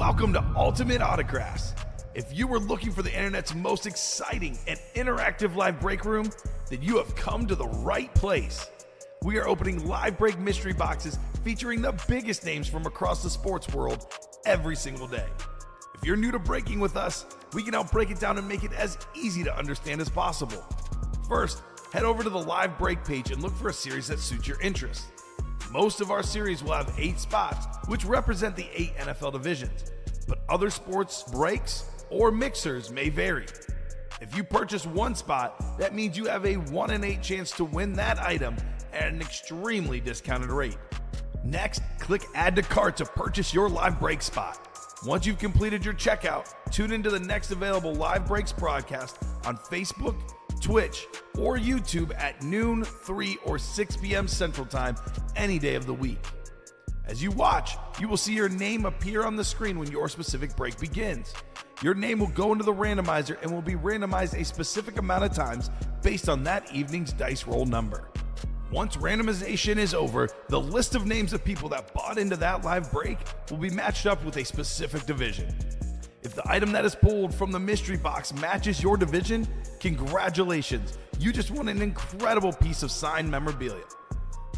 Welcome to Ultimate Autographs. If you were looking for the internet's most exciting and interactive live break room, then you have come to the right place. We are opening live break mystery boxes featuring the biggest names from across the sports world every single day. If you're new to breaking with us, we can help break it down and make it as easy to understand as possible. First, head over to the live break page and look for a series that suits your interest. Most of our series will have 8 spots, which represent the 8 NFL divisions, but other sports breaks or mixers may vary. If you purchase one spot, that means you have a 1 in 8 chance to win that item at an extremely discounted rate. Next, click Add to Cart to purchase your live break spot. Once you've completed your checkout, tune into the next available live breaks broadcast on Facebook, Twitch, or YouTube at noon, 3, or 6 p.m. Central Time any day of the week. As you watch, you will see your name appear on the screen when your specific break begins. Your name will go into the randomizer and will be randomized a specific amount of times based on that evening's dice roll number. Once randomization is over, the list of names of people that bought into that live break will be matched up with a specific division. If the item that is pulled from the mystery box matches your division, congratulations, you just won an incredible piece of signed memorabilia.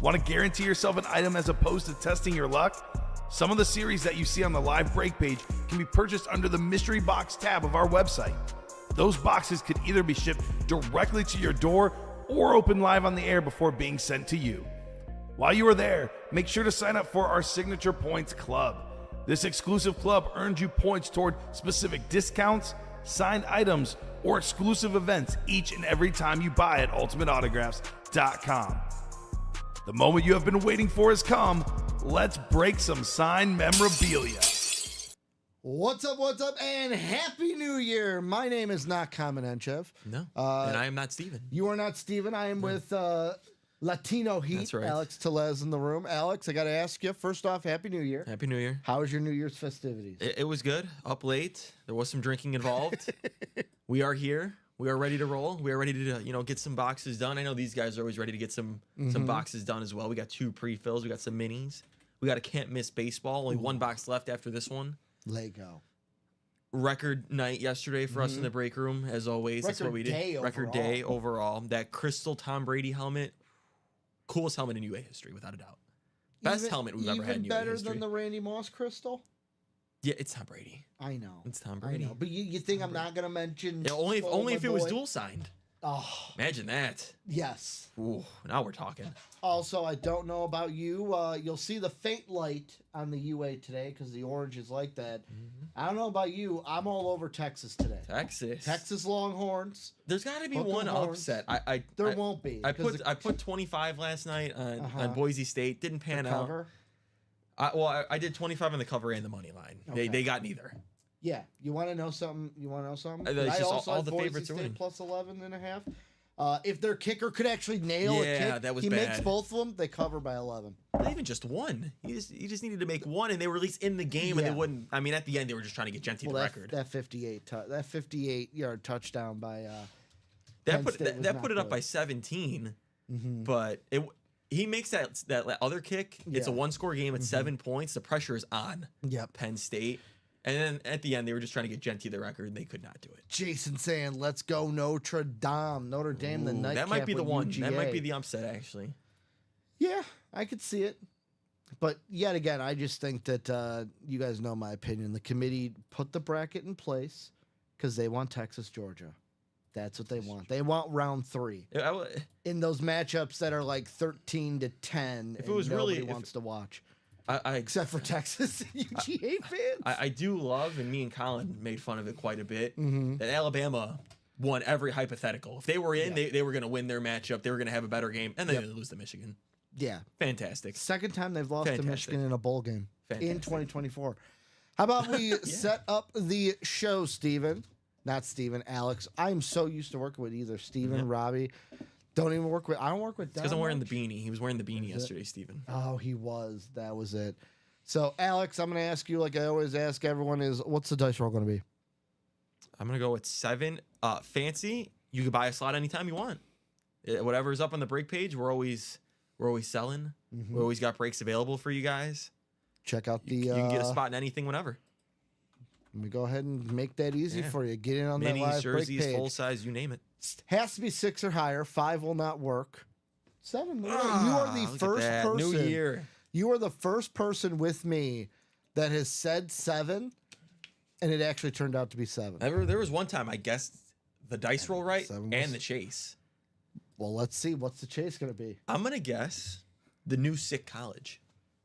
Want to guarantee yourself an item as opposed to testing your luck? Some of the series that you see on the live break page can be purchased under the mystery box tab of our website. Those boxes could either be shipped directly to your door or open live on the air before being sent to you. While you are there, make sure to sign up for our Signature Points Club. This exclusive club earns you points toward specific discounts, signed items, or exclusive events each and every time you buy at ultimateautographs.com. The moment you have been waiting for has come. Let's break some signed memorabilia. What's up, and Happy New Year. My name is not Kamenenchev. No, and I am not Steven. You are not Steven. I am with Latino Heat. That's right. Alex Telez in the room. Alex, I got to ask you, first off, Happy New Year. Happy New Year. How was your New Year's festivities? It was good. Up late. There was some drinking involved. We are here. We are ready to roll. We are ready to, get some boxes done. I know these guys are always ready to get some boxes done as well. We got 2 pre-fills. We got some minis. We got a can't miss baseball. Only 1 box left after this one. Lego. Record night yesterday for us in the break room, as always. That's what we did. Record day overall. That crystal Tom Brady helmet, coolest helmet in UA history, without a doubt. Best helmet we've ever had in UA history. Even better than the Randy Moss crystal? Yeah, it's Tom Brady. I know. It's Tom Brady. I know. But you think I'm not going to mention... Yeah, only if it was dual signed. Oh. Imagine that. Yes. Ooh, now we're talking. Also, I don't know about you. You'll see the faint light on the UA today because the orange is like that. I don't know about you. I'm all over Texas today. Texas Longhorns. There's got to be one upset. There won't be. I put 25 last night on Boise State. Didn't pan out. I did 25 on the cover and the money line. Okay. They got neither. Yeah, you want to know something? I also all the Boise favorites are State plus 11.5. If their kicker could actually nail a kick, that was he bad. makes both of them. They cover by 11. Not even just one. He just needed to make one, and they were at least in the game, and they wouldn't. I mean, at the end, they were just trying to get Genty the record. That 58-yard touchdown by that put it up by 17. But he makes that other kick. It's a 1-score game at 7 points. The pressure is on. Penn State. And then at the end, they were just trying to get Genty the record, and they could not do it. Jason saying, "Let's go Notre Dame." Notre Dame, the nightcap. That might be the one. UGA. That might be the upset, actually. Yeah, I could see it. But yet again, I just think that you guys know my opinion. The committee put the bracket in place because they want Texas, Georgia. That's what they want. They want round 3 in those matchups that are like 13-10. If it was nobody wants to watch. Except for Texas UGA fans. I do love, and me and Colin made fun of it quite a bit, that Alabama won every hypothetical. If they were in, they were going to win their matchup. They were going to have a better game, and then they lose to Michigan. Yeah. Fantastic. Second time they've lost to Michigan in a bowl game in 2024. How about we set up the show, Steven? Not Steven, Alex. I'm so used to working with either Steven, Robbie. I don't work with Don. Because I'm wearing the beanie. He was wearing the beanie yesterday, Steven. Oh, he was. That was it. So, Alex, I'm going to ask you, like I always ask everyone, what's the dice roll going to be? I'm going to go with 7. Fancy. You can buy a slot anytime you want. Whatever's up on the break page, we're always selling. We always got breaks available for you guys. Check out the... You can get a spot in anything whenever. Let me go ahead and make that easy Yeah. for you. Get in on that Minis, live break jerseys, page. full size, you name it. Has to be 6 or higher. 5 will not work. 7. You are the Look at first that. person. New year. You are the first person with me that has said 7, and it actually turned out to be 7. There was one time I guessed the dice roll right 7 was- and the chase. Well, let's see. What's the chase going to be? I'm gonna guess the new sick college.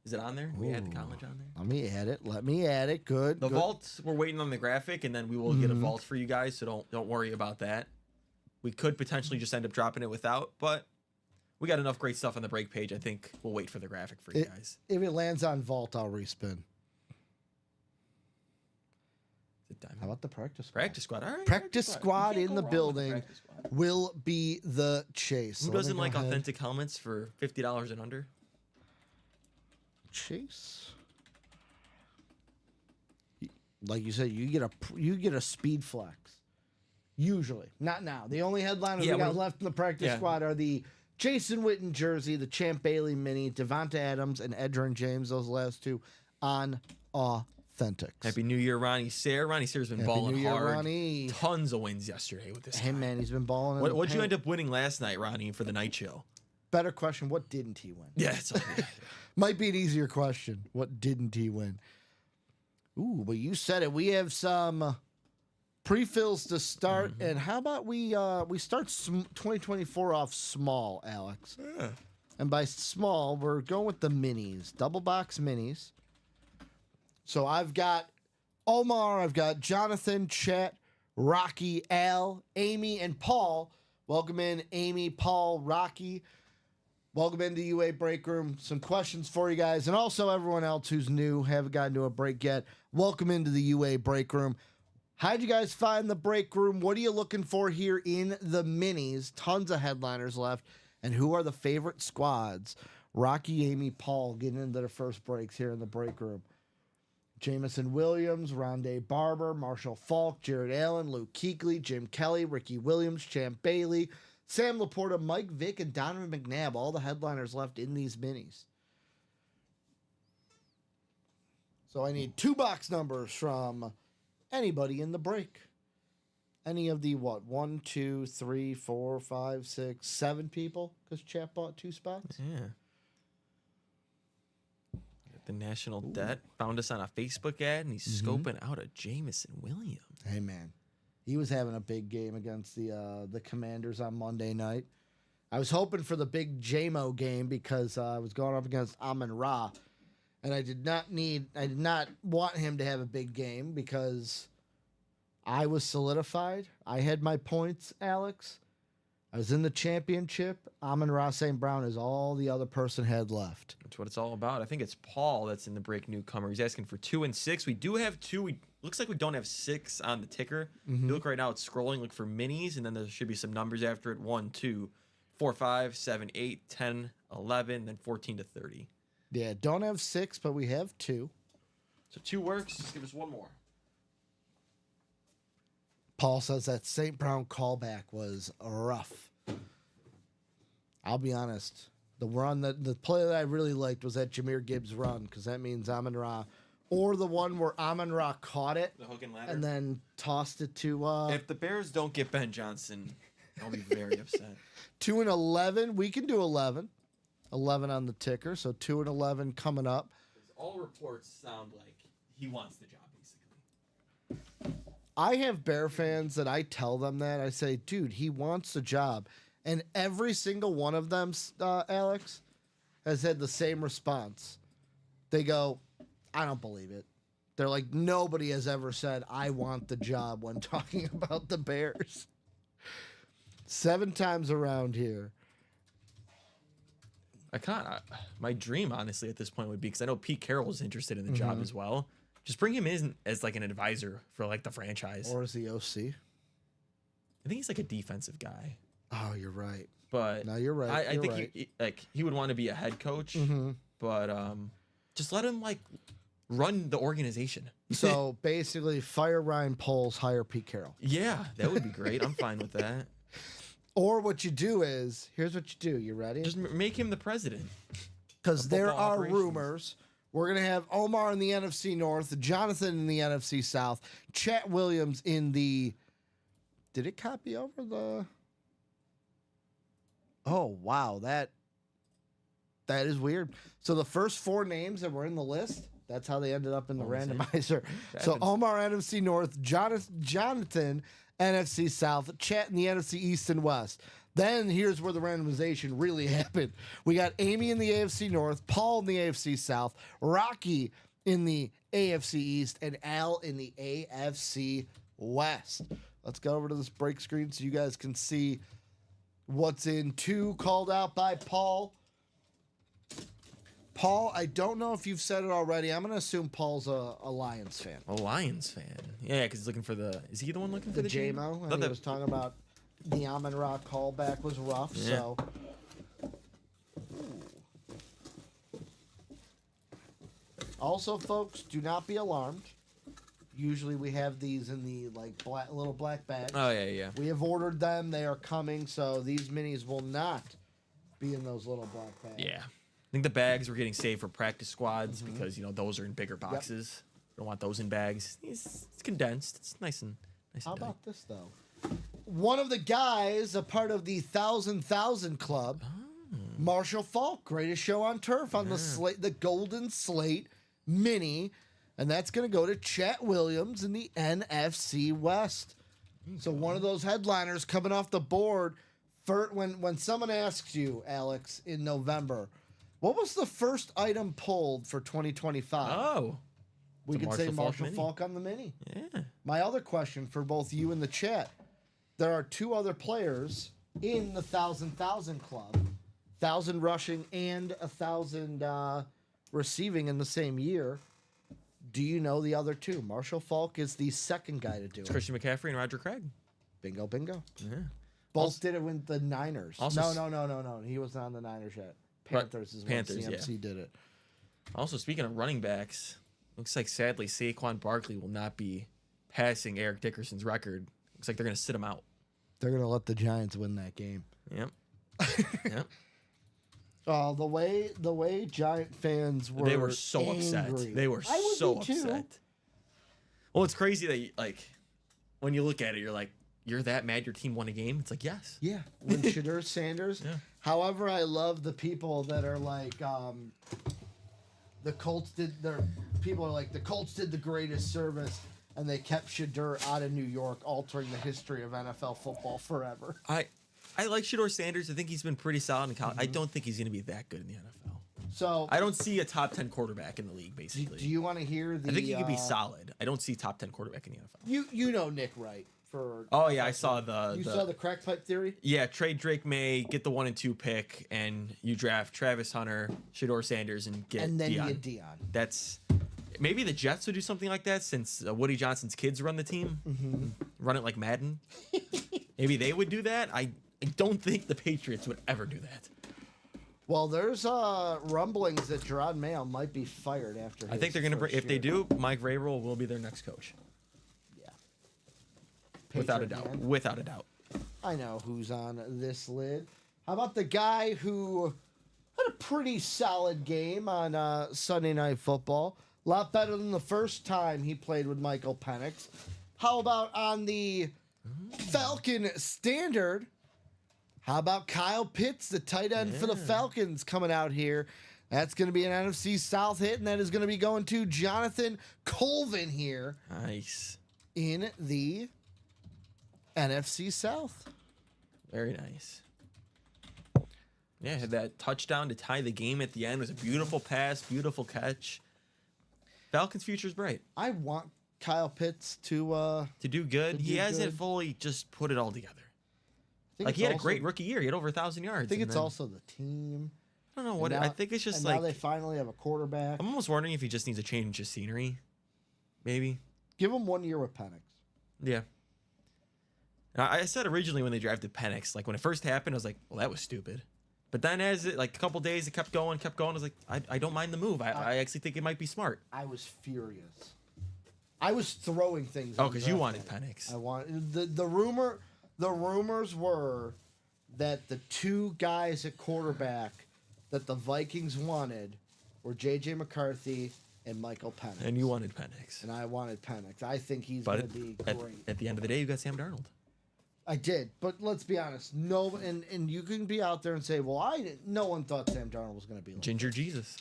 Is it on there? We had the college on there. Let me add it. Let me add it. Good. The good. vault, we're waiting on the graphic, and then we will get a vault for you guys. So don't worry about that. We could potentially just end up dropping it without, but we got enough great stuff on the break page. I think we'll wait for the graphic for you guys. If it lands on vault, I'll respin. Is it diamond? How about the practice squad? Practice squad. All right. Practice squad You in can't the go wrong with building practice squad. will be the chase. Who So let me doesn't go like ahead. authentic helmets for $50 and under? Chase? Like you said, you get a speed flex. Usually, not now. The only headliners Yeah, we got when- left in the practice yeah. squad are the Jason Witten jersey, the Champ Bailey mini, Devonta Adams, and Edgerrin James. Those last 2 on Authentics. Happy New Year, Ronnie Sayre. Ronnie Sayre's been Happy balling New Year, hard. Ronnie. Tons of wins yesterday with this Hey guy. man, he's been balling. in the What'd you paint. end up winning last night, Ronnie, for the night show? Better question. What didn't he win? Yeah, it's Might be an easier question. What didn't he win? Ooh, but you said it. We have some pre-fills to start, and how about we start 2024 off small, Alex? Yeah. And by small, we're going with the minis, double box minis. So I've got Omar, I've got Jonathan, Chet, Rocky, Al, Amy, and Paul. Welcome in, Amy, Paul, Rocky. Welcome into UA Break Room. Some questions for you guys, and also everyone else who's new, haven't gotten to a break yet. Welcome into the UA Break Room. How'd you guys find the break room? What are you looking for here in the minis? Tons of headliners left. And who are the favorite squads? Rocky, Amy, Paul getting into their first breaks here in the break room. Jamison Williams, Rondé Barber, Marshall Falk, Jared Allen, Luke Kuechly, Jim Kelly, Ricky Williams, Champ Bailey, Sam Laporta, Mike Vick, and Donovan McNabb. All the headliners left in these minis. So I need 2 box numbers from anybody in the break. Any of the what? 1, 2, 3, 4, 5, 6, 7 people? Because Chap bought 2 spots. Yeah. The National Debt found us on a Facebook ad, and he's scoping out a Jamison Williams. Hey man, he was having a big game against the Commanders on Monday night. I was hoping for the big JMO game because I was going up against Amon Ra, and I did not want him to have a big game because I was solidified. I had my points, Alex. I was in the championship. Amon Ra St. Brown is all the other person had left. That's what it's all about. I think it's Paul that's in the break newcomer. He's asking for 2 and 6. We do have 2. Looks like we don't have 6 on the ticker. If you look right now, it's scrolling. Look for minis, and then there should be some numbers after it. 1, 2, 4, 5, 7, 8, 10, 11, then 14 to 30. Yeah, don't have 6, but we have 2. So 2 works. Just give us 1 more. Paul says that St. Brown callback was rough. I'll be honest. The play that I really liked was that Jahmyr Gibbs run, because that means Amon Ra, or the one where Amon Ra caught it The hook and ladder. and then tossed it to If the Bears don't get Ben Johnson, I'll be very upset. 2 and 11. We can do 11. 11 on the ticker, so 2 and 11 coming up. All reports sound like he wants the job, basically. I have Bear fans that I tell them that. I say, dude, he wants the job. And every single one of them, Alex, has had the same response. They go, I don't believe it. They're like, nobody has ever said, I want the job when talking about the Bears. 7 times around here. My dream, honestly, at this point would be, because I know Pete Carroll was interested in the job as well. Just bring him in as like an advisor for like the franchise. Or as the OC. I think he's like a defensive guy, Oh, you're right. but No, you're right. I You're think right. he would want to be a head coach, but just let him like run the organization. So basically, fire Ryan Poles, hire Pete Carroll. Yeah, that would be great. I'm fine with that. Or what you do is, here's what you do. You ready? Just make him the president. Because there football are operations. rumors We're going to have Omar in the NFC North, Jonathan in the NFC South, Chet Williams in the... Did it copy over the... Oh, wow. That is weird. So the first 4 names that were in the list, that's how they ended up in the randomizer. So Omar, NFC North, Jonathan, NFC South, Chet in the NFC East and West. Then here's where the randomization really happened. We got Amy in the AFC North, Paul in the AFC South, Rocky in the AFC East, and Al in the AFC West. Let's go over to this break screen so you guys can see what's in 2 called out by Paul. Paul, I don't know if you've said it already. I'm going to assume Paul's a Lions fan. A Lions fan. Yeah, because he's looking for the... Is he the one looking for the JMO? And he was talking about the Amon-Ra callback was rough, so... Also, folks, do not be alarmed. Usually we have these in the little black bags. Oh, yeah. We have ordered them. They are coming, so these minis will not be in those little black bags. Yeah. I think the bags were getting saved for practice squads because, those are in bigger boxes. Don't want those in bags. It's condensed. It's nice and How tight. about this, though? One of the guys, a part of the 1,000 Club, Marshall Falk, greatest show on turf on the Golden Slate Mini. And that's going to go to Chet Williams in the NFC West. So one of those headliners coming off the board. When someone asks you, Alex, in November, what was the first item pulled for 2025? Oh. We could say Marshall Falk on the Mini. Yeah. My other question for both you and the chat, there are 2 other players in the 1,000 Club, 1,000 rushing and 1,000 receiving in the same year. Do you know the other 2? Marshall Falk is the second guy to do it. Christian McCaffrey and Roger Craig. Bingo, bingo. Yeah. Both did it with the Niners. Also No. He wasn't on the Niners yet. Panthers is when CMC did it. Also, speaking of running backs, looks like sadly Saquon Barkley will not be passing Eric Dickerson's record. Looks like they're going to sit him out. They're going to let the Giants win that game. Yep. Yep. The way Giant fans were, They were so angry. upset. They were I would so be too. upset. Well, it's crazy that when you look at it, you're like, you're that mad your team won a game? It's like, yes. Yeah, when Shedeur Sanders. Yeah. However, I love the people that are like, the Colts did the Colts did the greatest service, and they kept Shedeur out of New York, altering the history of NFL football forever. I like Shedeur Sanders. I think he's been pretty solid in college. I don't think he's going to be that good in the NFL. So I don't see a top 10 quarterback in the league, basically. do you want to hear the? I think he could be solid. I don't see top 10 quarterback in the NFL. You know Nick Wright for. Oh yeah, I saw You saw the crack pipe theory. Yeah, trade Drake May, get the 1 and 2 pick, and you draft Travis Hunter, Shedeur Sanders, and get And then Deion. you get Deion. That's maybe the Jets would do something like that since Woody Johnson's kids run the team, run it like Madden. Maybe they would do that. I don't think the Patriots would ever do that. Well, there's rumblings that Gerard Mayo might be fired after. I think they're going to bring. If they do, Mike Vrabel will be their next coach. Yeah. Without a Patriot doubt. man. Without a doubt. I know who's on this lid. How about the guy who had a pretty solid game on Sunday Night Football? A lot better than the first time he played with Michael Penix. How about on the Falcon standard? How about Kyle Pitts, the tight end for the Falcons, coming out here? That's going to be an NFC South hit, and that is going to be going to Jonathan Colvin here Nice. in the NFC South. Very nice. Yeah, had that touchdown to tie the game at the end. It was a beautiful pass, beautiful catch. Falcons' future's bright. I want Kyle Pitts to Do good. To He do hasn't good. fully just put it all together. think Like it's he had a also- great rookie year. He had over 1,000 yards. I think and it's then- also the team. I don't know And what. now- I think it's just and like now they finally have a quarterback. I'm almost wondering if he just needs a change of scenery. Maybe. Give him 1 year with Penix. Yeah. And I said originally when they drafted Penix, like when it first happened, I was like, well, that was stupid. But then as it like a couple days, it kept going. I was like, I don't mind the move. I actually think it might be smart. I was furious. I was throwing things. Oh, on because you draft wanted day. Penix. I wanted the rumors were that the 2 guys at quarterback that the Vikings wanted were were J.J. McCarthy and Michael Penix. And you wanted Penix. And I wanted Penix. I think he's But going to be at, great. at the end of the day, you got Sam Darnold. I did, but let's be honest. No, and you can be out there and say, "Well, no one thought Sam Darnold was going to be like Ginger Jesus.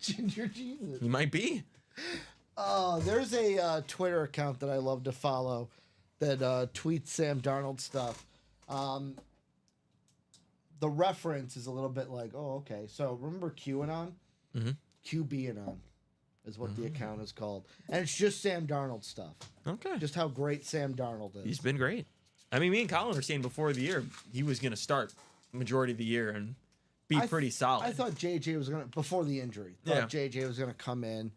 Ginger Jesus." He might be. There's a Twitter account that I love to follow that tweets Sam Darnold stuff. The reference is a little bit like, oh, okay. So remember QAnon? Mm-hmm. QBanon is what the account is called. And it's just Sam Darnold stuff. Okay. Just how great Sam Darnold is. He's been great. I mean, me and Colin were saying before the year he was going to start the majority of the year and be pretty solid. I thought JJ was going to, before the injury, Yeah. JJ was going to come in.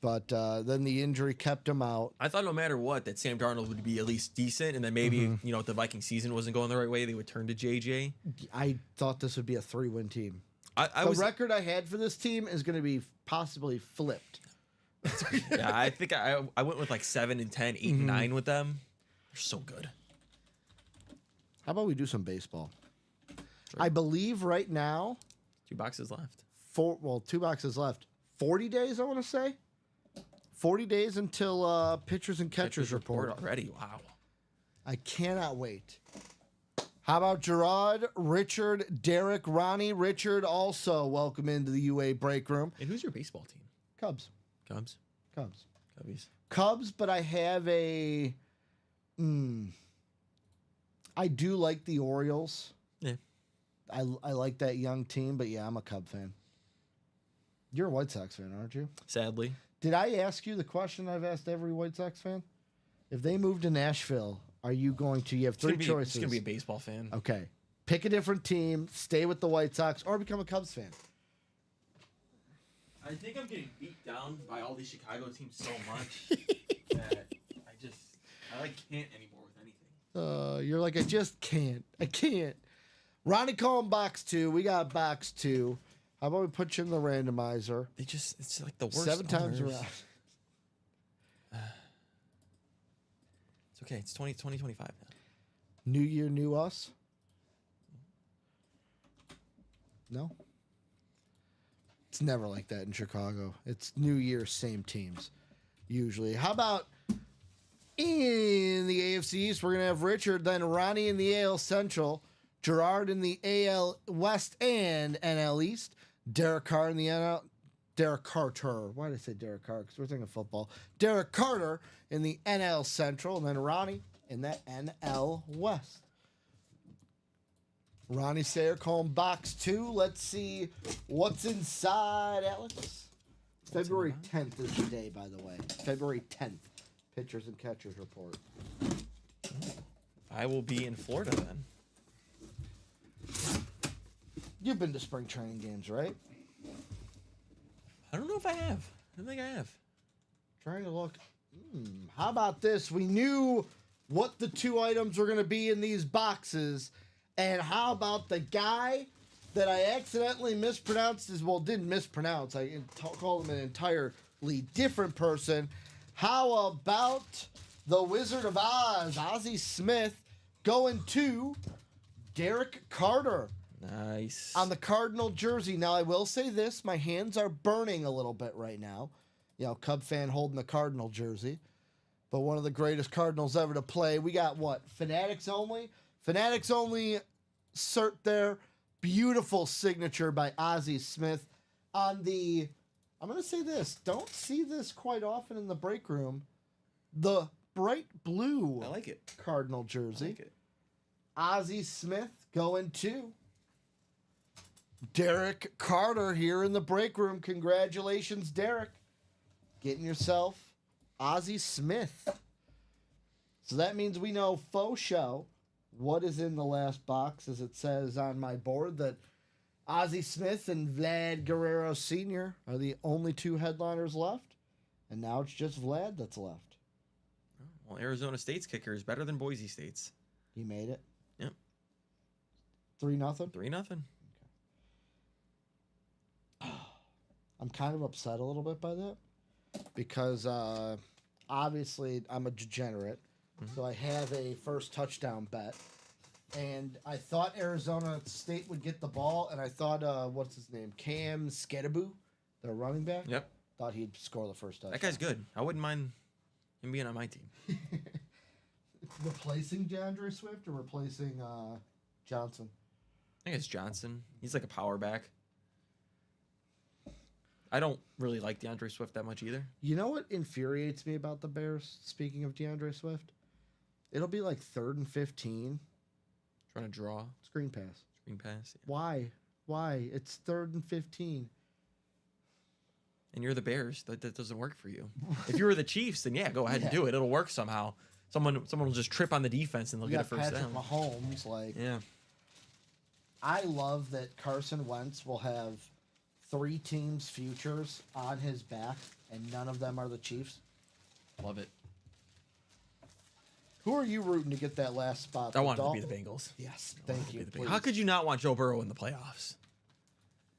But then the injury kept him out. I thought no matter what, that Sam Darnold would be at least decent, and then maybe, if the Viking season wasn't going the right way, they would turn to JJ. I thought this would be a 3-win team. The record I had for this team is going to be possibly flipped. Yeah, I think I went with like 7 and 10, 8 and 9 with them. They're so good. How about we do some baseball? Sure. I believe right now, 2 boxes left. 2 boxes left. 40 days, I want to say. 40 days until pitchers and catchers report. Already. Wow. I cannot wait. How about Gerard, Richard, Derek, Ronnie, Richard also welcome into the UA break room. And who's your baseball team? Cubs. Cubs? Cubbies. Cubs, but I have a... I do like the Orioles. Yeah. I like that young team, but yeah, I'm a Cub fan. You're a White Sox fan, aren't you? Sadly. Did I ask you the question I've asked every White Sox fan? If they move to Nashville, are you going to... You have 3 choices. Just going to be a baseball fan. Okay. Pick a different team, stay with the White Sox, or become a Cubs fan. I think I'm getting beat down by all these Chicago teams so much that I can't anymore with anything. You're like, I just can't. I can't. Ronnie Cohen, box 2. We got box 2. How about we put you in the randomizer? It's like the worst. 7 times owners. around. It's okay. It's 2025 now. New year, new us? No? It's never like that in Chicago. It's New Year, same teams, usually. How about in the AFC East, we're going to have Richard, then Ronnie in the AL Central, Gerard in the AL West and NL East, Derek Carr in the NL... Derek Carter. Why did I say Derek Carr? Because we're thinking football. Derek Carter in the NL Central, and then Ronnie in that NL West. Ronnie Sayer calling box 2. Let's see what's inside, Alex. February 10th is the day, by the way. February 10th. Pitchers and catchers report. I will be in Florida then. You've been to spring training games, right? I don't know if I have. I don't think I have. Trying to look. How about this? We knew what the 2 items were going to be in these boxes. And how about the guy that I accidentally mispronounced didn't mispronounce. I called him an entirely different person. How about the Wizard of Oz, Ozzie Smith, going to Derek Carter. Nice. On the Cardinal jersey. Now, I will say this. My hands are burning a little bit right now. Cub fan holding the Cardinal jersey. But one of the greatest Cardinals ever to play. We got what? Fanatics only? Fanatics only cert there. Beautiful signature by Ozzie Smith. On the, I'm going to say this. Don't see this quite often in the break room. The bright blue I like it. Cardinal jersey. I like it. Ozzie Smith going to Derek Carter here in the break room. Congratulations, Derek. Getting yourself Ozzie Smith. So that means we know faux show what is in the last box, as it says on my board that Ozzie Smith and Vlad Guerrero Sr. are the only 2 headliners left. And now it's just Vlad that's left. Well, Arizona State's kicker is better than Boise State's. He made it. Yep. 3-0. 3-0. I'm kind of upset a little bit by that because obviously I'm a degenerate. So I have a first touchdown bet And I thought Arizona State would get the ball, and I thought, what's his name? Cam Skadabu, their running back. Yep. Thought he'd score the first touchdown. That guy's good. I wouldn't mind him being on my team. Replacing DeAndre Swift or replacing Johnson? I think it's Johnson. He's like a power back. I don't really like DeAndre Swift that much either. You know what infuriates me about the Bears, speaking of DeAndre Swift? It'll be like 3rd and 15. Trying to draw. Screen pass. Screen pass. Yeah. Why? Why? It's 3rd and 15. And you're the Bears. That doesn't work for you. If you were the Chiefs, then yeah, go ahead and do it. It'll work somehow. Someone will just trip on the defense and they'll get a first Patrick down. Mahomes, like Yeah. I love that Carson Wentz will have 3 teams' futures on his back, and none of them are the Chiefs. Love it. Who are you rooting to get that last spot? I want it to be the Bengals. Yes, I want thank it to you. be the Bengals. please. How could you not want Joe Burrow in the playoffs?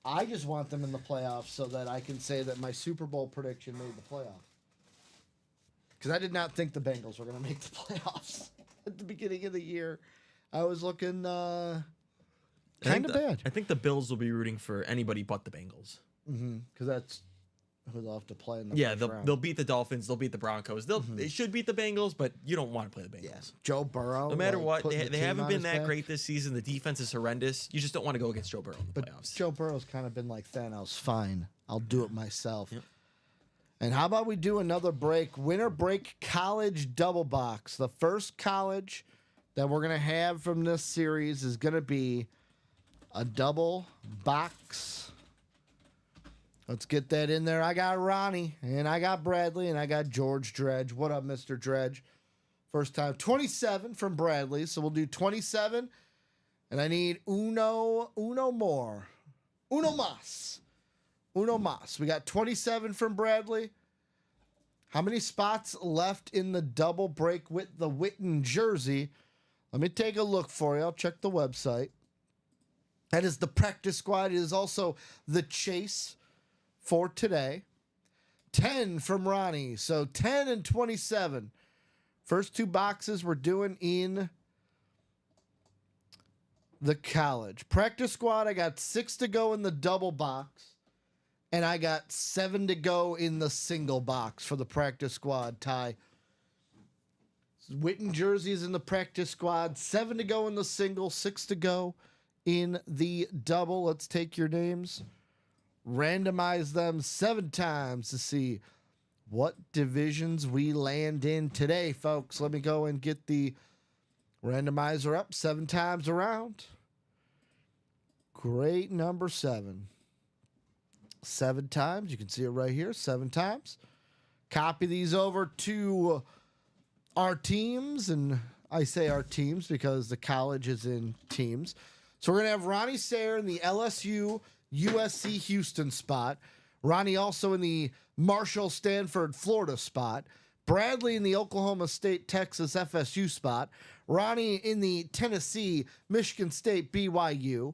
I just want them in the playoffs so that I can say that my Super Bowl prediction made the playoffs. Because I did not think the Bengals were going to make the playoffs at the beginning of the year. I was looking kind of bad. I think the Bills will be rooting for anybody but the Bengals. Because that's who they'll have to play in the Yeah, first round. they'll beat the Dolphins. They'll beat the Broncos. They should beat the Bengals, but you don't want to play the Bengals. Yeah. Joe Burrow. No matter like, what, putting the they team haven't on been his that back. great this season. The defense is horrendous. You just don't want to go against Joe Burrow in the But playoffs. Joe Burrow's kind of been like Thanos. Fine, I'll do it myself. Yep. And how about we do another break? Winter break college double box. The first college that we're going to have from this series is going to be a double box. Let's get that in there. I got Ronnie, and I got Bradley, and I got George Dredge. What up, Mr. Dredge? First time. 27 from Bradley. So we'll do 27. And I need uno more. Uno mas. Uno mas. We got 27 from Bradley. How many spots left in the double break with the Witten jersey? Let me take a look for you. I'll check the website. That is the practice squad. It is also the chase for today. 10 from Ronnie. So 10 and 27. First 2 boxes we're doing in the college. Practice squad, I got 6 to go in the double box. And I got 7 to go in the single box for the practice squad, Ty. Witten jerseys in the practice squad. 7 to go in the single. 6 to go in the double. Let's take your names. Randomize them 7 times to see what divisions we land in today, folks. Let me go and get the randomizer up 7 times around. Great number 7. 7 times. You can see it right here. 7 times. Copy these over to our teams. And I say our teams because the college is in teams. So we're going to have Ronnie Sayre in the LSU USC Houston spot. Ronnie also in the Marshall Stanford Florida spot. Bradley in the Oklahoma State Texas FSU spot. Ronnie in the Tennessee Michigan State BYU.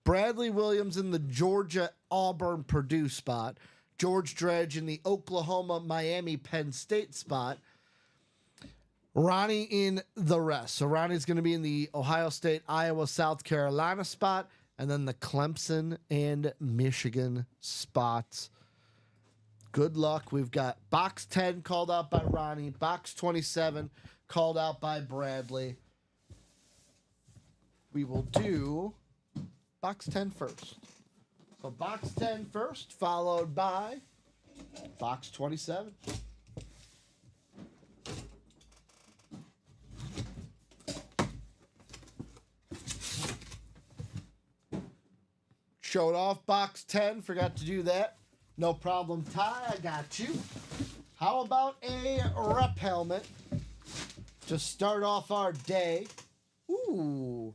Bradley Williams in the Georgia Auburn Purdue spot. George Dredge in the Oklahoma Miami Penn State spot. Ronnie in the rest. So Ronnie's going to be in the Ohio State Iowa South Carolina spot. And then the Clemson and Michigan spots. Good luck. We've got box 10 called out by Ronnie. Box 27 called out by Bradley. We will do box 10 first. So box 10 first, followed by box 27. Showed off box 10. Forgot to do that. No problem, Ty. I got you. How about a rep helmet to start off our day? Ooh.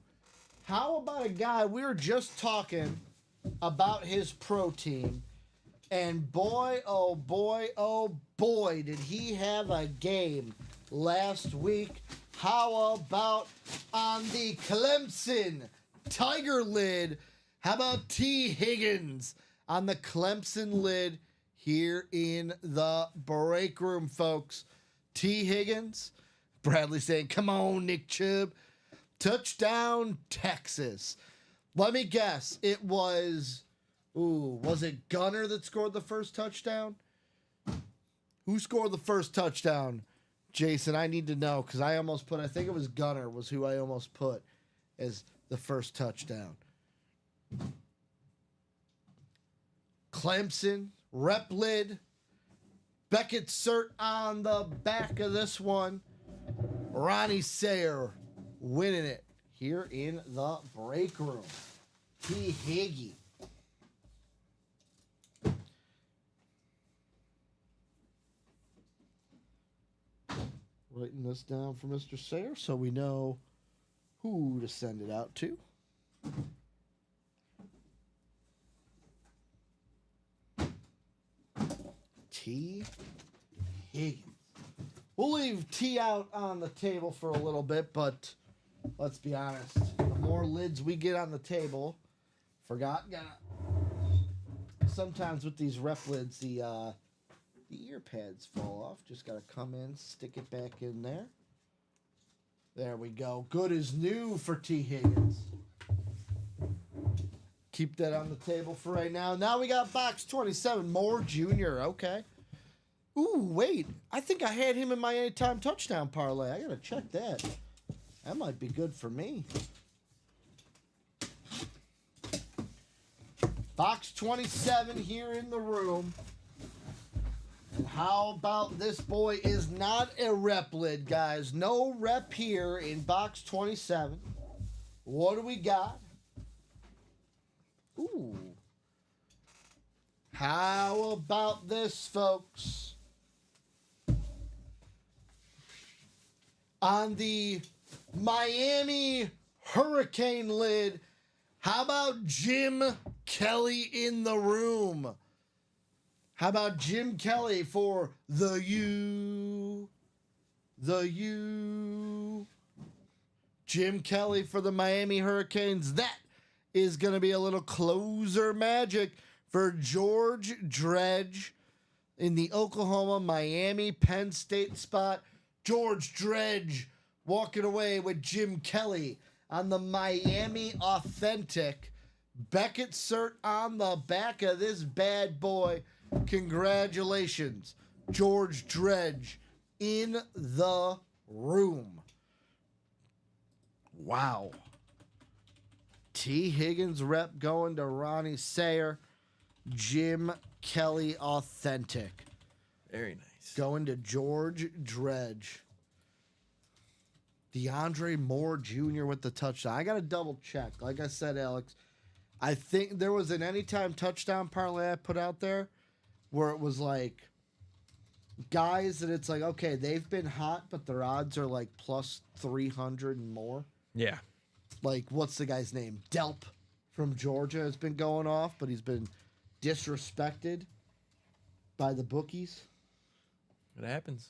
How about a guy, we were just talking about his pro team, and boy, oh boy, did he have a game last week. How about on the Clemson Tiger lid? How about T. Higgins on the Clemson lid here in the break room, folks? T. Higgins, Bradley saying, come on, Nick Chubb. Touchdown, Texas. Let me guess. It was, was it Gunner that scored the first touchdown? Who scored the first touchdown? Jason, I need to know because I think it was Gunner was who I almost put as the first touchdown. Clemson, rep lid. Beckett Cert on the back of this one. Ronnie Sayer winning it here in the break room. T. Higgy. Writing this down for Mr. Sayer so we know who to send it out to. T. Higgins. We'll leave T out on the table for a little bit, but let's be honest. The more lids we get on the table, sometimes with these rep lids, the ear pads fall off. Just got to come in, stick it back in there. There we go. Good as new for T. Higgins. Keep that on the table for right now. Now we got box 27, Moore Jr. Okay. Ooh, wait. I think I had him in my anytime touchdown parlay. I got to check that. That might be good for me. Box 27 here in the room. And how about this boy is not a rep lid, guys. No rep here in box 27. What do we got? Ooh. How about this, folks? On the Miami Hurricane lid, how about Jim Kelly in the room? How about Jim Kelly for the U? The U. Jim Kelly for the Miami Hurricanes. That is going to be a little closer magic for George Dredge in the Oklahoma, Miami, Penn State spot. George Dredge walking away with Jim Kelly on the Miami Authentic. Beckett Cert on the back of this bad boy. Congratulations, George Dredge in the room. Wow. T. Higgins rep going to Ronnie Sayer. Jim Kelly Authentic. Very nice. Going to George Dredge. DeAndre Moore Jr. with the touchdown. I got to double check. Like I said, Alex, I think there was an anytime touchdown parlay I put out there where it was like guys that it's like, okay, they've been hot, but their odds are like plus 300 and more. Yeah. Like, what's the guy's name? Delp from Georgia has been going off, but he's been disrespected by the bookies. It happens.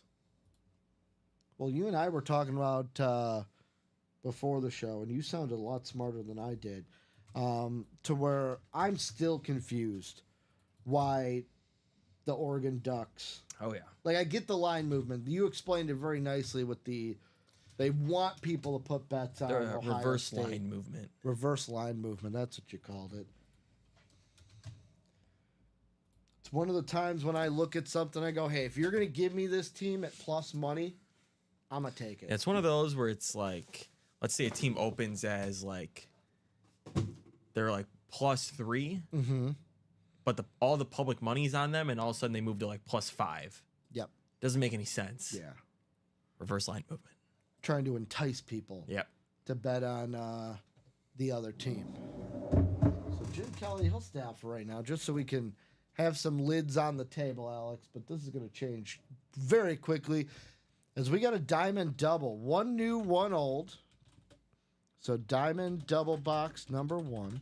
Well, you and I were talking about before the show, and you sounded a lot smarter than I did, to where I'm still confused why the Oregon Ducks. Oh, yeah. Like, I get the line movement. You explained it very nicely with the they want people to put bets on Ohio reverse State. line movement. Reverse line movement. That's what you called it. It's one of the times when I look at something, I go, hey, if you're going to give me this team at plus money, I'm going to take it. It's one of those where it's like, let's say a team opens as like, they're like +3, but all the public money's on them, and all of a sudden they move to like +5. Yep. Doesn't make any sense. Yeah. Reverse line movement. Trying to entice people to bet on the other team. So Jim Kelly, he'll stay out for right now, just so we can have some lids on the table, Alex. But this is going to change very quickly as we got a diamond double. One new, one old. So diamond double box number 1.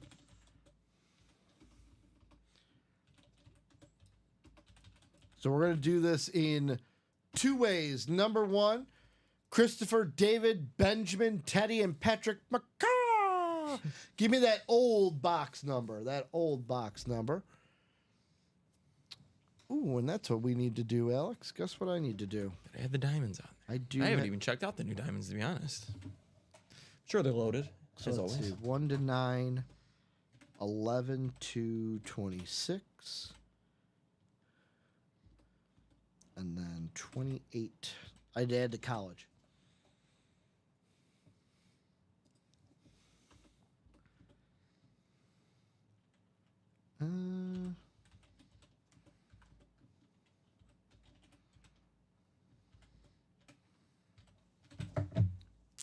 So we're going to do this in 2 ways. Number 1, Christopher, David, Benjamin, Teddy, and Patrick McCaw. Give me that old box number. That old box number. Ooh, and that's what we need to do, Alex. Guess what I need to do? I have the diamonds on there. I do. I haven't even checked out the new diamonds, to be honest. Sure, they're loaded, So as let's always. see. 1 to 9, 11 to 26. And then 28. I'd add to college.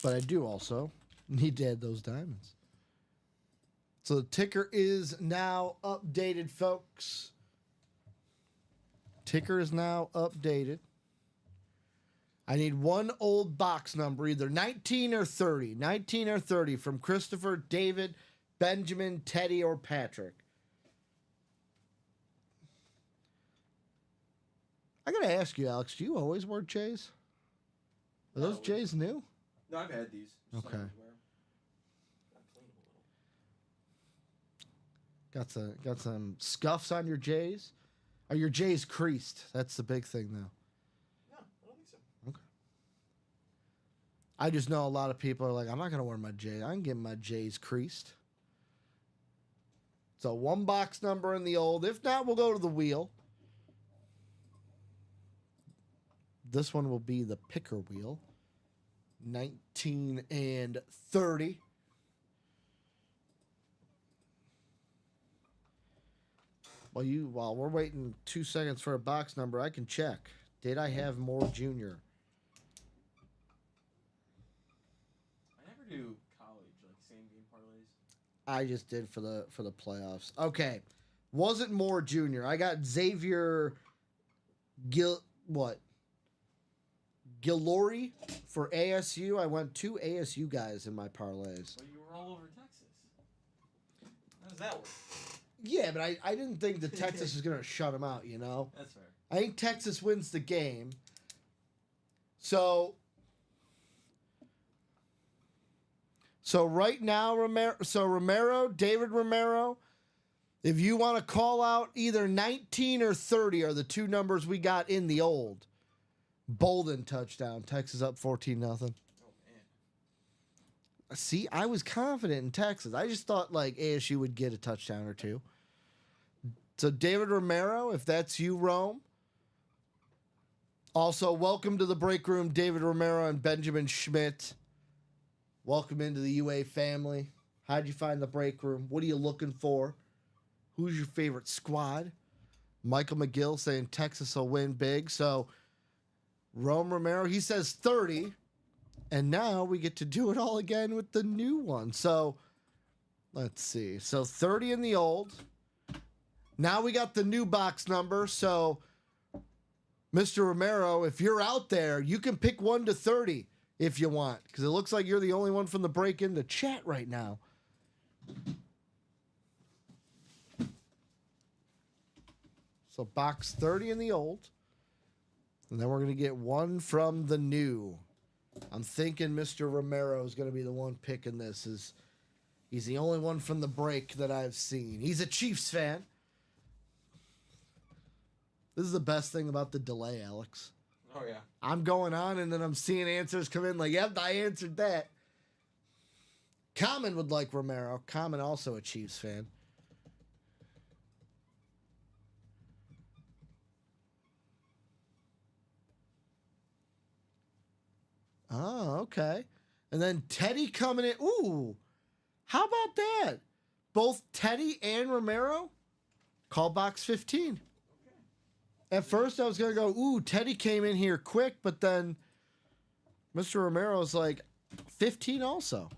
But I do also need to add those diamonds. So the ticker is now updated, folks. Ticker is now updated. I need one old box number, either 19 or 30. 19 or 30 from Christopher, David, Benjamin, Teddy, or Patrick. I got to ask you, Alex, do you always wear J's? Are those J's new? No, I've had these. Okay. Got some scuffs on your J's? Are your J's creased? That's the big thing, though. No, I don't think so. Okay. I just know a lot of people are like, I'm not going to wear my J's. I can get my J's creased. So one box number in the old. If not, we'll go to the wheel. This one will be the picker wheel. 19 and 30. While we're waiting 2 seconds for a box number, I can check. Did I have more junior? I never do college, like same game parlays. I just did for the playoffs. Okay. Wasn't more junior. I got Xavier Gillory for ASU. I went 2 ASU guys in my parlays. But you were all over Texas. How does that work? Yeah, but I didn't think that Texas was going to shut them out, you know? That's fair. I think Texas wins the game. So right now, Romero, David Romero, if you want to call out either 19 or 30 are the two numbers we got in the old. Bolden touchdown. Texas up 14-0. Oh, man. See, I was confident in Texas. I just thought like ASU would get a touchdown or two. So David Romero, if that's you, Rome. Also, welcome to the break room, David Romero and Benjamin Schmidt. Welcome into the UA family. How'd you find the break room? What are you looking for? Who's your favorite squad? Michael McGill saying Texas will win big. So Rome Romero, he says 30. And now we get to do it all again with the new one. So let's see. So 30 in the old. Now we got the new box number. So Mr. Romero, if you're out there, you can pick 1 to 30 if you want. Because it looks like you're the only one from the break in the chat right now. So box 30 in the old. And then we're going to get 1 from the new. I'm thinking Mr. Romero is going to be the one picking this. He's the only one from the break that I've seen. He's a Chiefs fan. This is the best thing about the delay, Alex. Oh, yeah. I'm going on, and then I'm seeing answers come in like, yep, I answered that. Common would like Romero. Common also a Chiefs fan. Oh, okay. And then Teddy coming in. Ooh, how about that? Both Teddy and Romero? Call box 15. At first, I was going to go, ooh, Teddy came in here quick, but then Mr. Romero's like 15 also.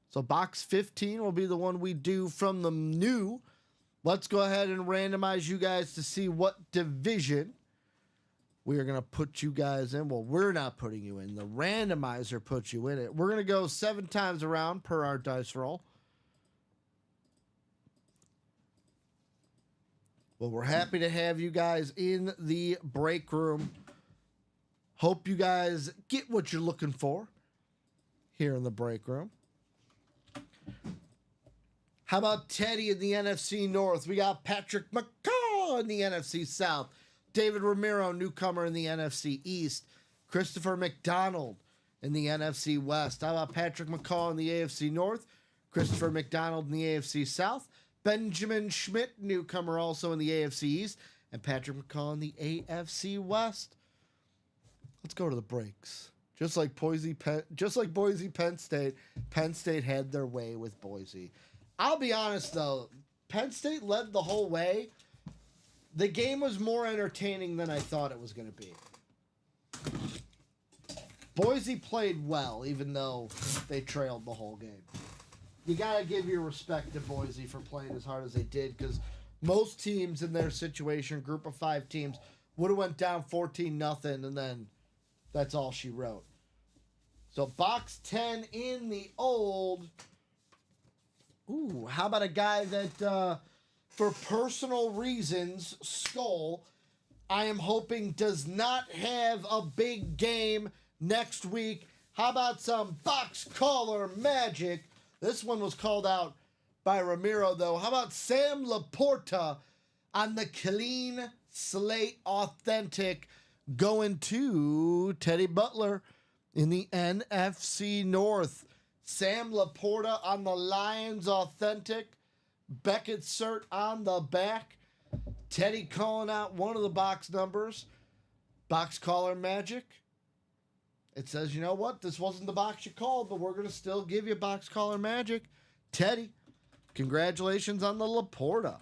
So box 15 will be the one we do from the new. Let's go ahead and randomize you guys to see what division we are going to put you guys in. Well, we're not putting you in. The randomizer puts you in it. We're going to go 7 times around per our dice roll. Well, we're happy to have you guys in the break room. Hope you guys get what you're looking for here in the break room. How about Teddy in the NFC North? We got Patrick McCaw in the NFC South. David Romero, newcomer in the NFC East. Christopher McDonald in the NFC West? How about Patrick McCall in the AFC North? Christopher McDonald in the AFC South? Benjamin Schmidt, newcomer also in the AFC East, and Patrick McCall in the AFC West. Let's go to the breaks. Just like Boise, Penn State had their way with Boise. I'll be honest though, Penn State led the whole way. The game was more entertaining than I thought it was going to be. Boise played well, even though they trailed the whole game. You got to give your respect to Boise for playing as hard as they did, because most teams in their situation, group of 5 teams, would have went down 14-0, and then that's all she wrote. So box 10 in the old. Ooh, how about a guy that, for personal reasons, Skull, I am hoping does not have a big game next week. How about some box caller magic? This one was called out by Ramiro, though. How about Sam Laporta on the clean slate authentic going to Teddy Butler in the NFC North? Sam Laporta on the Lions authentic. Beckett cert on the back. Teddy calling out one of the box numbers. Box caller magic. It says, you know what? This wasn't the box you called, but we're going to still give you box caller magic. Teddy, congratulations on the Laporta.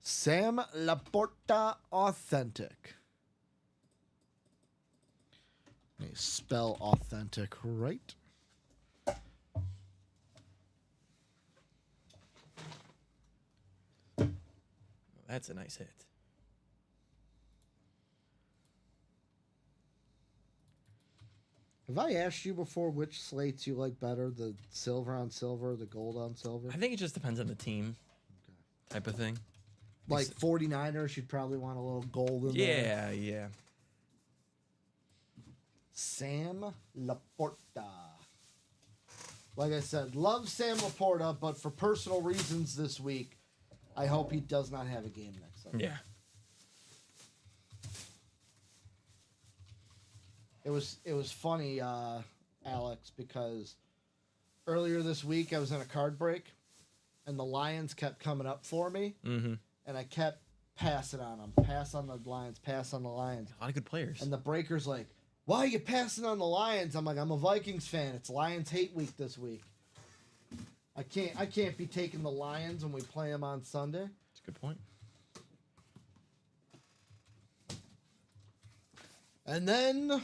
Sam Laporta authentic. Let me spell authentic right. That's a nice hit. Have I asked you before which slates you like better? The silver on silver, the gold on silver? I think it just depends on the team type of thing. Like 49ers, you'd probably want a little gold in there. Yeah. Sam Laporta. Like I said, love Sam Laporta, but for personal reasons this week, I hope he does not have a game next Sunday. Yeah. It was funny, Alex, because earlier this week I was in a card break, and the Lions kept coming up for me, and I kept passing on them. Pass on the Lions, pass on the Lions. A lot of good players. And the breaker's like, why are you passing on the Lions? I'm like, I'm a Vikings fan. It's Lions hate week this week. I can't be taking the Lions when we play them on Sunday. That's a good point. And then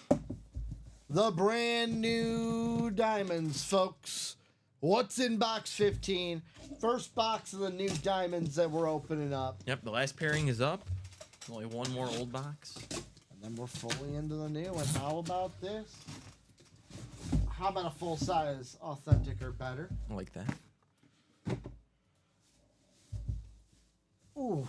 the brand new diamonds, folks. What's in box 15? First box of the new diamonds that we're opening up. Yep, the last pairing is up. Only one more old box. And then we're fully into the new. And how about this? How about a full size authentic or better? I like that. Ooh.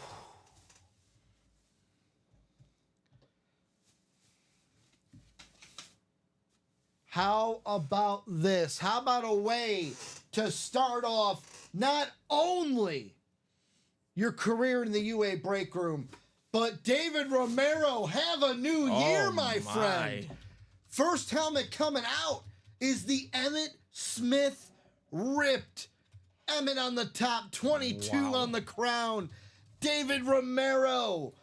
How about this? How about a way to start off not only your career in the UA break room, but David Romero, have a new year, my friend. First helmet coming out is the Emmett Smith ripped. Emmett on the top, 22 on the crown. David Romero,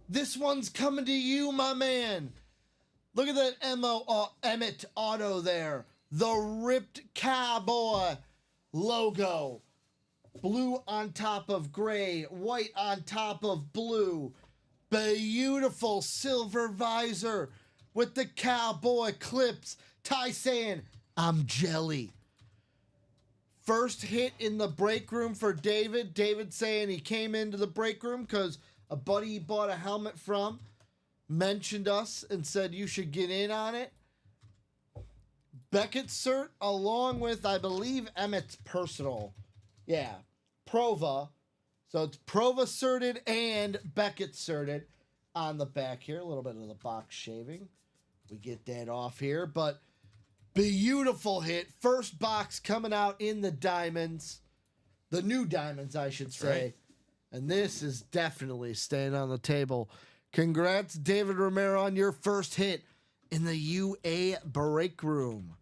this one's coming to you, my man. Look at that Emmett auto there. The ripped cowboy logo. Blue on top of gray, white on top of blue. Beautiful silver visor with the cowboy clips. Ty saying, I'm jelly. First hit in the break room for David. David saying he came into the break room because a buddy he bought a helmet from mentioned us and said you should get in on it. Beckett cert along with, I believe, Emmett's personal. Yeah, Prova. So it's Prova certed and Beckett certed on the back here. A little bit of the box shaving. We get that off here, but beautiful hit. First box coming out in the diamonds. The new diamonds, I should say. Right. And this is definitely staying on the table. Congrats, David Romero, on your first hit in the UA break room.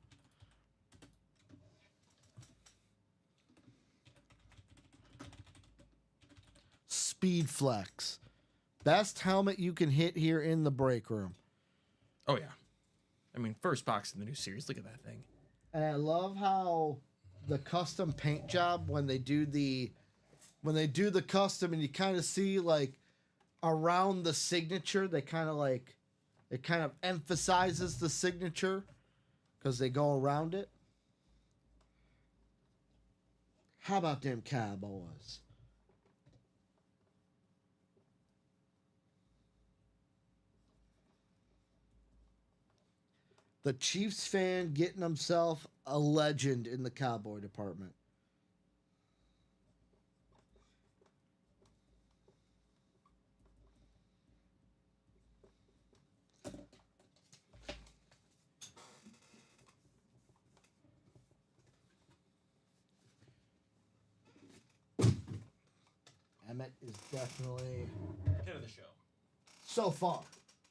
Speed Flex. Best helmet you can hit here in the break room. Oh, yeah. I mean, first box in the new series. Look at that thing. And I love how the custom paint job, when they do the custom and you kind of see like around the signature, they kind of like, it kind of emphasizes the signature because they go around it. How about them Cowboys? The Chiefs fan getting himself a legend in the Cowboy department. Emmett is definitely Hit of the show. so far.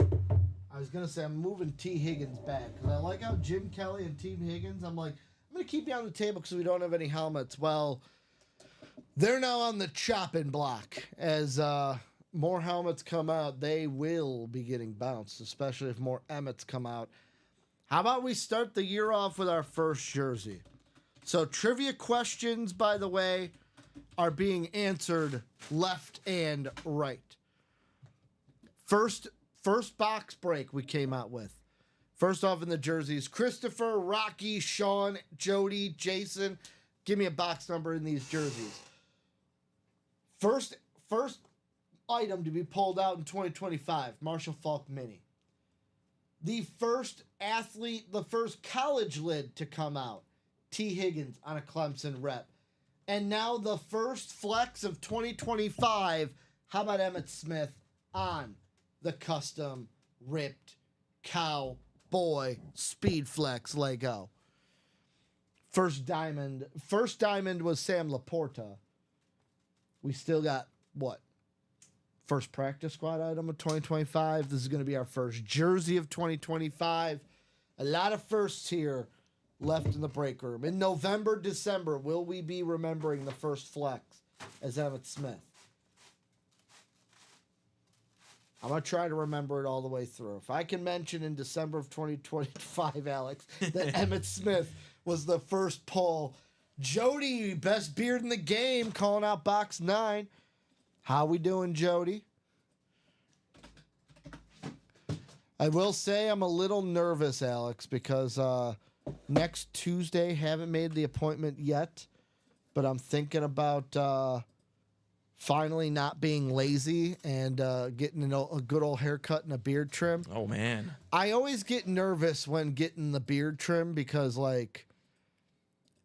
I was gonna say I'm moving T. Higgins back because I like how Jim Kelly and Team Higgins. I'm like, I'm gonna keep you on the table because we don't have any helmets. Well, they're now on the chopping block as more helmets come out. They will be getting bounced, especially if more Emmets come out. How about we start the year off with our first jersey? So trivia questions, by the way, are being answered left and right. First box break we came out with. First off in the jerseys, Christopher, Rocky, Sean, Jody, Jason. Give me a box number in these jerseys. First item to be pulled out in 2025, Marshall Faulk Mini. The first athlete, the first college lid to come out, T. Higgins on a Clemson rep. And now the first flex of 2025, how about Emmitt Smith on the custom ripped Cowboy Speed Flex Lego. First diamond was Sam Laporta. We still got what? First practice squad item of 2025. This is going to be our first jersey of 2025. A lot of firsts here left in the break room. In November, December, will we be remembering the first flex as Emmitt Smith? I'm going to try to remember it all the way through. If I can mention in December of 2025, Alex, that Emmitt Smith was the first pull. Jody, best beard in the game, calling out box 9. How we doing, Jody? I will say I'm a little nervous, Alex, because next Tuesday, haven't made the appointment yet, but I'm thinking about finally not being lazy and getting a good old haircut and a beard trim. Oh, man. I always get nervous when getting the beard trim because, like,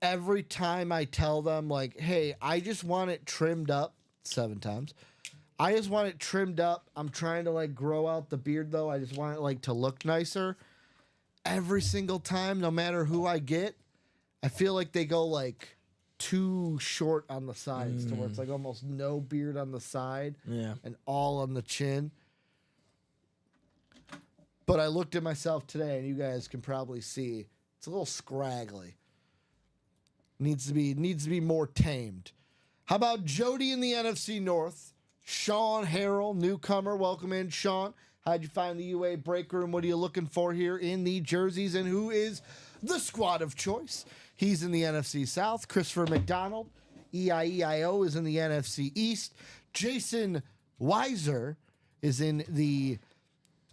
every time I tell them, like, hey, I just want it trimmed up 7 times. I just want it trimmed up. I'm trying to, like, grow out the beard, though. I just want it, like, to look nicer. Every single time, no matter who I get, I feel like they go, like, too short on the sides to where it's, like, almost no beard on the side and all on the chin. But I looked at myself today, and you guys can probably see it's a little scraggly. Needs to be more tamed. How about Jody in the NFC North? Sean Harrell, newcomer. Welcome in, Sean. How'd you find the UA break room? What are you looking for here in the jerseys? And who is the squad of choice? He's in the NFC South. Christopher McDonald, EIEIO, is in the NFC East. Jason Weiser is in the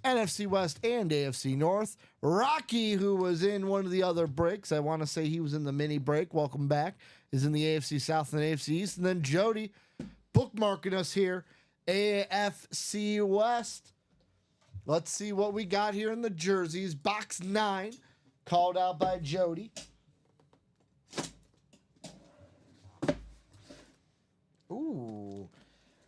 NFC West and AFC North. Rocky, who was in one of the other breaks, I want to say he was in the mini break, welcome back, is in the AFC South and AFC East. And then Jody, bookmarking us here, AFC West. Let's see what we got here in the jerseys. Box 9, called out by Jody. Ooh.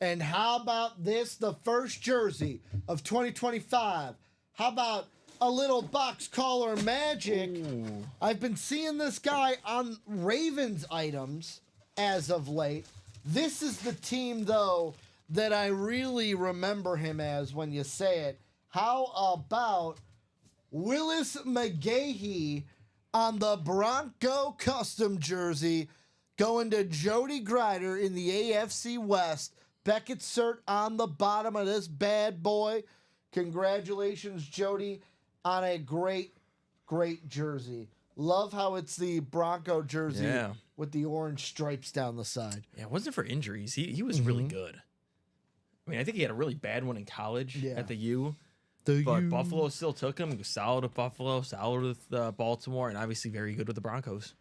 And how about this, the first jersey of 2025? How about a little box collar magic? Ooh. I've been seeing this guy on Ravens items as of late. This is the team, though, that I really remember him as when you say it. How about Willis McGahee on the Bronco custom jersey, going to Jody Grider in the AFC West. Beckett cert on the bottom of this bad boy. Congratulations, Jody, on a great, great jersey. Love how it's the Bronco jersey with the orange stripes down the side. Yeah, it wasn't for injuries. He was really good. I mean, I think he had a really bad one in college at the U. But Buffalo still took him. He was solid with Buffalo, solid with Baltimore, and obviously very good with the Broncos.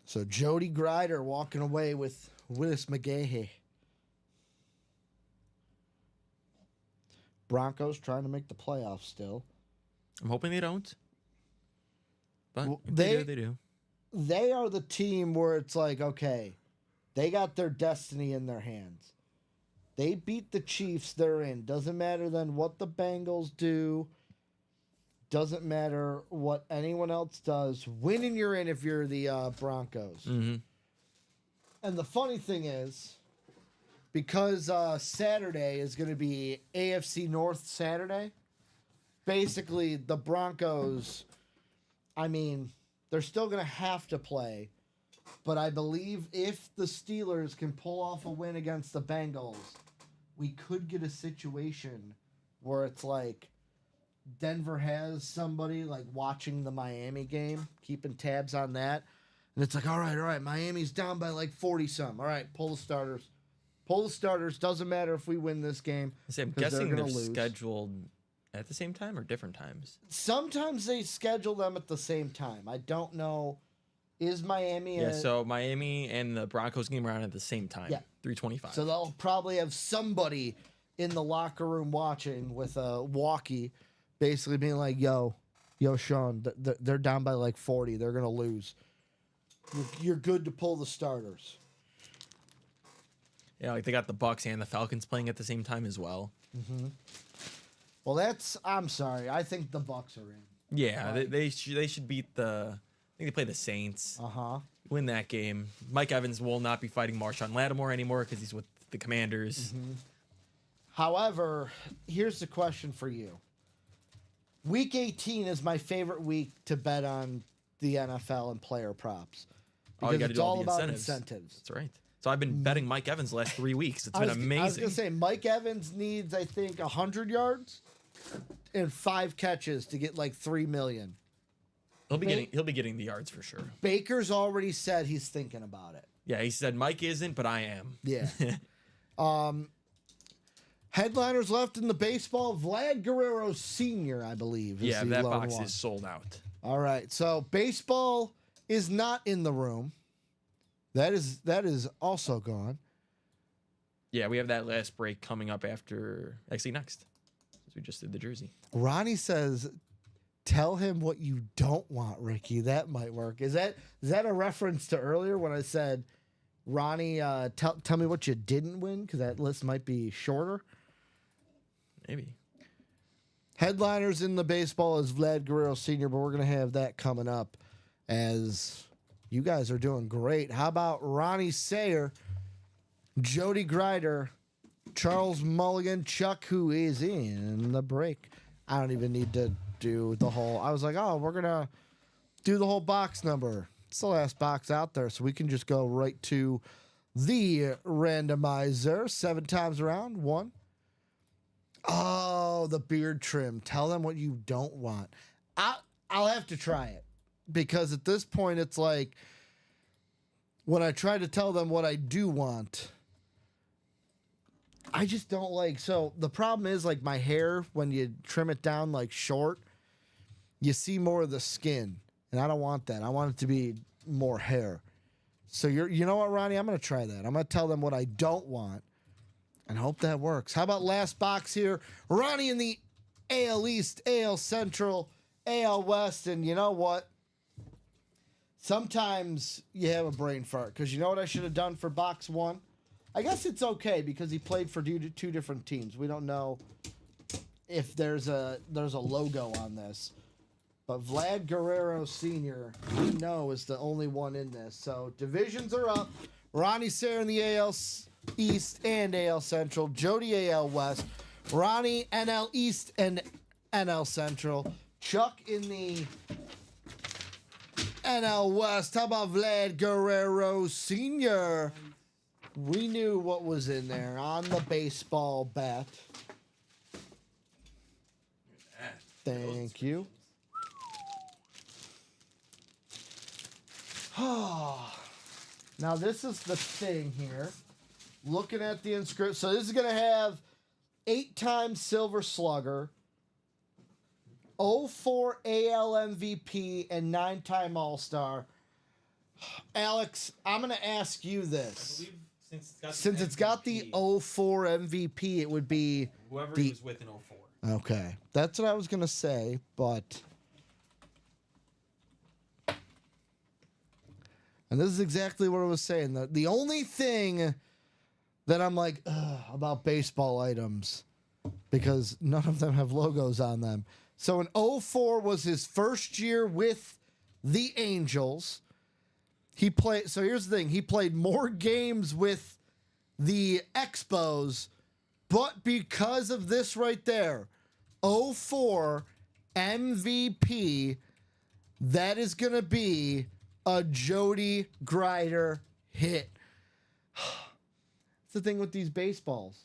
So Jody Grider walking away with Willis McGahee. Broncos trying to make the playoffs still. I'm hoping they don't. But Well, if they do. They are the team where it's like, okay, they got their destiny in their hands. They beat the Chiefs, they're in. Doesn't matter then what the Bengals do. Doesn't matter what anyone else does. Winning, you're in if you're the Broncos. Mm-hmm. And the funny thing is, because Saturday is going to be AFC North Saturday, basically the Broncos, I mean, they're still going to have to play. But I believe if the Steelers can pull off a win against the Bengals, we could get a situation where it's like Denver has somebody like watching the Miami game, keeping tabs on that. And it's like, all right, Miami's down by like 40-some. All right, pull the starters. Pull the starters. Doesn't matter if we win this game. I'm guessing they're scheduled at the same time or different times. Sometimes they schedule them at the same time. I don't know. Is Miami? So Miami and the Broncos game around at the same time. Yeah. 3:25. So they'll probably have somebody in the locker room watching with a walkie, basically being like, yo, Sean, they're down by like 40. They're going to lose. You're good to pull the starters. Yeah, like they got the Bucks and the Falcons playing at the same time as well. Mm-hmm. Well, I'm sorry. I think the Bucks are in. Yeah, they should beat the... I think they play the Saints. Win that game. Mike Evans will not be fighting Marshawn Lattimore anymore because he's with the Commanders. Mm-hmm. However, here's the question for you. Week 18 is my favorite week to bet on the NFL and player props. Because it's all about incentives. That's right. So I've been betting Mike Evans the last 3 weeks. It's been amazing. I was going to say, Mike Evans needs, I think, 100 yards and 5 catches to get like $3 million. He'll be getting the yards for sure. Baker's already said he's thinking about it. Yeah, he said Mike isn't, but I am. Yeah. Headliners left in the baseball. Vlad Guerrero Sr., I believe. Yeah, that box is sold out. All right. So baseball is not in the room. That is also gone. Yeah, we have that last break coming up after, actually next, since we just did the jersey. Ronnie says, tell him what you don't want, Ricky. That might work. Is that a reference to earlier when I said, Ronnie, tell me what you didn't win? Because that list might be shorter. Maybe. Headliners in the baseball is Vlad Guerrero Sr., but we're going to have that coming up as you guys are doing great. How about Ronnie Sayer, Jody Grider, Charles Mulligan, Chuck, who is in the break. I don't even need to do the whole... I was like, oh, we're going to do the whole box number. It's the last box out there, so we can just go right to the randomizer. 7 times around. 1. Oh, the beard trim. Tell them what you don't want. I'll have to try it. Because at this point, it's like... when I try to tell them what I do want... I just don't like... So, the problem is, like, my hair, when you trim it down, like, short, you see more of the skin. And I don't want that. I want it to be more hair. So, you know what, Ronnie? I'm going to try that. I'm going to tell them what I don't want and hope that works. How about last box here? Ronnie in the AL East, AL Central, AL West. And you know what? Sometimes you have a brain fart. Because you know what I should have done for box 1? I guess it's okay because he played for 2 different teams. We don't know if there's a logo on this. But Vlad Guerrero Sr., we know, is the only one in this. So divisions are up. Ronnie Sayer in the AL East and AL Central. Jody AL West. Ronnie NL East and NL Central. Chuck in the NL West. How about Vlad Guerrero Sr.? We knew what was in there on the baseball bat. Thank you. Now, this is the thing here. Looking at the inscription. So, this is going to have 8-time Silver Slugger, 04 AL MVP, and 9-time All-Star. Alex, I'm going to ask you this. Since it's got the 04 MVP, it would be whoever the, he was with in 04. Okay. That's what I was going to say, but... And this is exactly what I was saying. The only thing that I'm like, about baseball items, because none of them have logos on them. So in 04 was his first year with the Angels. He played. So here's the thing. He played more games with the Expos, but because of this right there, 04 MVP, that is going to be a Jody Grider hit. It's the thing with these baseballs.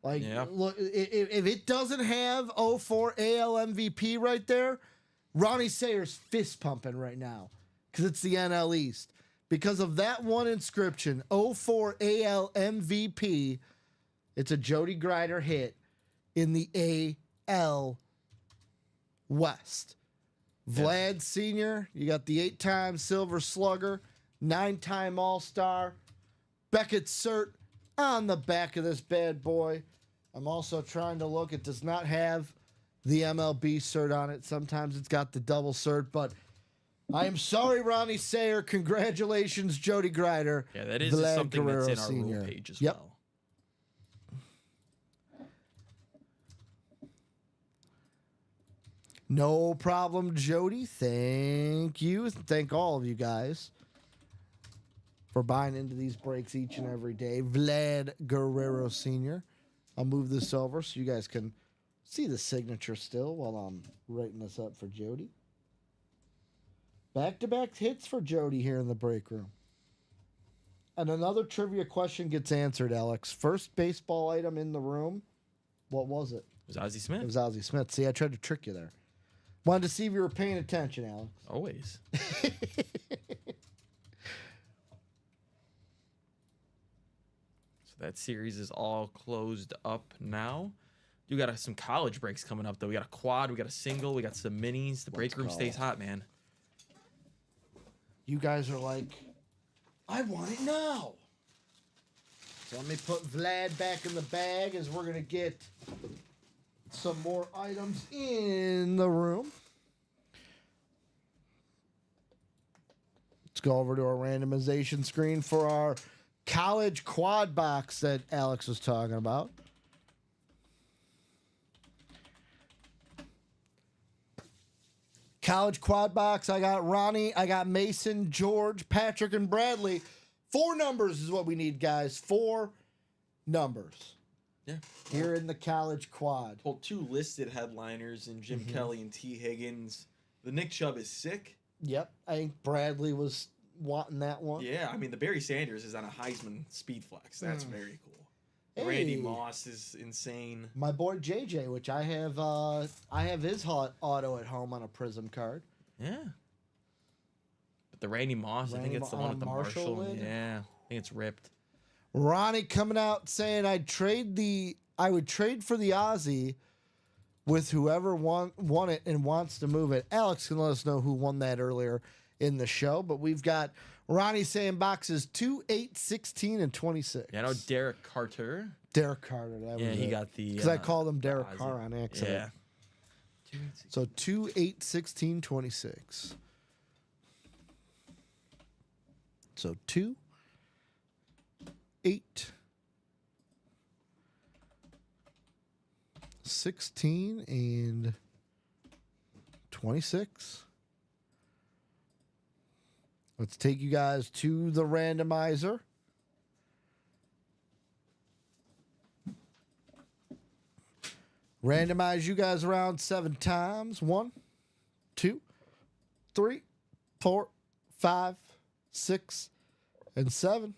Like, look, if it doesn't have 04 AL MVP right there, Ronnie Sayer's fist pumping right now because it's the NL East. Because of that one inscription, 04 AL MVP, it's a Jody Grider hit in the AL West. Vlad Sr., you got the 8-time Silver Slugger, 9-time All-Star, Beckett cert on the back of this bad boy. I'm also trying to look. It does not have the MLB cert on it. Sometimes it's got the double cert, but I am sorry, Ronnie Sayer. Congratulations, Jody Grider. Yeah, that is Vlad something Guerrero that's in our Sr. rule page as Yep. well. No problem, Jody. Thank you. Thank all of you guys for buying into these breaks each and every day. Vlad Guerrero Sr. I'll move this over so you guys can see the signature still while I'm writing this up for Jody. Back-to-back hits for Jody here in the break room. And another trivia question gets answered, Alex. First baseball item in the room, what was it? It was Ozzie Smith. It was Ozzie Smith. See, I tried to trick you there. Wanted to see if you were paying attention, Alex. Always. So that series is all closed up now. You got some college breaks coming up, though. We got a quad, we got a single, we got some minis. The break room stays hot, man. You guys are like, I want it now. So let me put Vlad back in the bag as we're going to get some more items in the room. Let's go over to our randomization screen for our college quad box that Alex was talking about. College quad box. I got Ronnie, I got Mason, George, Patrick, and Bradley. 4 numbers is what we need, guys. 4 numbers. Yeah. Here in the college quad. Pulled 2 listed headliners in Jim Kelly and T. Higgins. The Nick Chubb is sick. Yep. I think Bradley was wanting that one. Yeah, I mean, the Barry Sanders is on a Heisman speed flex. That's very cool. Randy Hey. Moss is insane. My boy JJ, which I have his auto at home on a Prism card. Yeah. But the Randy Moss, I think Randy it's the Mo- one on with a the Marshall Marshall. lid? Yeah. I think it's ripped. Ronnie coming out saying I would trade for the Aussie with whoever won it and wants to move it. Alex can let us know who won that earlier in the show, but we've got Ronnie saying boxes 2, 8, 16, and 26. Yeah, I know Derek Carter. Derek Carter. That Yeah, was he it. got the. Because I called him Derek Ozzie. Carr on accident. Yeah. So 2, 8, 16, 26. So 2, 8, 16, and 26. Let's take you guys to the randomizer. Randomize you guys around 7 times. 1, 2, 3, 4, 5, 6, and 7.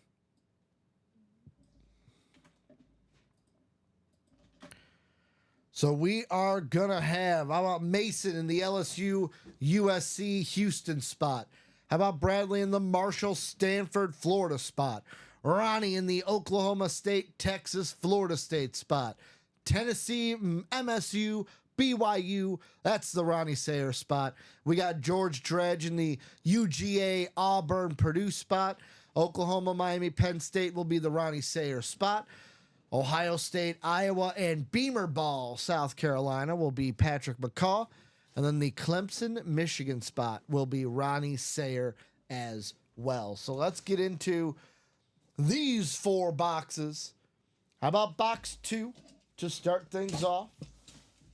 So we are going to have, how about Mason in the LSU USC Houston spot? How about Bradley in the Marshall Stanford Florida spot? Ronnie in the Oklahoma State Texas Florida State spot. Tennessee MSU BYU, that's the Ronnie Sayer spot. We got George Dredge in the UGA Auburn Purdue spot. Oklahoma Miami Penn State will be the Ronnie Sayer spot. Ohio State, Iowa, and Beamer Ball, South Carolina, will be Patrick McCaw. And then the Clemson, Michigan spot will be Ronnie Sayer as well. So let's get into these 4 boxes. How about box 2 to start things off?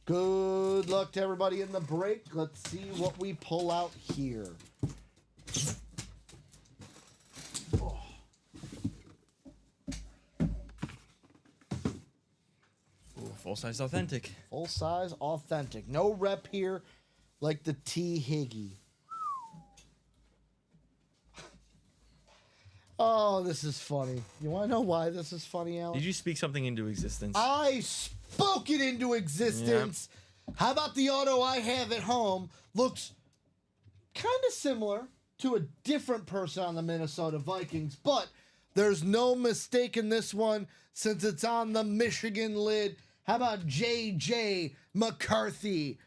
Good luck to everybody in the break. Let's see what we pull out here. Full-size authentic. Full size, authentic. No rep here like the T. Higgy. Oh, this is funny. You want to know why this is funny, Alex? Did you speak something into existence? I spoke it into existence. Yep. How about the auto I have at home? Looks kind of similar to a different person on the Minnesota Vikings, but there's no mistake in this one since it's on the Michigan lid. How about J.J. McCarthy,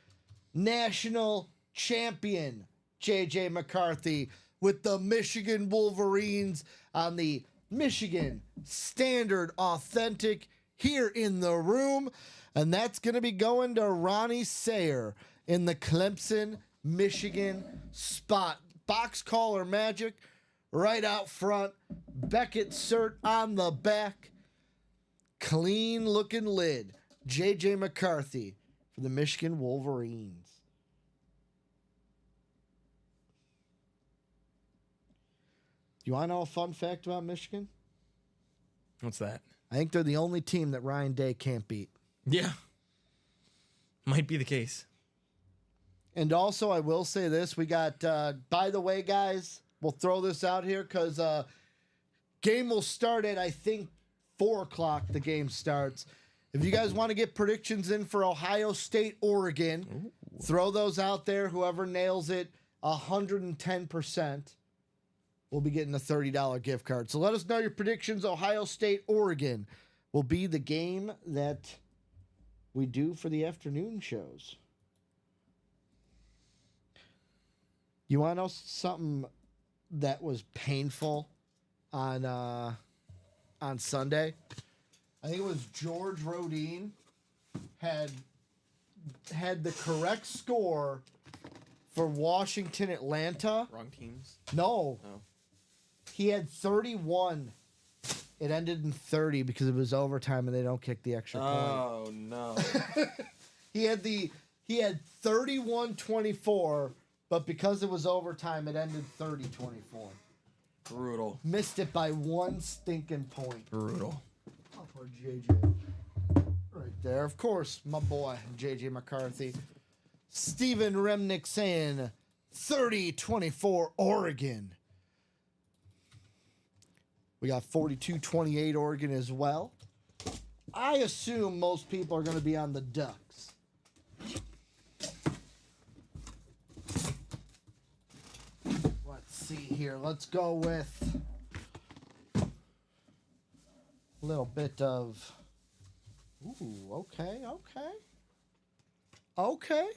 national champion J.J. McCarthy with the Michigan Wolverines on the Michigan Standard Authentic here in the room. And that's going to be going to Ronnie Sayer in the Clemson, Michigan spot. Box collar magic right out front. Beckett cert on the back. Clean looking lid. J.J. McCarthy for the Michigan Wolverines. Do you want to know a fun fact about Michigan? What's that? I think they're the only team that Ryan Day can't beat. Yeah. Might be the case. And also, I will say this. We got, by the way, guys, we'll throw this out here because game will start at, I think, 4 o'clock the game starts. If you guys want to get predictions in for Ohio State, Oregon, throw those out there. Whoever nails it 110% will be getting a $30 gift card. So let us know your predictions. Ohio State, Oregon will be the game that we do for the afternoon shows. You want to know something that was painful on Sunday? I think it was George Rodin had the correct score for Washington, Atlanta. Wrong teams. No. Oh. He had 31. It ended in 30 because it was overtime and they don't kick the extra point. Oh no. He had 31-24, but because it was overtime, it ended 30-24. Brutal. Missed it by 1 stinking point. Brutal. Oh, poor JJ. Right there. Of course, my boy, JJ McCarthy. Steven Remnick saying 30-24 Oregon. We got 42-28 Oregon as well. I assume most people are going to be on the Ducks. Let's see here. Let's go with a little bit of... Ooh, okay. Okay.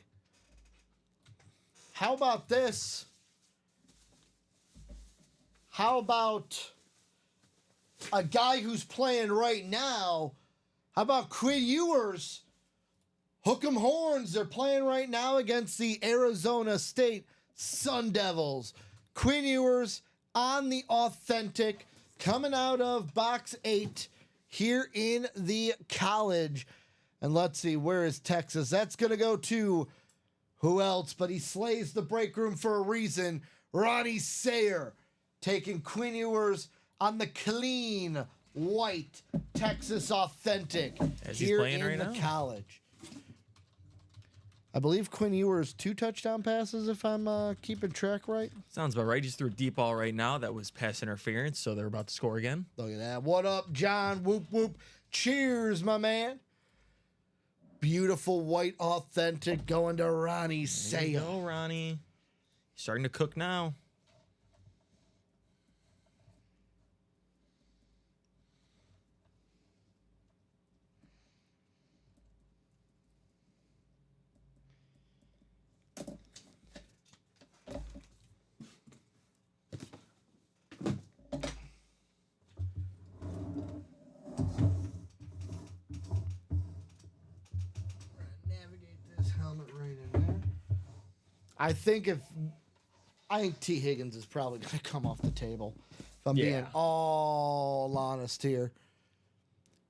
How about this? How about a guy who's playing right now? How about Quinn Ewers? Hook 'em horns. They're playing right now against the Arizona State Sun Devils. Quinn Ewers on the authentic, coming out of box 8 here in the college. And let's see, where is Texas? That's going to go to who else? But he slays the break room for a reason. Ronnie Sayer taking Quinn Ewers on the clean white Texas authentic As he's here playing in right the now. college. I believe Quinn Ewers 2 touchdown passes, if I'm keeping track right. Sounds about right. Just threw a deep ball right now. That was pass interference, so they're about to score again. Look at that. What up, John? Whoop, whoop. Cheers, my man. Beautiful, white, authentic, going to Ronnie There you Sayer. go, Ronnie. Starting to cook now. Navigate this helmet right in there. I think T. Higgins is probably going to come off the table. If I'm being Yeah. all honest here.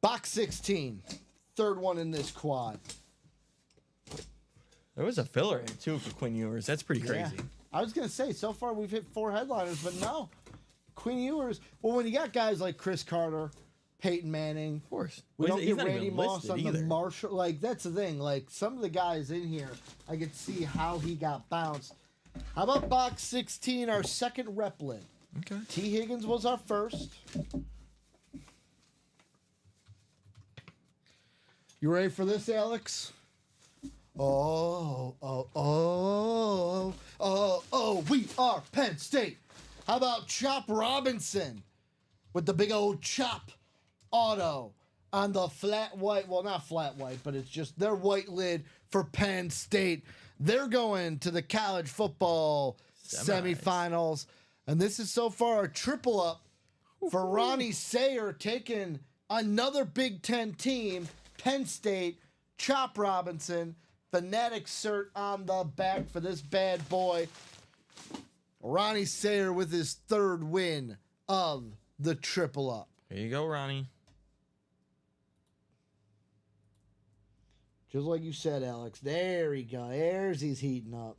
Box 16. Third one in this quad. There was a filler in it, too, for Quinn Ewers. That's pretty crazy. Yeah. I was going to say, so far we've hit 4 headliners, but no. Quinn Ewers. Well, when you got guys like Chris Carter, Peyton Manning, Of course. we Well, don't he's get not even Randy Moss listed on the either. Marshall. Like, that's the thing. Like, some of the guys in here, I could see how he got bounced. How about box 16, our second rep lid? Okay. T. Higgins was our first. You ready for this, Alex? Oh, we are Penn State. How about Chop Robinson with the big old Chop auto on the flat white, well, not flat white, but it's just their white lid for Penn State. They're going to the college football Semis. semifinals. And this is so far a triple up for Ronnie Sayer taking another Big Ten team, Penn State, Chop Robinson, Fanatic cert on the back for this bad boy. Ronnie Sayer with his third win of the triple up. There you go, Ronnie. Just like you said, Alex. There he go. There's he's heating up.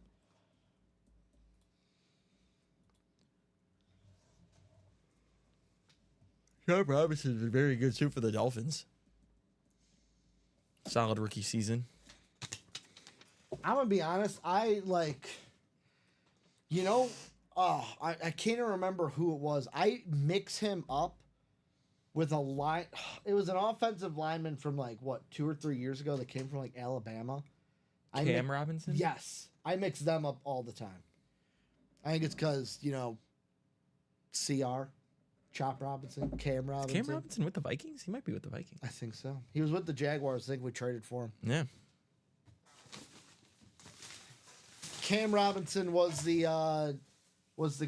Chop Robinson is a very good suit for the Dolphins. Solid rookie season. I'm gonna be honest. I I can't even remember who it was. I mix him up with a line. It was an offensive lineman from 2 or 3 years ago that came from Alabama. Cam Robinson? Yes, I mix them up all the time. I think it's because CR, Chop Robinson, Cam Robinson. Cam Robinson with the Vikings? He might be with the Vikings. I think so. He was with the Jaguars. I think we traded for him. Yeah. Cam Robinson was the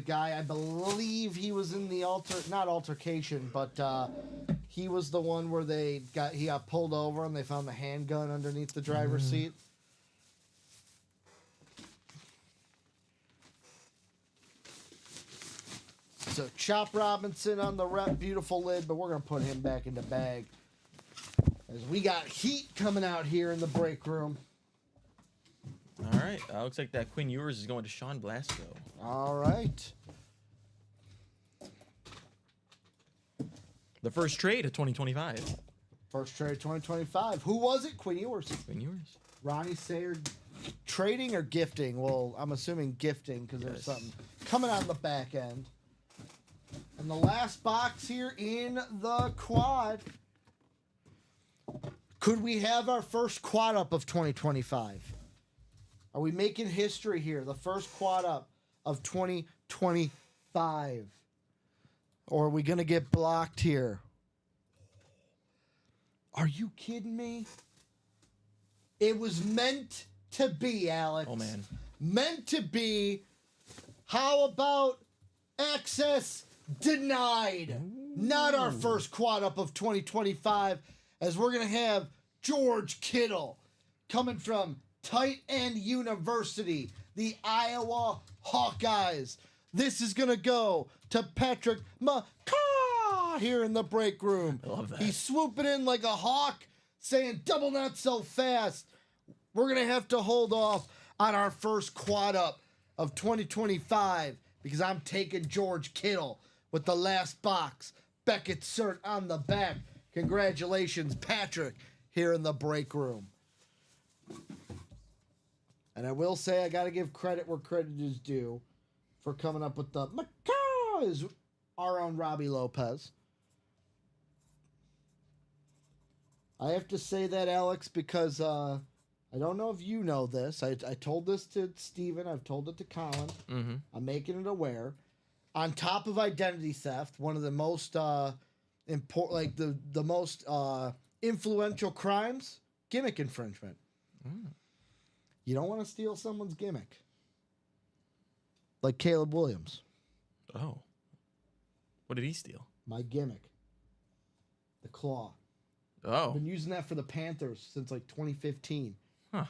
guy. I believe he was in the not altercation, but he was the one where he got pulled over and they found the handgun underneath the driver's seat. So Chop Robinson on the rep, beautiful lid, but we're gonna put him back in the bag as we got heat coming out here in the break room. All right. Looks like that Quinn Ewers is going to Sean Blasco. All right. The first trade of 2025. First trade 2025. Who was it? Quinn Ewers. Quinn Ewers. Ronnie Sayer trading or gifting? Well, I'm assuming gifting because there's Yes. something coming on the back end. And the last box here in the quad. Could we have our first quad up of 2025? Are we making history here? The first quad up of 2025. Or are we going to get blocked here? Are you kidding me? It was meant to be, Alex. Oh, man. Meant to be. How about access denied? Not our first quad up of 2025, as we're going to have George Kittle coming from Tight End University, the Iowa Hawkeyes. This is going to go to Patrick McCaw here in the break room. I love that. He's swooping in like a hawk, saying, double not so fast. We're going to have to hold off on our first quad up of 2025 because I'm taking George Kittle with the last box. Beckett cert on the back. Congratulations, Patrick, here in the break room. And I will say I got to give credit where credit is due for coming up with the Macaws, our own Robbie Lopez. I have to say that, Alex, because I don't know if you know this. I told this to Steven. I've told it to Colin. Mm-hmm. I'm making it aware. On top of identity theft, one of the most important, like the most influential crimes, gimmick infringement. Mm. You don't want to steal someone's gimmick. Like Caleb Williams. Oh. What did he steal? My gimmick. The claw. Oh. I've been using that for the Panthers since like 2015. Huh.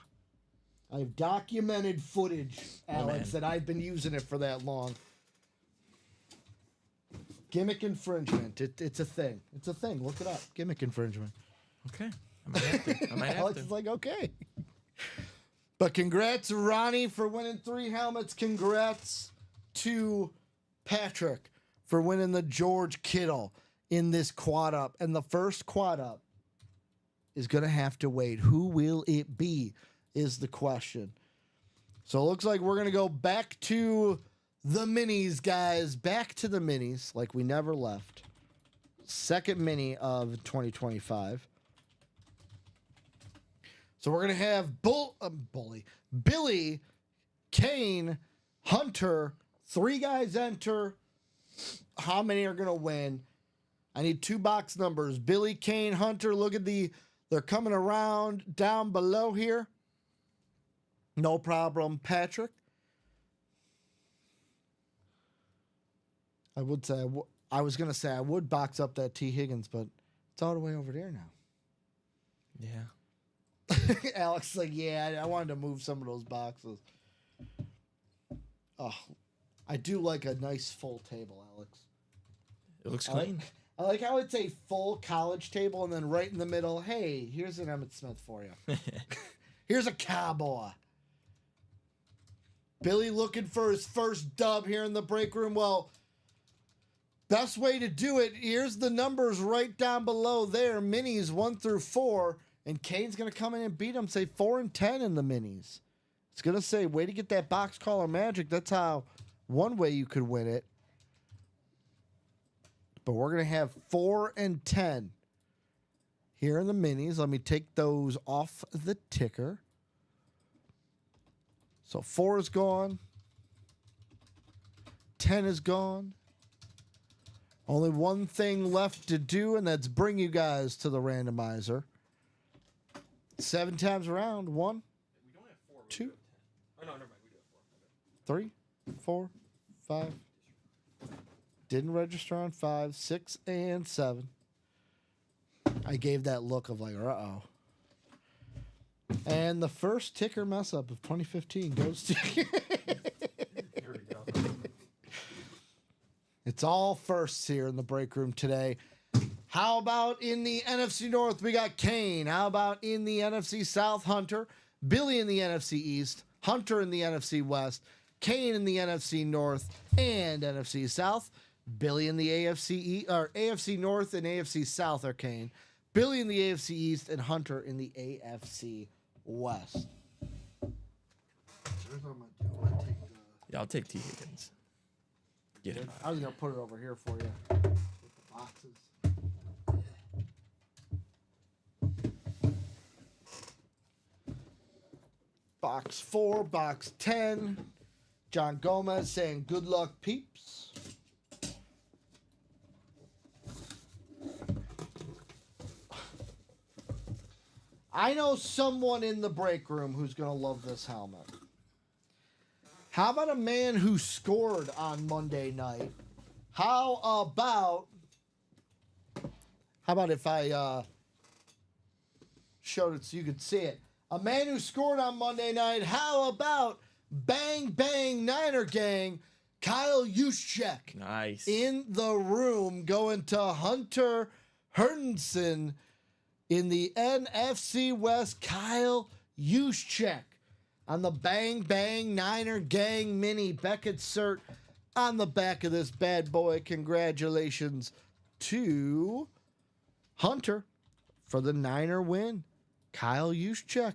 I have documented footage, Alex, man. that I've been using it for that long. Gimmick infringement. It's a thing. It's a thing. Look it up. Gimmick infringement. Okay. I might have to. I might have Alex to. is like, okay. But congrats, Ronnie, for winning 3 helmets. Congrats to Patrick for winning the George Kittle in this quad up. And the first quad up is going to have to wait. Who will it be is the question. So it looks like we're going to go back to the minis, guys. Back to the minis like we never left. Second mini of 2025. So we're going to have Billy, Kane, Hunter. 3 guys enter. How many are going to win? I need 2 box numbers. Billy, Kane, Hunter. Look at they're coming around down below here. No problem. Patrick. I would say, I was going to say I would box up that T. Higgins, but it's all the way over there now. Yeah. Alex is like, yeah, I wanted to move some of those boxes. Oh, I do like a nice full table, Alex. It looks I like, clean. I like how it's a full college table and then right in the middle, hey, here's an Emmitt Smith for you. Here's a cowboy. Billy looking for his first dub here in the break room. Well, best way to do it, here's the numbers right down below there. Minis 1 through 4. And Kane's going to come in and beat him, say 4 and 10 in the minis. It's going to say, way to get that box caller magic. That's how one way you could win it. But we're going to have 4 and 10 here in the minis. Let me take those off the ticker. So 4 is gone. 10 is gone. Only one thing left to do, and that's bring you guys to the randomizer. 7 times around. 1, 2, 3, 4, 5. Didn't register on 5, 6, and 7. I gave that look of like, uh-oh. And the first ticker mess up of 2015 goes to... Here we go. It's all firsts here in the break room today. How about in the NFC North, we got Kane. How about in the NFC South, Hunter. Billy in the NFC East. Hunter in the NFC West. Kane in the NFC North and NFC South. Billy in the AFC North and AFC South are Kane. Billy in the AFC East and Hunter in the AFC West. Yeah, I'll take T. Higgins. Get him. I was going to put it over here for you. With the boxes. Box 4, box 10. John Gomez saying, good luck, peeps. I know someone in the break room who's going to love this helmet. How about a man who scored on Monday night? How about if I showed it so you could see it? A man who scored on Monday night. How about Bang Bang Niner Gang, Kyle Juszczyk. Nice. In the room going to Hunter Hurdenson in the NFC West. Kyle Juszczyk on the Bang Bang Niner Gang mini Beckett cert on the back of this bad boy. Congratulations to Hunter for the Niner win. Kyle Juszczyk.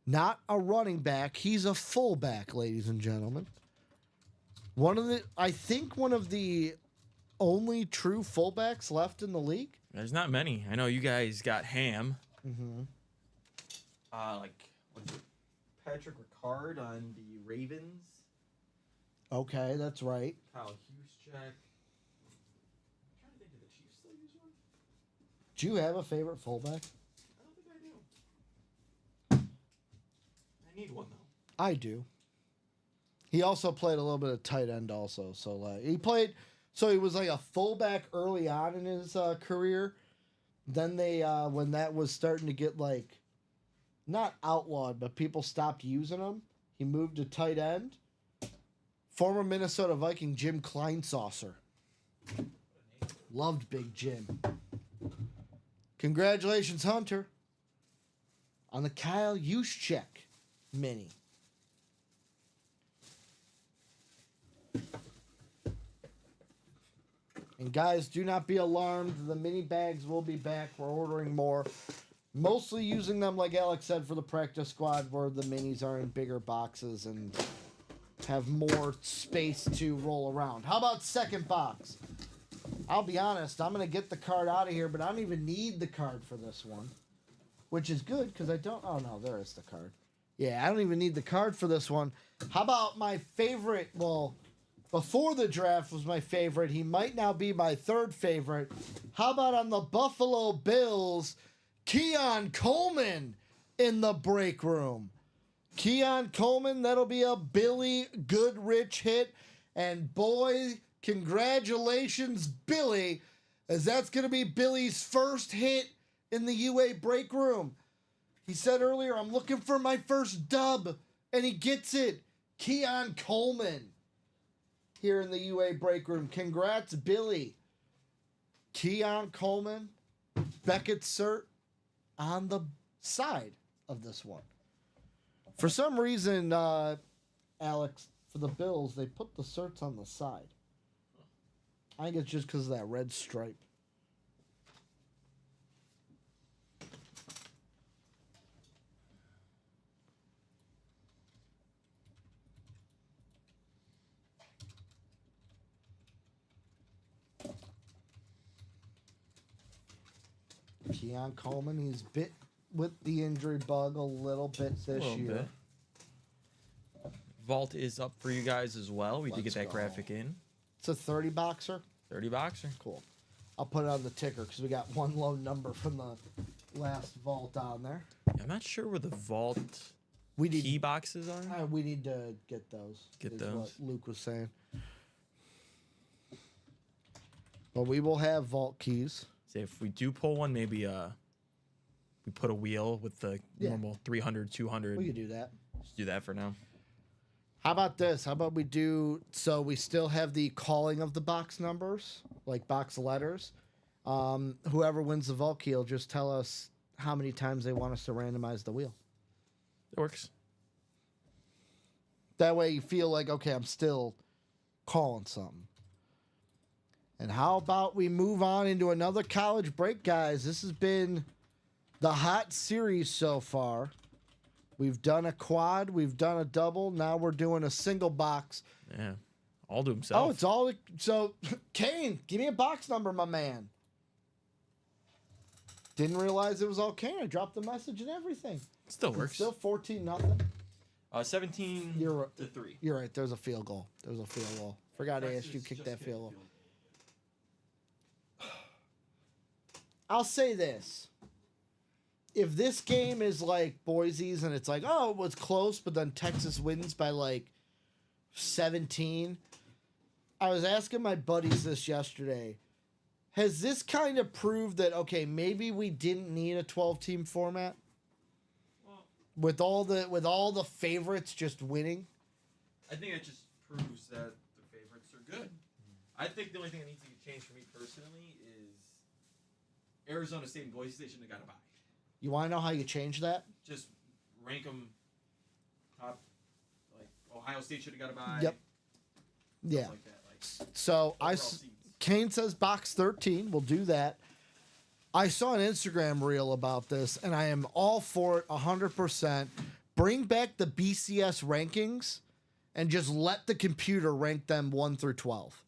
Not a running back. He's a fullback, ladies and gentlemen. I think one of the only true fullbacks left in the league. There's not many. I know you guys got Ham. Mm-hmm. What is it? Patrick Ricard on the Ravens. Okay, that's right. Kyle Juszczyk. I'm trying to think, do the Chiefs still use one? Do you have a favorite fullback? I don't think I do. I need one though. I do. He also played a little bit of tight end also. So he played. So he was like a fullback early on in his career. Then they, when that was starting to get like, not outlawed, but people stopped using him, he moved to tight end. Former Minnesota Viking Jim Kleinsaucer. Loved Big Jim. Congratulations, Hunter, on the Kyle Juszczyk mini. And guys, do not be alarmed. The mini bags will be back. We're ordering more. Mostly using them, like Alex said, for the practice squad, where the minis are in bigger boxes and have more space to roll around. How about second box? I'll be honest, I'm going to get the card out of here, but I don't even need the card for this one. Which is good, because I don't... Oh, no, there is the card. Yeah, I don't even need the card for this one. How about my favorite... Well, before the draft was my favorite. He might now be my third favorite. How about on the Buffalo Bills, Keon Coleman in the break room? Keon Coleman, that'll be a Billy Goodrich hit. And boy, congratulations, Billy, as that's going to be Billy's first hit in the UA break room. He said earlier, I'm looking for my first dub, and he gets it. Keon Coleman here in the UA break room. Congrats, Billy. Keon Coleman, Beckett cert on the side of this one. For some reason, Alex, for the Bills, they put the certs on the side. I think it's just because of that red stripe. Keon Coleman, he's bit with the injury bug a little bit this year. Vault is up for you guys as well. We did get that go. graphic in. It's a 30 boxer. 30 boxer. Cool. I'll put it on the ticker because we got one low number from the last vault on there. I'm not sure where the vault We need key boxes are. we need to get those. Get is those. What Luke was saying. But we will have vault keys. So if we do pull one, maybe we put a wheel with the normal 300, 200. We could do that. Just do that for now. How about this? How about we do, so we still have the calling of the box numbers, like box letters. Whoever wins the vault key will just tell us how many times they want us to randomize the wheel. It works. That way you feel like, okay, I'm still calling something. And how about we move on into another college break, guys? This has been the hot series so far. We've done a quad, we've done a double, now we're doing a single box. Yeah. All to himself. Oh, it's all... So, Kane, give me a box number, my man. Didn't realize it was all Kane. I dropped the message and everything. Still works. Still 14-0. 17 You're to 3. You're right. There's a field goal. Forgot to ask you kick that field goal. I'll say this. If this game is like Boise's and it's like, oh, it was close, but then Texas wins by like 17. I was asking my buddies this yesterday. Has this kind of proved that, okay, maybe we didn't need a 12-team format? With all the favorites just winning? I think it just proves that the favorites are good. I think the only thing that needs to get changed for me personally is Arizona State and Boise State shouldn't have got a bye. You want to know how you change that? Just rank them top. Like Ohio State should have got a bye. Yep. Yeah. Like that. Like, So overall seeds. Kane says box 13. We'll do that. I saw an Instagram reel about this, and I am all for it 100%. bring back the BCS rankings and just let the computer rank them 1 through 12.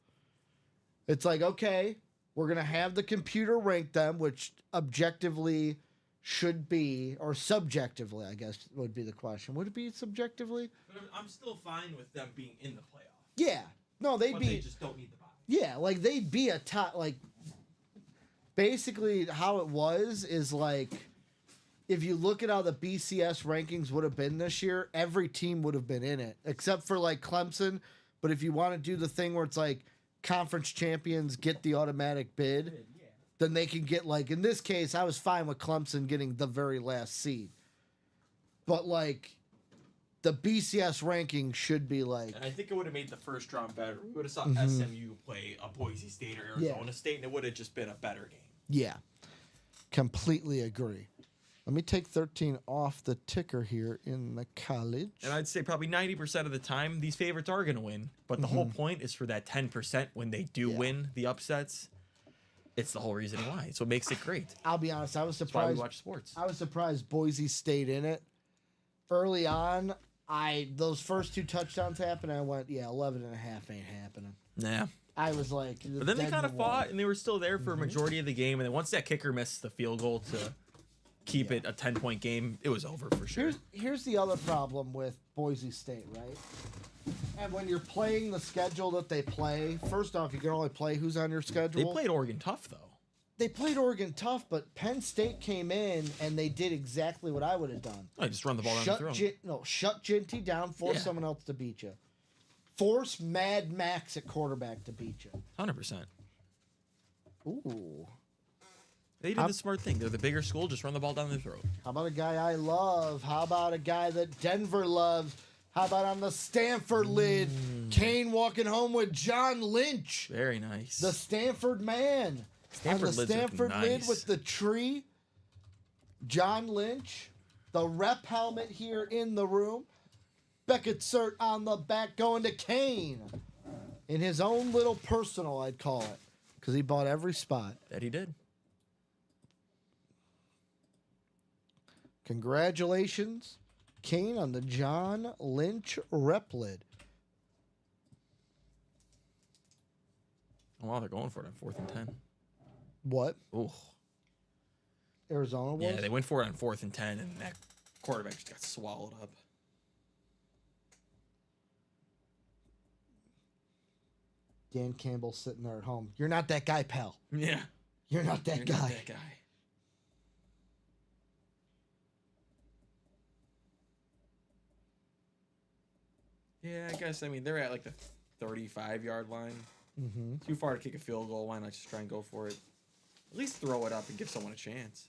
It's like, okay, we're going to have the computer rank them, which objectively should be, or subjectively, I guess would be the question. Would it be subjectively? But I'm still fine with them being in the playoff. Yeah. No, they'd But be. they just don't need the bye. Yeah, like they'd be a top. Like, basically, how it was is like, if you look at how the BCS rankings would have been this year, every team would have been in it, except for like Clemson. But if you want to do the thing where it's like conference champions get the automatic bid, then they can get, like, in this case, I was fine with Clemson getting the very last seed. But like, the BCS ranking should be like, And I think it would have made the first round better. We would have saw SMU play a Boise State or Arizona State, and it would have just been a better game. yeah, completely agree. Let me take 13 off the ticker here in the college. And I'd say probably 90% of the time, these favorites are going to win. But the whole point is for that 10% when they do win the upsets. It's the whole reason why. It's what makes it great. I'll be honest, I was That's why we surprised. watch sports. I was surprised Boise stayed in it. Early on, those first 2 touchdowns happened, I went, yeah, 11 and a half ain't happening. Nah. I was like, But then they kind of fought, and they were still there for a majority of the game. And then once that kicker missed the field goal to keep it a 10-point game, it was over for sure. Here's the other problem with Boise State, right? And when you're playing the schedule that they play, first off, you can only play who's on your schedule. They played Oregon tough, though. They played Oregon tough, but Penn State came in and they did exactly what I would have done. I just run the ball down the throat. Shut Ginty down, force someone else to beat you. Force Mad Max at quarterback to beat you. 100%. Ooh. They did the smart thing. They're the bigger school. Just run the ball down their throat. How about a guy I love? How about a guy that Denver loves? How about on the Stanford lid, Kane walking home with John Lynch, Very nice. the Stanford man. Stanford on the lid's looking Stanford lid nice. with the tree, John Lynch, the rep helmet here in the room, Beckett cert on the back going to Kane. In his own little personal, I'd call it, because he bought every spot. That he did. Congratulations, Kane, on the John Lynch rep lid. Oh, wow, they're going for it on 4th and 10. What? Ooh. Arizona was? Yeah, they went for it on 4th and 10, and that quarterback just got swallowed up. Dan Campbell sitting there at home. You're not that guy, pal. Yeah. You're not that You're guy. not that guy. Yeah, I guess. I mean, they're at like the 35-yard line. Mm-hmm. Too far to kick a field goal. Why not just try and go for it? At least throw it up and give someone a chance.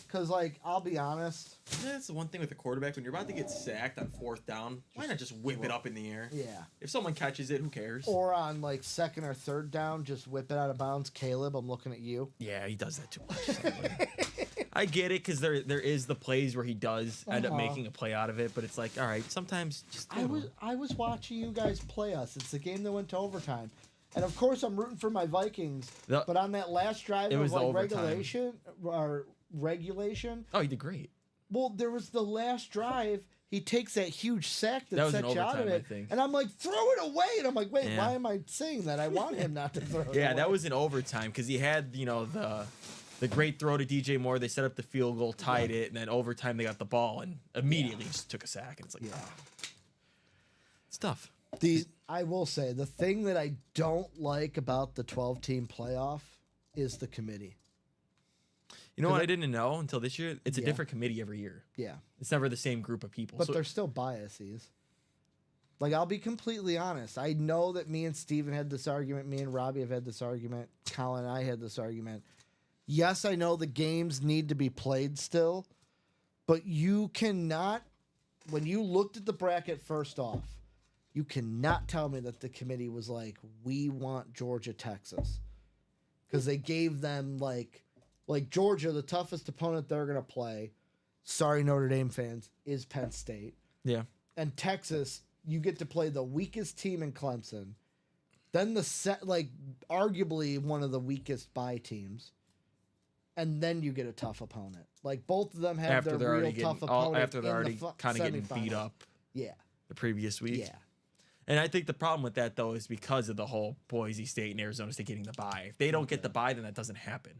Because, like, I'll be honest. That's the one thing with the quarterback. When you're about to get sacked on 4th down, why not just whip it up in the air? Yeah. If someone catches it, who cares? Or on, like, 2nd or 3rd down, just whip it out of bounds. Caleb, I'm looking at you. Yeah, he does that too much. I get it, because there is the plays where he does end up making a play out of it, but it's like, all right, sometimes just I was watching you guys play us. It's the game that went to overtime. And, of course, I'm rooting for my Vikings. But on that last drive It of, was the like, overtime. regulation, Oh, he did great. well, there was the last drive. He takes that huge sack that That was sets an you out of overtime, I it. think. And I'm like, throw it away. And I'm like, wait, Yeah. why am I saying that? I want him not to throw it Yeah, away. that was in overtime because he had, the great throw to DJ Moore. They set up the field goal, tied it, and then overtime they got the ball and immediately just took a sack. And it's like, it's tough. I will say, the thing that I don't like about the 12-team playoff is the committee. You know what I didn't know until this year? It's a Yeah. different committee every year. Yeah. It's never the same group of people. But So there's still biases. Like, I'll be completely honest. I know that me and Steven had this argument. Me and Robbie have had this argument. Colin and I had this argument. Yes, I know the games need to be played still. But you cannot, when you looked at the bracket first off, you cannot tell me that the committee was like, we want Georgia, Texas. Because they gave them, like Georgia, the toughest opponent they're going to play, sorry Notre Dame fans, is Penn State. yeah. And Texas, you get to play the weakest team in Clemson. Then arguably one of the weakest bye teams. and then you get a tough opponent. Like both of them have After their they're real already tough getting, opponent after they're in already the kind of getting beat semifinals. up Yeah, the previous week. yeah. And I think the problem with that though is because of the whole Boise State and Arizona State getting the bye. If they don't get the bye, then that doesn't happen.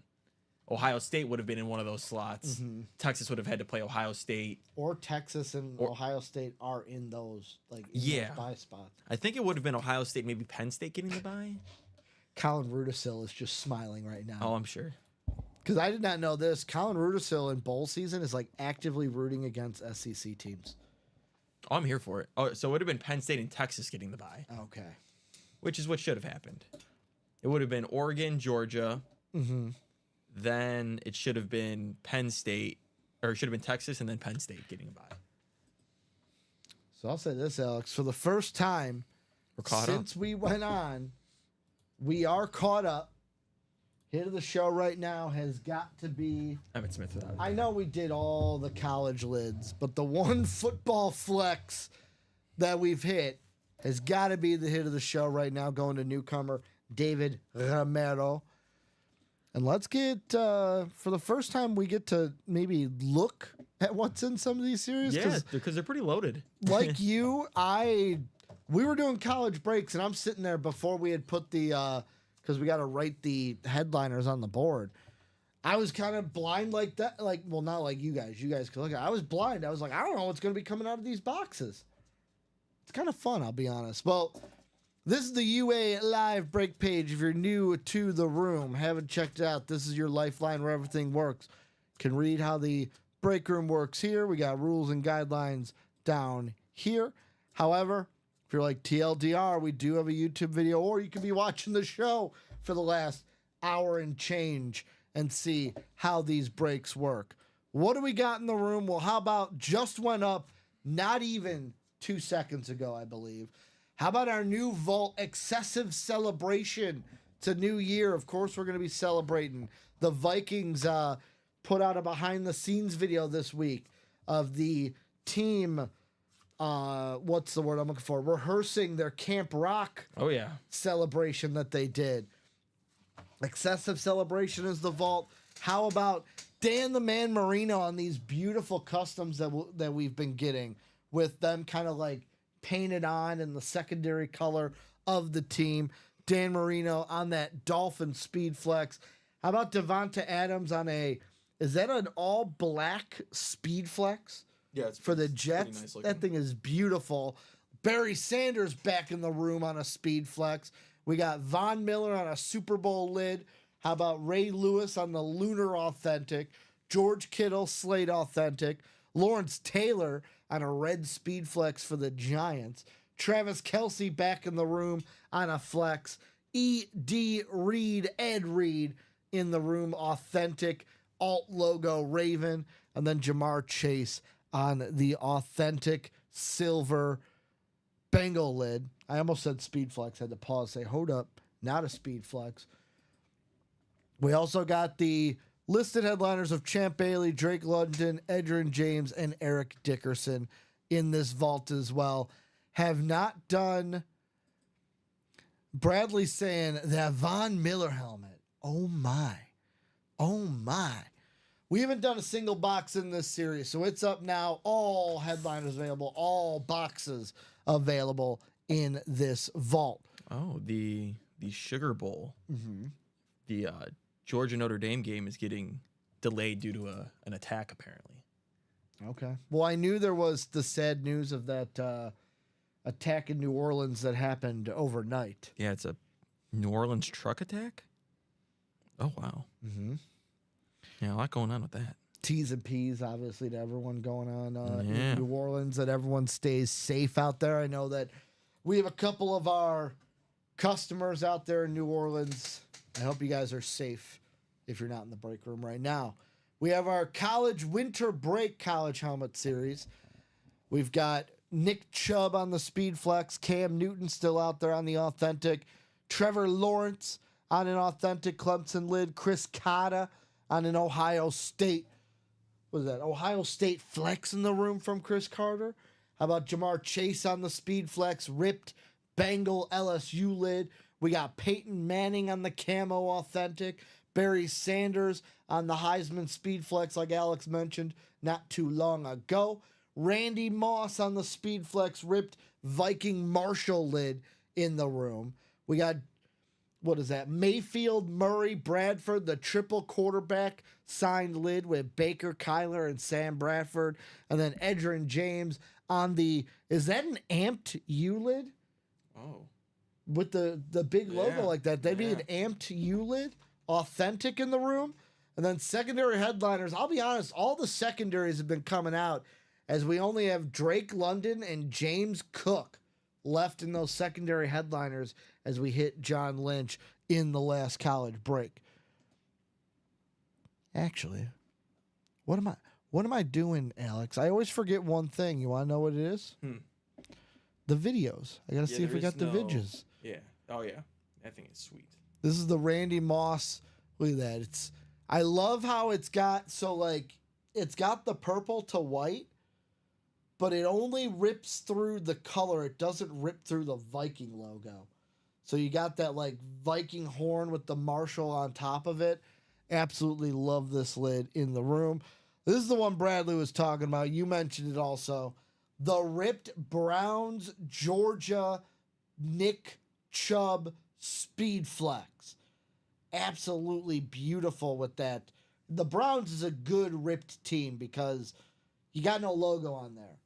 Ohio State would have been in one of those slots. Texas would have had to play Ohio State. Or Texas and Ohio State are in those those bye spots. I think it would have been Ohio State, maybe Penn State getting the bye. Colin Rudisil is just smiling right now. Oh, I'm sure. Because I did not know this. Colin Rudisil in bowl season is like actively rooting against SEC teams. Oh, I'm here for it. Oh, so it would have been Penn State and Texas getting the bye, Okay. which is what should have happened. It would have been Oregon, Georgia. Then it should have been Penn State, or it should have been Texas and then Penn State getting a bye. So I'll say this, Alex. For the first time We're caught since up. we went on, we are caught up. Hit of the show right now has got to be. Emmett Smith without it. I know we did all the college lids, but the one football flex that we've hit has got to be the hit of the show right now, going to newcomer David Romero. And let's get, for the first time, we get to maybe look at what's in some of these series. Yeah, because they're pretty loaded. Like you, we were doing college breaks, and I'm sitting there before we had put the, because we got to write the headliners on the board. I was kind of blind like that. Well, not like you guys. You guys could look at it. I was blind. I was like, I don't know what's going to be coming out of these boxes. It's kind of fun, I'll be honest. Well, this is the UA live break page. If you're new to the room, haven't checked it out, this is your lifeline where everything works. Can read how the break room works here. We got rules and guidelines down here. However, if you're like TLDR, we do have a YouTube video, or you can be watching the show for the last hour and change and see how these breaks work. What do we got in the room? Well, how about just went up not even 2 seconds ago, I believe. How about our new Vault excessive celebration? It's a new year. Of course, we're going to be celebrating. The Vikings put out a behind-the-scenes video this week of the team, what's the word I'm looking for? Rehearsing their Camp Rock Oh, yeah. celebration that they did. Excessive celebration is the Vault. How about Dan the Man Marino on these beautiful customs that we've been getting with them kind of like painted on in the secondary color of the team. Dan Marino on that Dolphin Speed Flex. How about Devonta Adams on is that an all black Speed Flex? Yeah, it's For the Jets. That thing is beautiful. Barry Sanders back in the room on a Speed Flex. We got Von Miller on a Super Bowl lid. How about Ray Lewis on the Lunar Authentic? George Kittle Slate Authentic. Lawrence Taylor on a red Speed Flex for the Giants. Travis Kelce back in the room on a Flex. E.D. Reed, Ed Reed in the room, authentic alt logo Raven. And then Jamar Chase on the authentic silver Bengal lid. I almost said Speed Flex. Had to pause, say, hold up, not a Speed Flex. We also got the listed headliners of Champ Bailey, Drake London, Edgerrin James, and Eric Dickerson in this vault as well. Have not done Bradley saying that Von Miller helmet. Oh my. Oh my. We haven't done a single box in this series, so it's up now. All headliners available, all boxes available in this vault. Oh, the Sugar Bowl. The Georgia Notre Dame game is getting delayed due to an attack, apparently. Okay. Well, I knew there was the sad news of that attack in New Orleans that happened overnight. Yeah, it's a New Orleans truck attack. Oh, wow. Yeah, a lot going on with that. T's and P's, obviously, to everyone going on Yeah. in New Orleans, that everyone stays safe out there. I know that we have a couple of our customers out there in New Orleans. I hope you guys are safe if you're not in the break room right now. We have our college winter break college helmet series. We've got Nick Chubb on the Speed Flex, Cam Newton still out there on the authentic, Trevor Lawrence on an authentic Clemson lid, Chris Cotta on an Ohio State. What is that? Ohio State Flex in the room from Chris Carter. How about Jamar Chase on the Speed Flex, ripped Bengal LSU lid. We got Peyton Manning on the Camo Authentic, Barry Sanders on the Heisman Speed Flex, like Alex mentioned not too long ago. Randy Moss on the Speed Flex ripped Viking Marshall lid in the room. We got, what is that? Mayfield, Murray, Bradford, the triple quarterback signed lid with Baker, Kyler, and Sam Bradford. And then Edgerrin James on the, is that an amped U lid? Oh. With the big logo Yeah. like that. They'd be an amped U lid, authentic in the room. And then secondary headliners. I'll be honest, all the secondaries have been coming out as we only have Drake London and James Cook left in those secondary headliners as we hit John Lynch in the last college break. Actually, what am I doing, Alex? I always forget one thing. You want to know what it is? The videos. I got to see if we got the vidges. Yeah. Oh, yeah. I think it's sweet. This is the Randy Moss. Look at that. I love how it's got, so like, it's got the purple to white, but it only rips through the color. It doesn't rip through the Viking logo. So you got that like Viking horn with the Marshall on top of it. Absolutely love this lid in the room. This is the one Bradley was talking about. You mentioned it also. The ripped Browns Georgia Nick Chubb Speed Flex. Absolutely beautiful with that. The Browns is a good ripped team because you got no logo on there.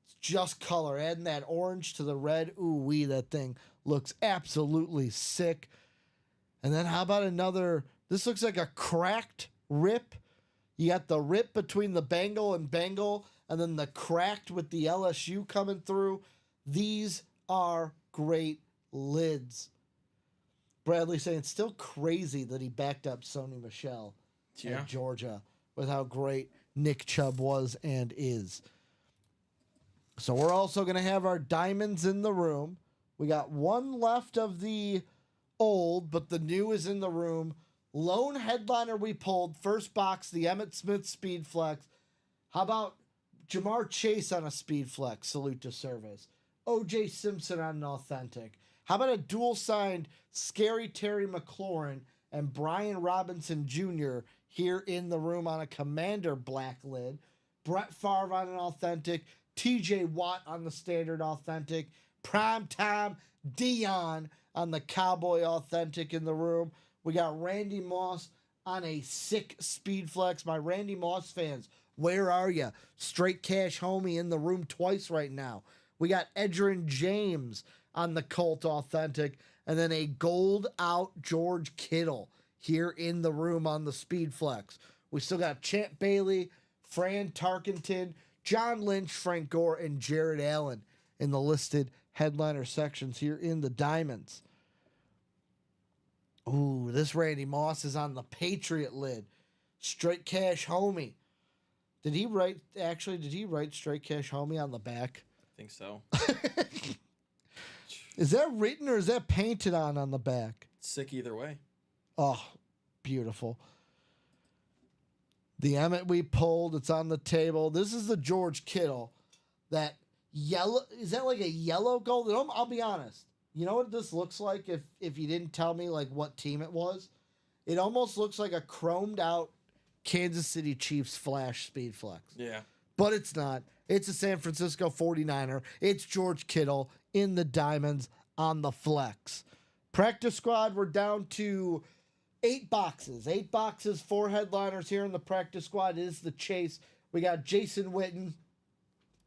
It's just color. Adding that orange to the red. Ooh wee, that thing looks absolutely sick. And then how about another? This looks like a cracked rip. You got the rip between the Bengal and Bengal, and then the cracked with the LSU coming through. These are great lids. Bradley saying it's still crazy that he backed up Sony Michel at Georgia with how great Nick Chubb was and is. So we're also going to have our diamonds in the room. We got one left of the old, but the new is in the room. Lone headliner we pulled. First box, the Emmitt Smith Speed Flex. How about Jamar Chase on a Speed Flex? Salute to service. O.J. Simpson on an authentic. How about a dual signed Scary Terry McLaurin and Brian Robinson Jr. here in the room on a Commander black lid? Brett Favre on an authentic. T.J. Watt on the standard authentic. Primetime Dion on the Cowboy authentic in the room. We got Randy Moss on a sick Speed Flex. My Randy Moss fans, where are you? Straight Cash Homie in the room twice right now. We got Edgerrin James on the Colt authentic, and then a gold out George Kittle here in the room on the Speed Flex. We still got Champ Bailey, Fran Tarkenton, John Lynch, Frank Gore, and Jared Allen in the listed headliner sections here in the Diamonds. Ooh, this Randy Moss is on the Patriot lid. Straight Cash Homie. Did he write Straight Cash Homie on the back? I think so. Is that written or is that painted on the back? Sick either way. Oh, beautiful. The Emmett we pulled, it's on the table. This is the George Kittle. That yellow, is that like a yellow gold? I'll be honest. You know what this looks like if you didn't tell me like what team it was? It almost looks like a chromed out Kansas City Chiefs Flash Speed Flex. Yeah. But it's not. It's a San Francisco 49er. It's George Kittle in the Diamonds on the Flex. Practice squad, we're down to 8 boxes. 8 boxes, 4 headliners here in the practice squad. It is the Chase. We got Jason Witten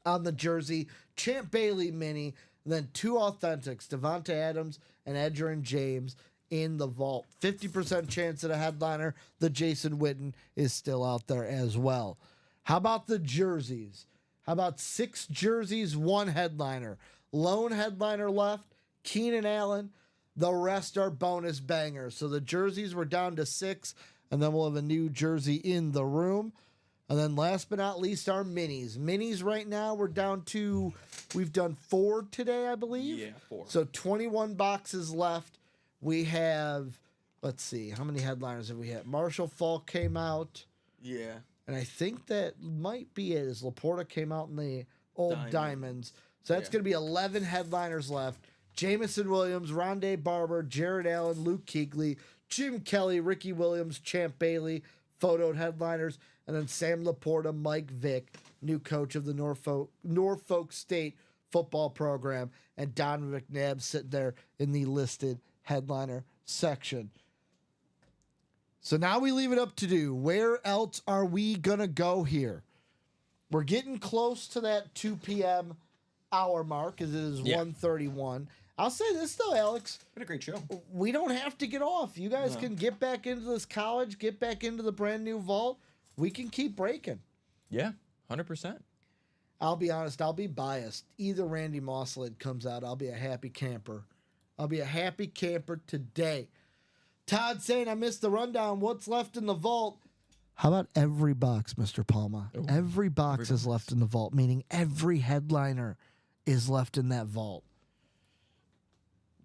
on the jersey, Champ Bailey mini, and then 2 authentics, Devonta Adams and Edgerrin James in the vault. 50% chance at a headliner. The Jason Witten is still out there as well. How about the jerseys? How about 6 jerseys, 1 headliner? Lone headliner left, Keenan Allen. The rest are bonus bangers. So the jerseys were down to 6, and then we'll have a new jersey in the room. And then last but not least, our minis. Minis right now, we're down to, we've done 4 today, I believe. Yeah, 4. So 21 boxes left. We have, let's see, how many headliners have we had? Marshall Falk came out. Yeah. And I think that might be it, as Laporta came out in the old Diamonds. So that's going to be 11 headliners left. Jamison Williams, Rondé Barber, Jared Allen, Luke Kuechly, Jim Kelly, Ricky Williams, Champ Bailey, photoed headliners, and then Sam Laporta, Mike Vick, new coach of the Norfolk State football program, and Don McNabb sitting there in the listed headliner section. So now we leave it up to do. Where else are we going to go here? We're getting close to that 2 p.m. hour mark, as it is 1:31. I'll say this, though, Alex. Been a great show. We don't have to get off. You guys can get back into this college, get back into the brand new vault. We can keep breaking. Yeah, 100%. I'll be honest. I'll be biased. Either Randy Mosslid comes out, I'll be a happy camper. I'll be a happy camper today. Todd saying, I missed the rundown. What's left in the vault? How about every box, Mr. Palma? Ooh, Every box is left in the vault, meaning every headliner is left in that vault.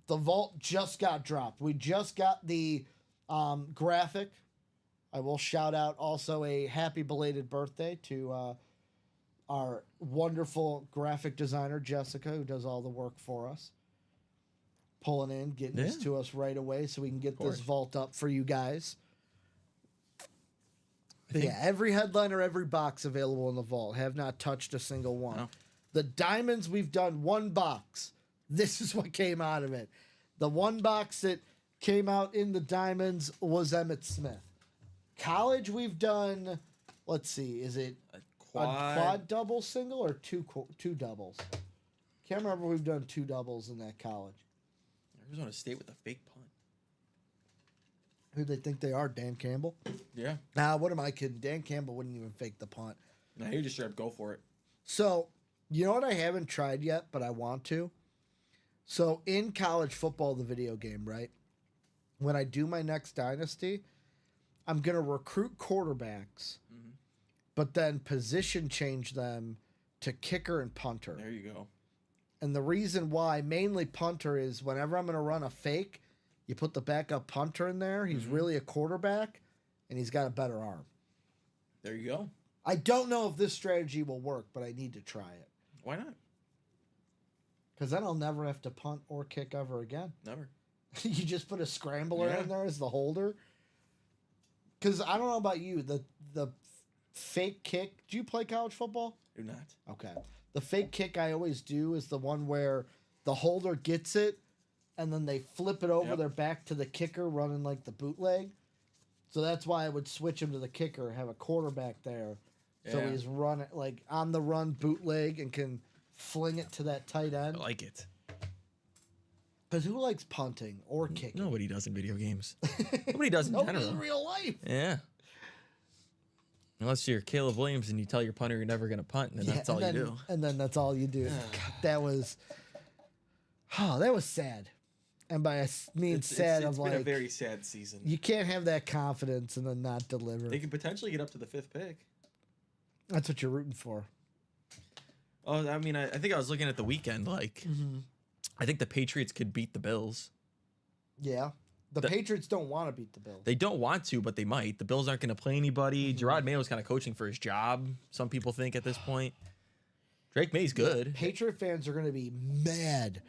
The vault just got dropped. We just got the graphic. I will shout out also a happy belated birthday to our wonderful graphic designer, Jessica, who does all the work for us. Pulling in, getting this to us right away so we can get this vault up for you guys. But yeah, every headliner, every box available in the vault. Have not touched a single one. No. The diamonds, we've done one box. This is what came out of it. The one box that came out in the diamonds was Emmitt Smith. College, we've done, let's see, is it a quad double single or two doubles? Can't remember if we've done 2 doubles in that college. Arizona State with a fake punt. Who they think they are, Dan Campbell? Yeah. Nah, what am I kidding? Dan Campbell wouldn't even fake the punt. Now you just straight up go for it. So, you know what I haven't tried yet, but I want to? So, in college football, the video game, right? When I do my next dynasty, I'm going to recruit quarterbacks, but then position change them to kicker and punter. There you go. And the reason why, mainly punter, is whenever I'm going to run a fake, you put the backup punter in there. He's really a quarterback, and he's got a better arm. There you go. I don't know if this strategy will work, but I need to try it. Why not? Because then I'll never have to punt or kick ever again. Never. You just put a scrambler in there as the holder. Because I don't know about you, the fake kick. Do you play college football? Do not. Okay. The fake kick I always do is the one where the holder gets it, and then they flip it over their back to the kicker running like the bootleg. So that's why I would switch him to the kicker, have a quarterback there. So he's running like on the run bootleg and can fling it to that tight end. I like it. Because who likes punting or kicking? Nobody does in video games. Nobody does in Nobody general. in real life. Yeah. Unless you're Caleb Williams and you tell your punter you're never going to punt, and then that's all you do. And then that's all you do. God, that was sad. And by sad, It's I'm been like, a very sad season. you can't have that confidence and then not deliver. They could potentially get up to the 5th pick. That's what you're rooting for. Oh, I mean, I think I was looking at the weekend. Like, I think the Patriots could beat the Bills. Yeah. The Patriots don't want to beat the Bills. They don't want to, but they might. The Bills aren't going to play anybody. Gerard Mayo's kind of coaching for his job, some people think at this point. Drake May's good. Patriot fans are going to be mad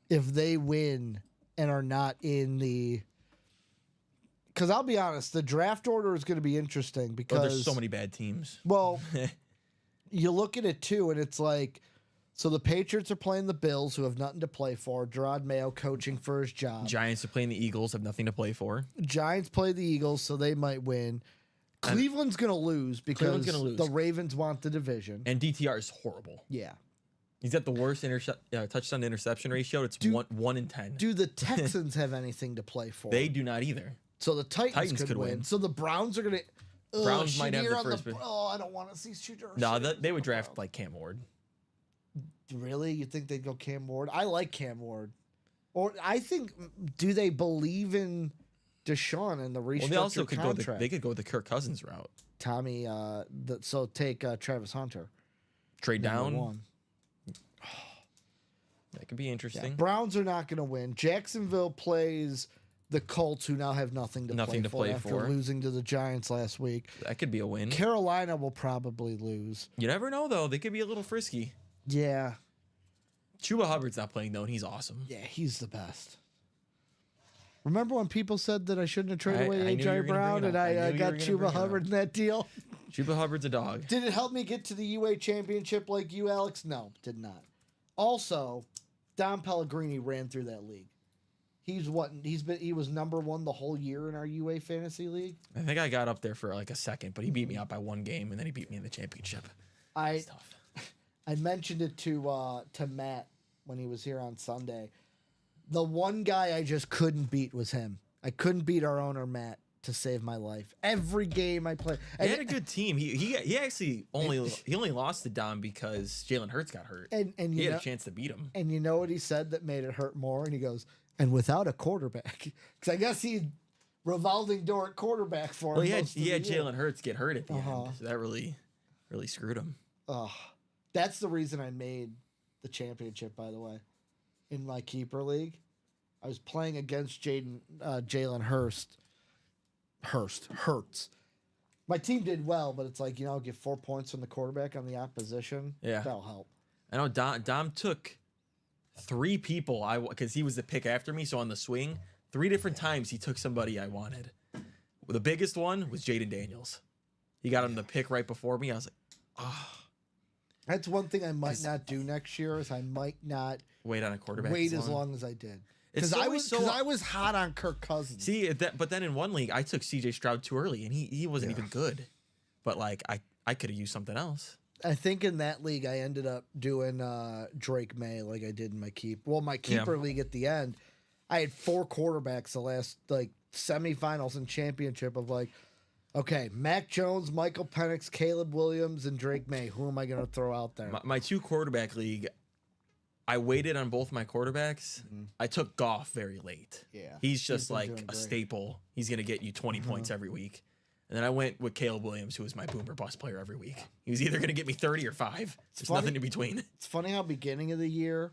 if they win and are not in the... Because I'll be honest, the draft order is going to be interesting because... Oh, there's so many bad teams. Well, you look at it too, and it's like... So the Patriots are playing the Bills, who have nothing to play for. Gerard Mayo coaching for his job. Giants are playing the Eagles, have nothing to play for. Giants play the Eagles, so they might win. Cleveland's going to lose because the Ravens want the division. And DTR is horrible. Yeah. He's got the worst touchdown to interception ratio. It's 1 in 10. Do the Texans have anything to play for? They do not either. So the Titans could win. So the Browns are going to... Browns might have the first pick. Oh, I don't want to see Shooter. No, they would draft like Cam Ward. Really? You think they'd go Cam Ward? I like Cam Ward. Or I think, do they believe in Deshaun and the restructured Well, they also could contract? they could go the Kirk Cousins route. Tommy, so take Travis Hunter. Trade down. One. That could be interesting. Yeah, Browns are not going to win. Jacksonville plays the Colts, who now have nothing to play for after losing to the Giants last week. That could be a win. Carolina will probably lose. You never know, though. They could be a little frisky. Yeah. Chuba Hubbard's not playing, though, and he's awesome. Yeah, he's the best. Remember when people said that I shouldn't have traded I away knew you were AJ gonna Brown bring and it up. I I knew you were got gonna Chuba bring it Hubbard up. in that deal? Chuba Hubbard's a dog. Did it help me get to the UA championship like you, Alex? No, did not. Also, Don Pellegrini ran through that league. He was number 1 the whole year in our UA fantasy league. I think I got up there for like a second, but he beat me out by 1 game, and then he beat me in the championship. It's tough. I mentioned it to Matt when he was here on Sunday. The one guy I just couldn't beat was him. I couldn't beat our owner Matt to save my life. Every game I played, He had a good team. He actually only lost to Dom because Jalen Hurts got hurt. and He you had know, a chance to beat him. and you know what he said that made it hurt more? And he goes, and without a quarterback, because I guess he revolving door at quarterback for him. Well, he most of had the year. Jalen Hurts get hurt at the Uh-huh. end, so that really screwed him. That's the reason I made the championship, by the way, in my keeper league. I was playing against Jalen Hurts. My team did well, but it's like, get 4 points from the quarterback on the opposition. Yeah. That'll help. I know Dom took 3 people because he was the pick after me. So on the swing, 3 different times he took somebody I wanted. The biggest one was Jaden Daniels. He got him the pick right before me. I was like, That's one thing I might not do next year is I might not wait on a quarterback. wait as long as I did. It's Because always I was hot on Kirk Cousins. See but then in one league I took CJ Stroud too early and he wasn't even good. But like I could have used something else. I think in that league I ended up doing Drake May like I did in my keep. Well, my keeper league at the end, I had 4 quarterbacks the last semifinals and championship of okay, Mac Jones, Michael Penix, Caleb Williams, and Drake May. Who am I going to throw out there? My 2 quarterback league, I waited on both my quarterbacks. I took Goff very late. Yeah. He's just been like doing a great. staple. He's going to get you 20 points every week. And then I went with Caleb Williams, who was my boomer bust player every week. He was either going to get me 30 or 5. There's funny- nothing in between. It's funny how beginning of the year,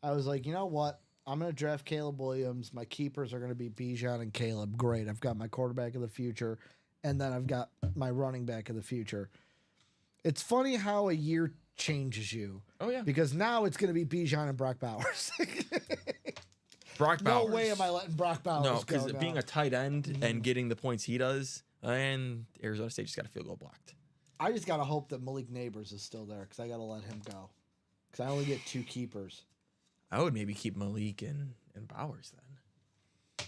I was like, you know what? I'm going to draft Caleb Williams. My keepers are going to be Bijan and Caleb. Great. I've got my quarterback of the future. And then I've got my running back of the future. It's funny how a year changes you. Oh, yeah. Because now it's going to be Bijan and Brock Bowers. Brock No Bowers. way am I letting Brock Bowers No, go because now. being a tight end and getting the points he does, and Arizona State just got a field goal blocked. I just got to hope that Malik Neighbors is still there because I got to let him go. Because I only get 2 keepers. I would maybe keep Malik and Bowers then.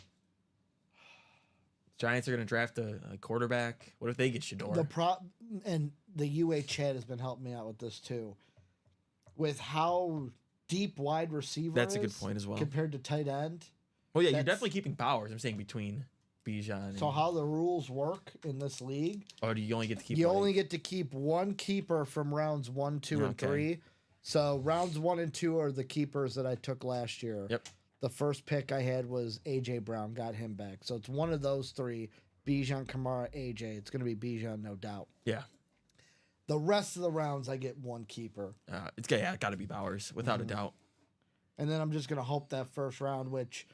Giants are going to draft a quarterback. What if they get Shador? And the UA chat has been helping me out with this too. With how deep wide receiver That's a good is point as well. compared to tight end. Well, yeah, you're that's- definitely keeping Bowers. I'm saying between Bijan and... So how the rules work in this league, Or do you only get to keep... you like- only get to keep 1 keeper from rounds 1, 2, and Okay. 3. So rounds 1 and 2 are the keepers that I took last year. Yep. The first pick I had was AJ Brown, got him back. So it's one of those 3, Bijan, Kamara, AJ. It's going to be Bijan, no doubt. Yeah. The rest of the rounds I get 1 keeper. It's got to be Bowers, without a doubt. And then I'm just going to hope that first round, which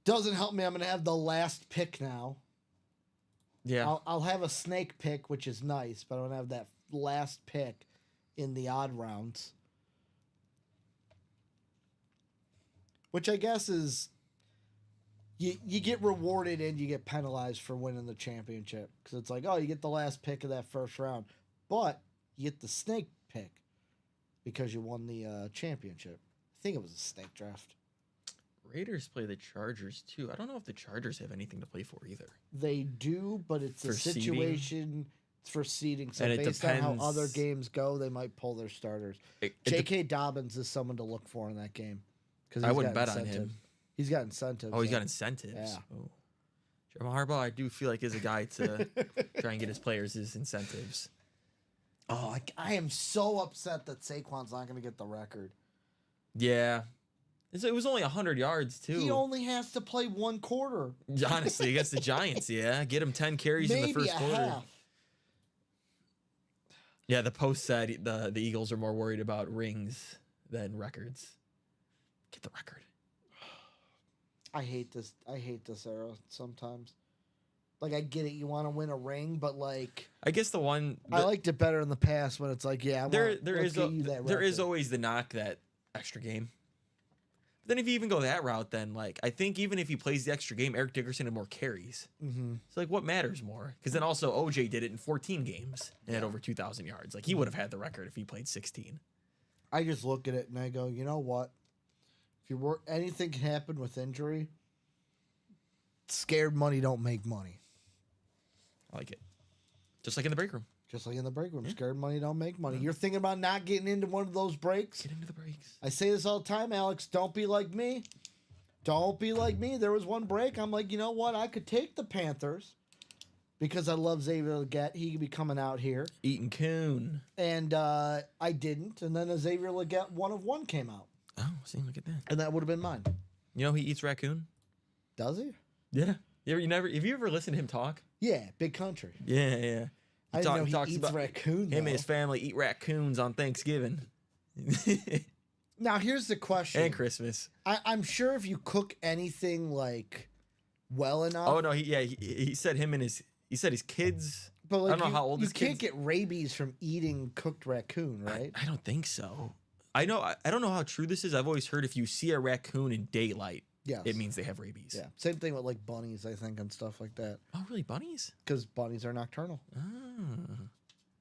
doesn't help me. I'm going to have the last pick now. Yeah. I'll have a snake pick, which is nice, but I'm going to have that last pick in the odd rounds. Which I guess is you get rewarded and you get penalized for winning the championship. Because it's like, oh, you get the last pick of that first round. But you get the snake pick because you won the championship. I think it was a snake draft. Raiders play the Chargers, too. I don't know if the Chargers have anything to play for either. They do, but it's a For seeding? situation. It's for seeding. So And it based on how depends- other games go, they might pull their starters. J.K. Dobbins is someone to look for in that game. Because I wouldn't bet on him. He's got incentives. Oh, he's so- got incentives. Yeah. Oh. Jim Harbaugh, I do feel like is a guy to try and get his players his incentives. Oh, I am so upset that Saquon's not going to get the record. Yeah. It was only 100 yards, too. He only has to play 1 quarter. Honestly, against the Giants, yeah. Get him 10 carries in the Maybe first a quarter. half. Yeah, the Post said the Eagles are more worried about rings than records. Get the record. I hate this era sometimes. Like, I get it. You want to win a ring, but like... I guess the one... I liked it better in the past when it's like, yeah, there let's is get you that there is record. always the knock that extra game. But then if you even go that route, then like I think even if he plays the extra game, Eric Dickerson had more carries. Mm-hmm. So like, what matters more? Because then also OJ did it in 14 games and had over 2,000 yards. Like he would have had the record if he played 16. I just look at it and I go, you know what? If you were anything can happen with injury, scared money don't make money. I like it. Just like in the break room. Just like in the break room, scared money don't make money. You're thinking about not getting into one of those breaks? Get into the breaks. I say this all the time, Alex. Don't be like me. Don't be like me. There was one break. I'm like, you know what? I could take the Panthers because I love Xavier Legette. He could be coming out here. Eaton Coon. And I didn't. And then a Xavier Legette 1 of 1 came out. Oh, see, look at that. And that would have been mine. You know he eats raccoon? Does he? Yeah. Have you ever listened to him talk? Yeah, big country. Yeah, yeah. I didn't know he talks eats about raccoon, him and though. his family eat raccoons on Thanksgiving Now, here's the question. and Christmas. I'm sure if you cook anything, like, well enough. Oh no, he said he said his kids. But like, I don't know how old you his can't kids. get rabies from eating cooked raccoon, right? I don't think so. I don't know how true this is. I've always heard if you see a raccoon in daylight, Yes. it means they have rabies. Yeah. Same thing with like bunnies, I think, and stuff like that. Oh, really? Bunnies? Because bunnies are nocturnal. Oh.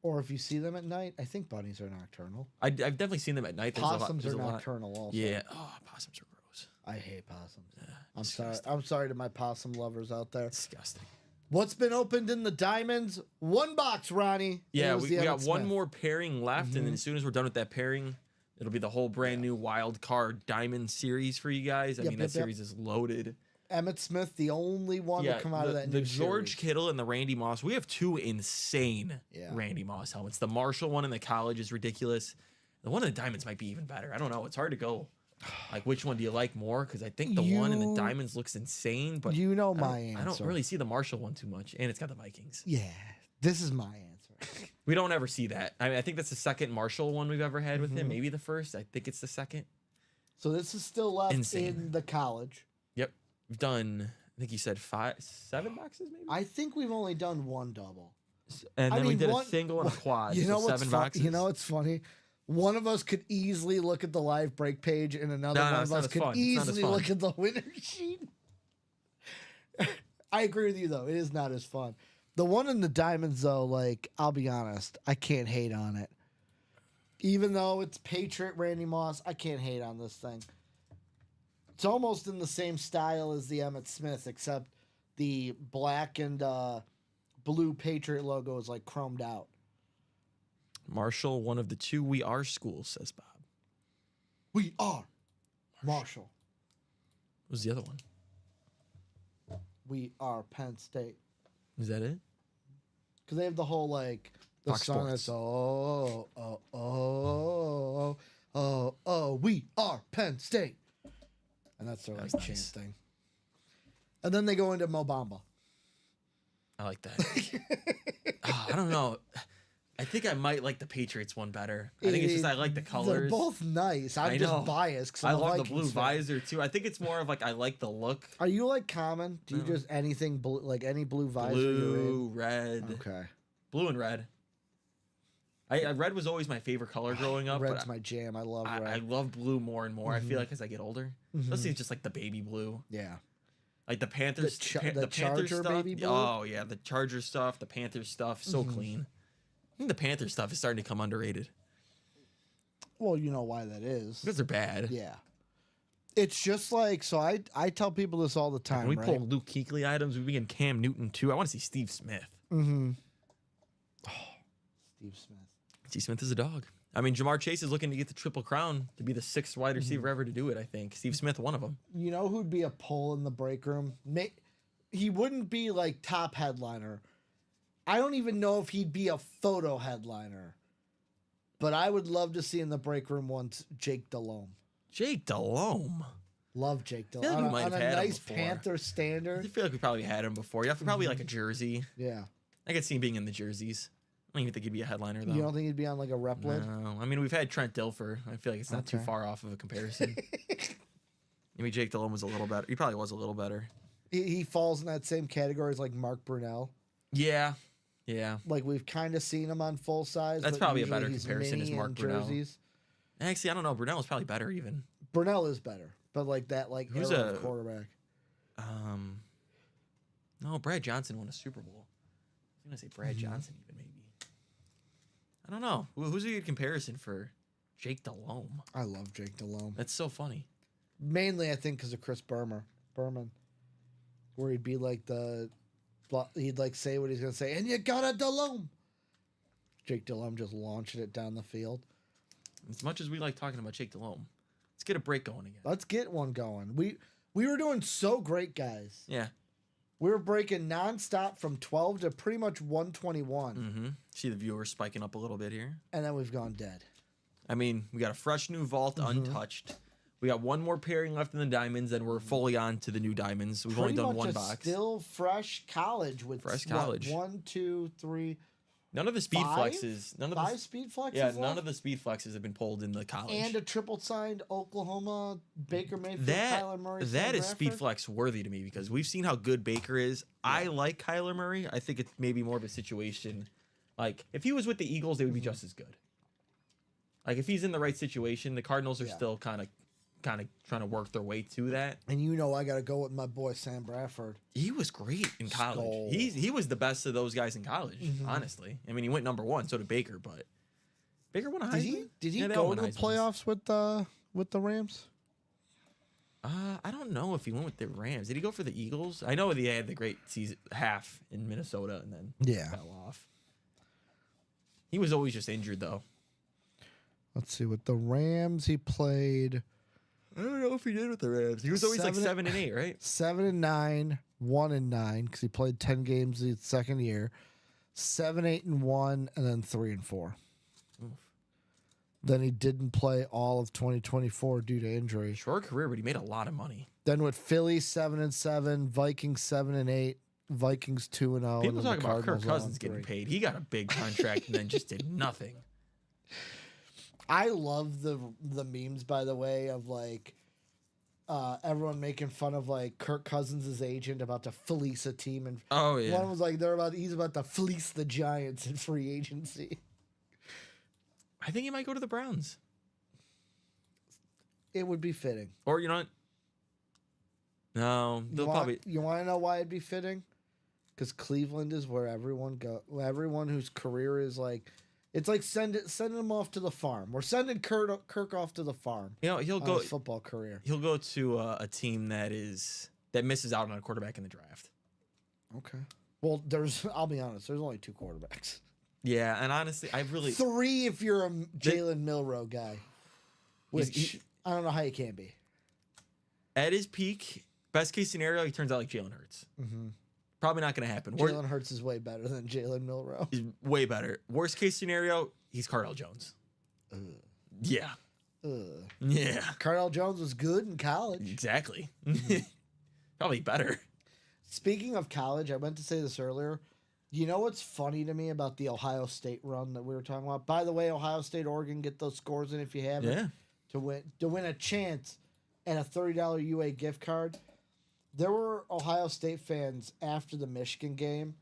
Or if you see them at night, I think bunnies are nocturnal. I've definitely seen them at night. Possums there's are a lot. nocturnal also. Yeah. Oh, possums are gross. I hate possums. I'm disgusting. sorry. I'm sorry to my possum lovers out there. Disgusting. What's been opened in the diamonds? One box, Ronnie. Yeah, It was we the got Emmett one Smith. more pairing left, and then as soon as we're done with that pairing, it'll be the whole brand new wild card diamond series for you guys. I Yep, mean, yep, that series is loaded. Emmett Smith, the only one to come out of that the new George series. Kittle and the Randy Moss. We have two insane Yeah. Randy Moss helmets. The Marshall one in the college is ridiculous. The one in the diamonds might be even better. I don't know. It's hard to go. Like, which one do you like more? Because I think the one in the You- diamonds looks insane, but You know I my don't, answer. I don't really see the Marshall one too much, and it's got the Vikings. Yeah, this is my answer. We don't ever see that. I mean, I think that's the second Marshall one we've ever had with him. Mhm. Maybe the first. I think it's the second. So this is still left Insane. in the college. Yep. We've done, I think you said 7 boxes maybe? I think we've only done one double. And I then we mean, did one- a single and a quad. You know so what's 7 fun? boxes. You know what's funny? One of us could easily look at the live break page, and another No, no, one it's of not us as could fun. It's not as easily fun. look at the winner sheet. I agree with you though; it is not as fun. The one in the diamonds, though, like I'll be honest, I can't hate on it. Even though it's Patriot Randy Moss, I can't hate on this thing. It's almost in the same style as the Emmett Smith, except the black and blue Patriot logo is like chromed out. Marshall, one of the two We Are schools, says Bob. We are Marshall. What was the other one? We are Penn State. Is that it? Because they have the whole like the Fox song Sports. that's oh, we are Penn State, and that's their like That's chant nice. thing. And then they go into Mo Bamba. I like that. I don't know. I think I might like the Patriots one better. I think it's just I like the They're colors. both nice. I'm I just know. biased. 'Cause I I'm a love the Vikings blue fan. visor too. I think it's more of like I like the look. Are you like common? Do you No. just anything blue, like any blue visor you're in? Blue, red, Okay. blue and red. Red was always my favorite color growing up. Red's but my jam. I love I red. love blue more and more. I feel like as I get older, Mhm. especially just like the baby blue, Yeah. like the Panthers, The the Panthers Charger stuff. baby blue? Oh yeah, the Charger stuff, the Panthers stuff, so Mhm. clean. I think the Panthers stuff is starting to come underrated Well, you know why that is. because they're bad. Yeah. It's just like, so I tell people this all the time, When we right? pull Luke Kuechly items, we begin Cam Newton too. I want to see Steve Smith. Mm-hmm. Oh, Steve Smith. Steve Smith is a dog. I mean, Jamar Chase is looking to get the triple crown to be the 6th wide receiver ever to do it. I think Steve Smith, one of them. You know who'd be a pull in the break room? He wouldn't be like top headliner. I don't even know if he'd be a photo headliner. But I would love to see in the break room once Jake Delhomme. Jake Delhomme. Love Jake feel Delhomme. like we On might a have had him nice before. Panther I standard. feel like we probably had him before. Yeah, probably like a jersey. Yeah. I could see him being in the jerseys. I don't even think he'd be a headliner though. You don't think he'd be on like a rep lid? No, I mean we've had Trent Dilfer. I feel like it's not too Okay. far off of a comparison. Maybe Jake Delhomme was a little better. He probably was a little better. He falls in that same category as like Mark Brunell. Yeah, yeah. Like we've kind of seen him on full size. That's but probably a usually better he's comparison as mini Mark in Brunell. jerseys. Actually, I don't know. Brunell was probably better even. Brunell is better. but like that, like Who's era of a- quarterback. No, Brad Johnson won a Super Bowl. I was gonna say Brad Johnson even maybe. I don't know. Who's a good comparison for Jake Delhomme? I love Jake Delhomme. That's so funny. Mainly, I think, because of Chris Berman, where he'd be like he'd like say what he's gonna say, and you got a Delhomme. Jake Delhomme just launching it down the field. As much as we like talking about Jake Delhomme, let's get a break going again. Let's get one going. We were doing so great, guys. Yeah. We were breaking nonstop from 12 to pretty much 121, Mm-hmm. See the viewers spiking up a little bit here. and then we've gone dead. I mean, we got a fresh new vault, untouched. We got one more pairing left in the diamonds, and we're fully on to the new diamonds. We've only Pretty done much one a box. Still fresh college with Fresh what, college. 1, 2, 3, None of the speed 5? flexes. None of 5 the speed flexes. yeah, none left? of the speed flexes have been pulled in the college. And a triple signed Oklahoma Baker Mayfield, that Kyler Murray. that Sam is speed Bradford. flex worthy to me because we've seen how good Baker is. I like Kyler Murray. I think it's maybe more of a situation like if he was with the Eagles, they would be just as good. Like if he's in the right situation, the Cardinals are Yeah. still kind of trying to work their way to that. And you know I got to go with my boy Sam Bradford. He was great in college. Skull. He was the best of those guys in college, honestly. I mean, he went number 1, so did Baker, but Baker won a Heisman. Did he Yeah, they all go won to the Heismans. playoffs with the Rams? I don't know if he went with the Rams. Did he go for the Eagles? I know he had the great season half in Minnesota and then Yeah. fell off. He was always just injured though. Let's see. With the Rams, he played I don't know if he did with the Rams. He was always like 7 7 and 8, right? 7-9, 1-9 because he played 10 games the second year. 7, 8-1, and then 3-4. Oof. Then he didn't play all of 2024 due to injury. Short career, but he made a lot of money. Then with Philly 7-7, Vikings 7-8, Vikings 2-0. People and then talk the about Kirk Cardinals Cousins 0-3. getting paid. He got a big contract and then just did nothing. I love the memes, by the way, of like everyone making fun of like Kirk Cousins' agent about to fleece a team, and Oh yeah. one was like he's about to fleece the Giants in free agency. I think he might go to the Browns. It would be fitting. Or you know what? No, they'll probably You want to know why it'd be fitting? Because Cleveland is where everyone everyone whose career is like, it's like sending him off to the farm. We're sending Kirk off to the farm. he'll On go his football career. he'll go to a team that misses out on a quarterback in the draft. Okay. Well, I'll be honest. There's only 2 quarterbacks. Yeah, and honestly, I really 3 if you're a Jalen Milroe guy, which I don't know how you can be. at his peak, best case scenario, he turns out like Jalen Hurts. Mm-hmm. Probably not going to happen. Jalen Hurts is way better than Jalen Milroe. He's way better. Worst case scenario, he's Cardell Jones. Yeah, yeah, Cardell Jones was good in college. exactly. Probably better. Speaking of college, I meant to say this earlier. You know what's funny to me about the Ohio State run that we were talking about? By the way, Ohio State, Oregon, get those scores in if you haven't. Yeah. To win a chance and a $30 UA gift card. There were Ohio State fans after the Michigan game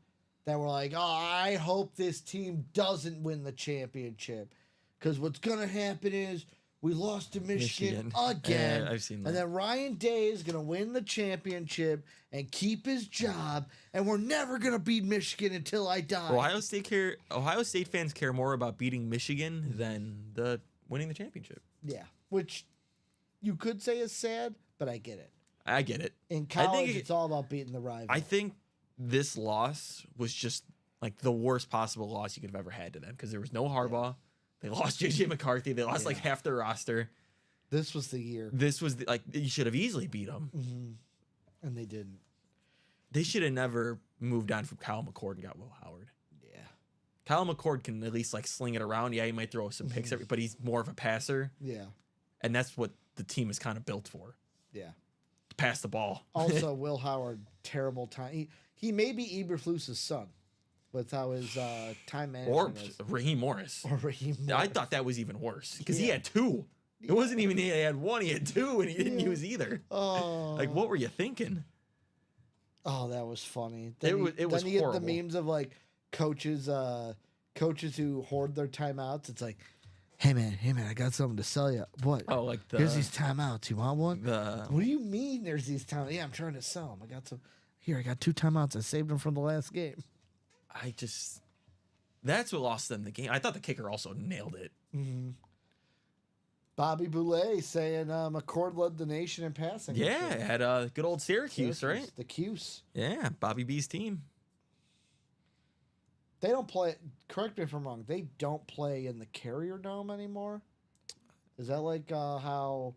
that were like, "Oh, I hope this team doesn't win the championship, because what's gonna happen is we lost to Michigan again." Yeah, I've seen that. And then Ryan Day is gonna win the championship and keep his job, and we're never gonna beat Michigan until I die. Ohio State fans care more about beating Michigan than winning the championship. Yeah, which you could say is sad, but I get it. I get it. In I college, think it's all about beating the rival. I think this loss was just like the worst possible loss you could have ever had to them because there was no Harbaugh. They lost JJ McCarthy. They lost like half their roster. This was the year, This was like you should have easily beat them. and they didn't. They should have never moved on from Kyle McCord and got Will Howard. Yeah, Kyle McCord can at least like sling it around. Yeah, he might throw some picks, but he's more of a passer, yeah, and that's what the team is kind of built for. yeah. Pass the ball. Also, Will Howard, terrible time. He may be Eberflus's son, with how his time or management is. Raheem Morris. Or Raheem I Morris. thought that was even worse because he Yeah. had 2. It wasn't even he had 1; he had 2, and he didn't Yeah. use either. Oh, Like, what were you thinking? oh, that was funny. It was Then you get horrible. the memes of like coaches who hoard their timeouts. It's like, Hey man, I got something to sell you. What? Oh, like Here's these timeouts. You want one? the What do you mean? There's these timeouts? Yeah, I'm trying to sell them. I got some. Here, I got 2 timeouts. I saved them from the last game. that's what lost them the game. I thought the kicker also nailed it. Bobby Boulay saying McCord led the nation in passing. Yeah, at good old Syracuse, right? The Cuse. Yeah, Bobby B's team. They don't play. Correct me if I'm wrong. They don't play in the Carrier Dome anymore. Is that like how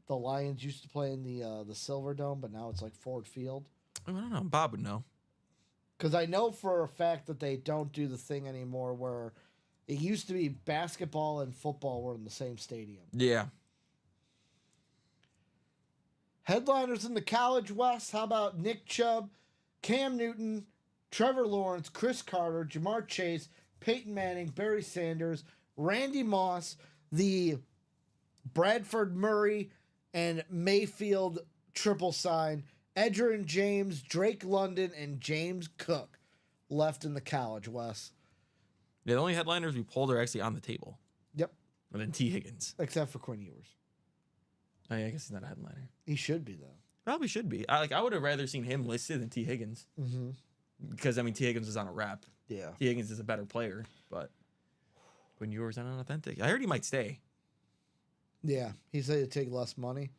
the Lions used to play in the Silver Dome, but now it's like Ford Field? I don't know. Bob would know. Because I know for a fact that they don't do the thing anymore where it used to be basketball and football were in the same stadium. Yeah. Headliners in the College West. How about Nick Chubb, Cam Newton, Trevor Lawrence, Chris Carter, Jamar Chase, Peyton Manning, Barry Sanders, Randy Moss, the Bradford Murray and Mayfield triple sign, Edgerrin James, Drake London, and James Cook left in the College West. Yeah, the only headliners we pulled are actually on the table. Yep. And then T. Higgins. Except for Quinn Ewers. Oh, yeah, I guess he's not a headliner. He should be, though. Probably should be. I would have rather seen him listed than T. Higgins. Mm-hmm. Because, I mean, T. Higgins is on a rep. Yeah. T. Higgins is a better player, but Quinn Ewers is unauthentic. I heard he might stay. Yeah. He said he'd take less money,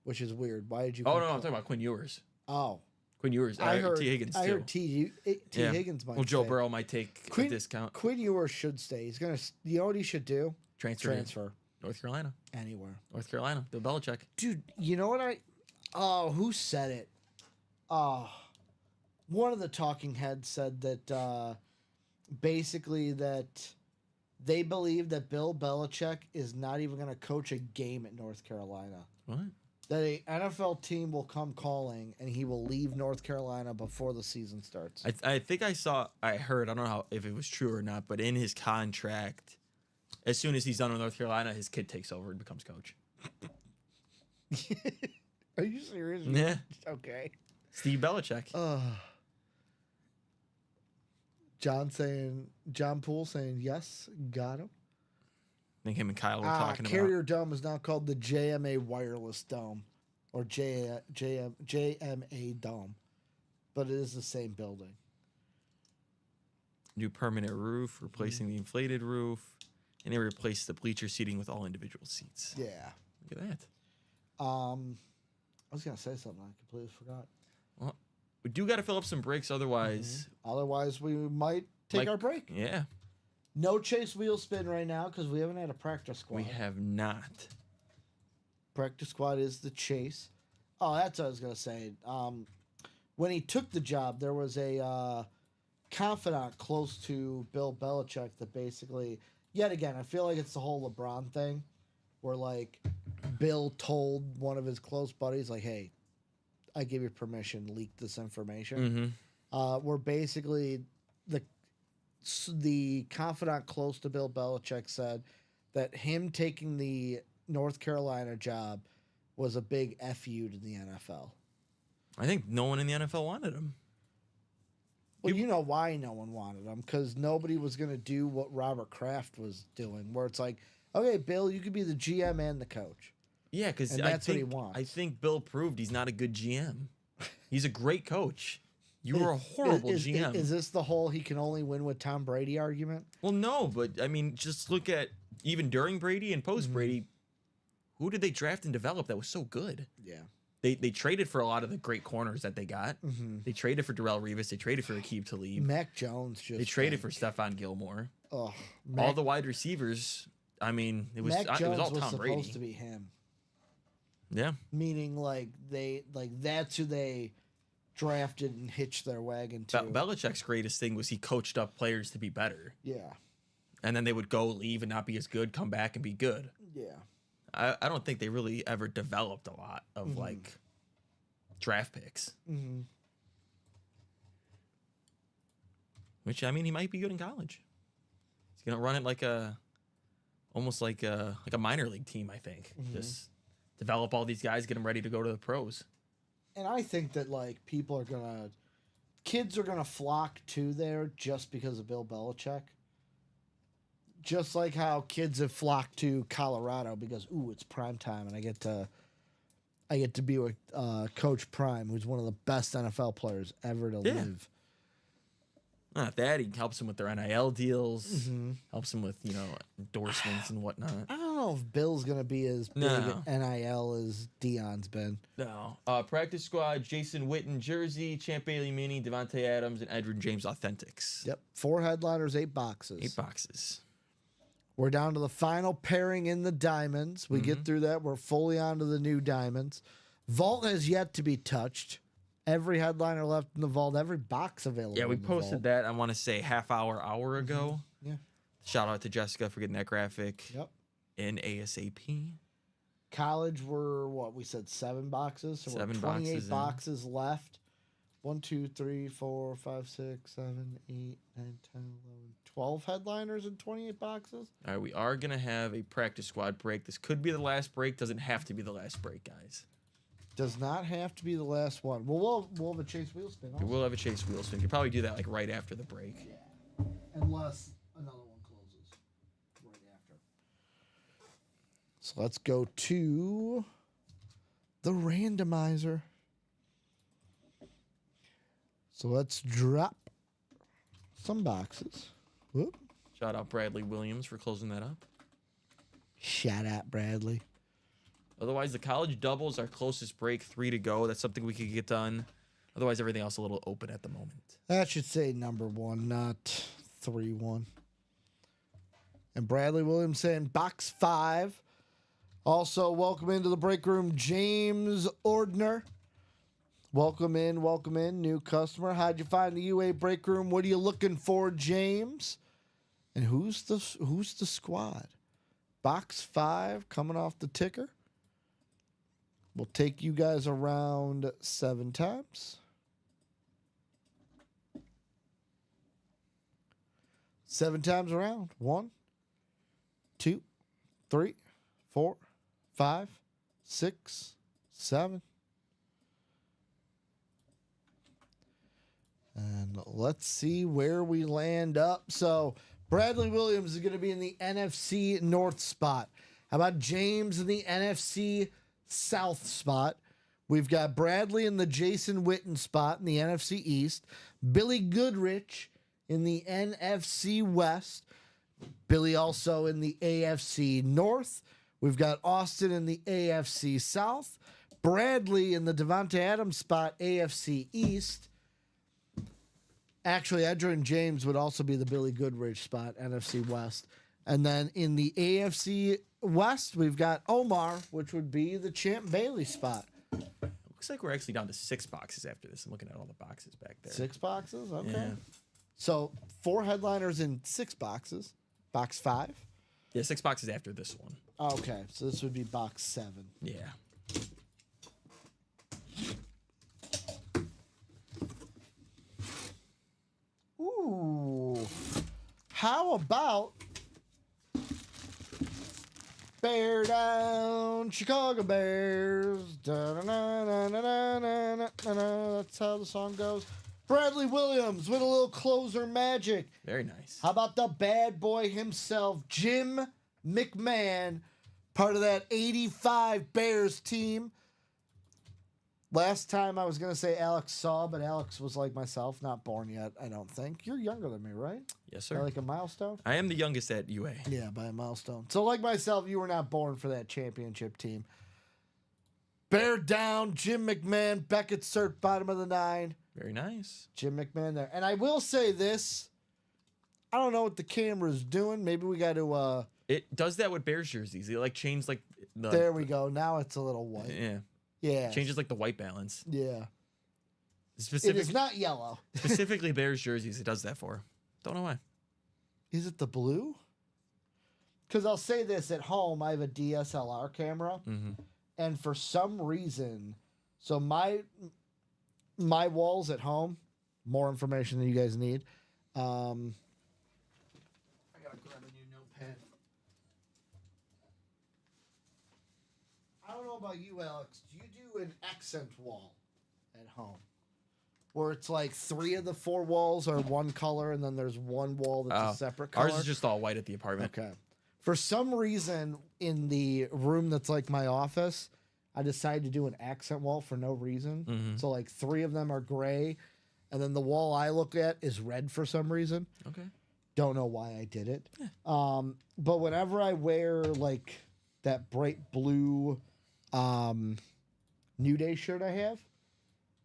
which is weird. Why did you... Oh, no, I'm talking about Quinn Ewers. Oh. Quinn Ewers. I heard T. Higgins, too. I heard T. Higgins might Well, Joe stay. Burrow might take a discount. Quinn Ewers should stay. He's going to... You know what he should do? Transfer. North Carolina. Anywhere. North Carolina. Bill Belichick. Dude, you know what who said it? One of the talking heads said that basically that they believe that Bill Belichick is not even going to coach a game at North Carolina. What? That a NFL team will come calling and he will leave North Carolina before the season starts. I think I heard, I don't know if it was true or not, but in his contract, as soon as he's done with North Carolina, his kid takes over and becomes coach. Are you serious? Yeah. Okay. Steve Belichick. John Poole saying yes, got him. I think him and Kyle were talking Carrier Dome is now called the JMA Wireless Dome, or JMA Dome, but it is the same building. New permanent roof, replacing the inflated roof, and they replaced the bleacher seating with all individual seats. Yeah. Look at that. I was gonna say something I completely forgot. Well, we do got to fill up some breaks, otherwise. Otherwise, we might take our break. Yeah, No Chase wheel spin right now because we haven't had a practice squad. we have not. Practice squad is the Chase. Oh, that's what I was gonna say. When he took the job, there was a confidant close to Bill Belichick that basically, yet again, I feel like it's the whole LeBron thing, where like Bill told one of his close buddies, like, "Hey, I give you permission, leak this information." Mm-hmm. Where basically the confidant close to Bill Belichick said that him taking the North Carolina job was a big FU to the NFL. I think no one in the NFL wanted him. Well, you know why no one wanted him, because nobody was going to do what Robert Kraft was doing, where it's like, okay, Bill, you could be the GM and the coach. Yeah, because that's what he wants. I think Bill proved he's not a good GM. He's a great coach. You were a horrible GM. Is this the whole he can only win with Tom Brady argument? Well, no, but I mean, just look at even during Brady and post Brady, who did they draft and develop that was so good? Yeah. They traded for a lot of the great corners that they got. They traded for Darrell Revis. They traded for Aqib Talib. Mac Jones just. They traded for Stephon Gilmore. Oh, All the wide receivers. I mean, it was Mac Jones all was Tom supposed Brady. to be him. Yeah. Meaning, that's who they drafted and hitched their wagon to. Belichick's greatest thing was he coached up players to be better. Yeah. And then they would go leave and not be as good, come back and be good. Yeah. I don't think they really ever developed a lot of like draft picks. Mm-hmm. Which, I mean, he might be good in college. He's gonna run it almost like a minor league team. I think just develop all these guys, get them ready to go to the pros. And I think that kids are gonna flock to there just because of Bill Belichick. just like how kids have flocked to Colorado because it's prime time, and I get to be with Coach Prime, who's one of the best NFL players ever to Yeah. live. Not that he helps them with their NIL deals, helps them with endorsements and whatnot. I don't know if Bill's gonna be as big No. at NIL as Dion's been. No. Practice squad: Jason Witten, Jersey, Champ Bailey Mini, Devontae Adams, and Edwin James Authentics. Yep, 4 headliners, 8 boxes. 8 boxes. We're down to the final pairing in the diamonds. We get through that. We're fully onto the new diamonds. Vault has yet to be touched. Every headliner left in the vault. Every box available. Yeah, we in the posted vault. that. I want to say hour ago. Yeah. Shout out to Jessica for getting that graphic Yep. in ASAP. College were what we said 7 boxes. So 7 we're 28 boxes in. boxes left. 1, 2, 3, 4, 5, 6, 7, 8, 9, 10, 11, 12 headliners in 28 boxes. All right, we are gonna have a practice squad break. This could be the last break. Doesn't have to be the last break, guys. Does not have to be the last one. Well, we'll have a Chase wheel spin. We will have a chase wheel spin. You could probably do that like right after the break. Unless another one closes right after. So let's go to the randomizer. So let's drop some boxes. Whoop. Shout out Bradley Williams for closing that up. Shout out Bradley. Otherwise, the college doubles our closest break, 3 to go. That's something we could get done. Otherwise, everything else a little open at the moment. That should say number 1, not 3-1. And Bradley Williams saying box 5. Also, welcome into the break room, James Ordner. Welcome in, new customer. How'd you find the UA break room? What are you looking for, James? And who's the squad? Box 5 coming off the ticker. We'll take you guys around 7 times. 7 times around. 1, 2, 3, 4, 5, 6, 7. And let's see where we land up. So Bradley Williams is going to be in the NFC North spot. How about James in the NFC South spot? We've got Bradley in the Jason Witten spot in the NFC East. Billy Goodrich in the NFC West. Billy also in the AFC North. We've got Austin in the AFC South. Bradley in the Devontae Adams spot, AFC East. Actually, Edger and James would also be the Billy Goodrich spot, NFC West. And then in the AFC West, we've got Omar, which would be the Champ Bailey spot. Looks like we're actually down to 6 boxes after this. I'm looking at all the boxes back there. 6 boxes? Okay. Yeah. So 4 headliners in 6 boxes. Box 5? Yeah, 6 boxes after this one. Okay, so this would be box 7. Yeah. Ooh. How about Bear Down, Chicago Bears? Da-da-na-na-na-na-na-na-na. That's how the song goes. Bradley Williams with a little closer magic. Very nice. How about the bad boy himself, Jim McMahon, part of that 85 Bears team? Last time I was going to say Alex saw, but Alex was like myself, not born yet, I don't think. You're younger than me, right? Yes, By sir. like a milestone? I am the youngest at UA. Yeah, by a milestone. So like myself, you were not born for that championship team. Bear down, Jim McMahon, Beckett Cert, bottom of the 9. Very nice. Jim McMahon there. And I will say this. I don't know what the camera's doing. Maybe we got to... It does that with Bears jerseys. It like changes like the there we go. Now it's a little white. Yeah. Yeah. Changes like the white balance. Yeah. It Specific, is not yellow. specifically Bears jerseys. It does that for. Don't know why. Is it the blue? Because I'll say this. At home, I have a DSLR camera. Mm-hmm. And for some reason... So my walls at home, more information than you guys need. I gotta grab a new notepad. I don't know about you, Alex. Do you do an accent wall at home? where it's like 3 of the 4 walls are one color, and then there's one wall that's a separate color. Ours is just all white at the apartment. Okay. For some reason, in the room that's like my office, I decided to do an accent wall for no reason. Mhm. So like 3 of them are gray, and then the wall I look at is red for some reason. Okay. Don't know why I did it. But whenever I wear like that bright blue New Day shirt I have,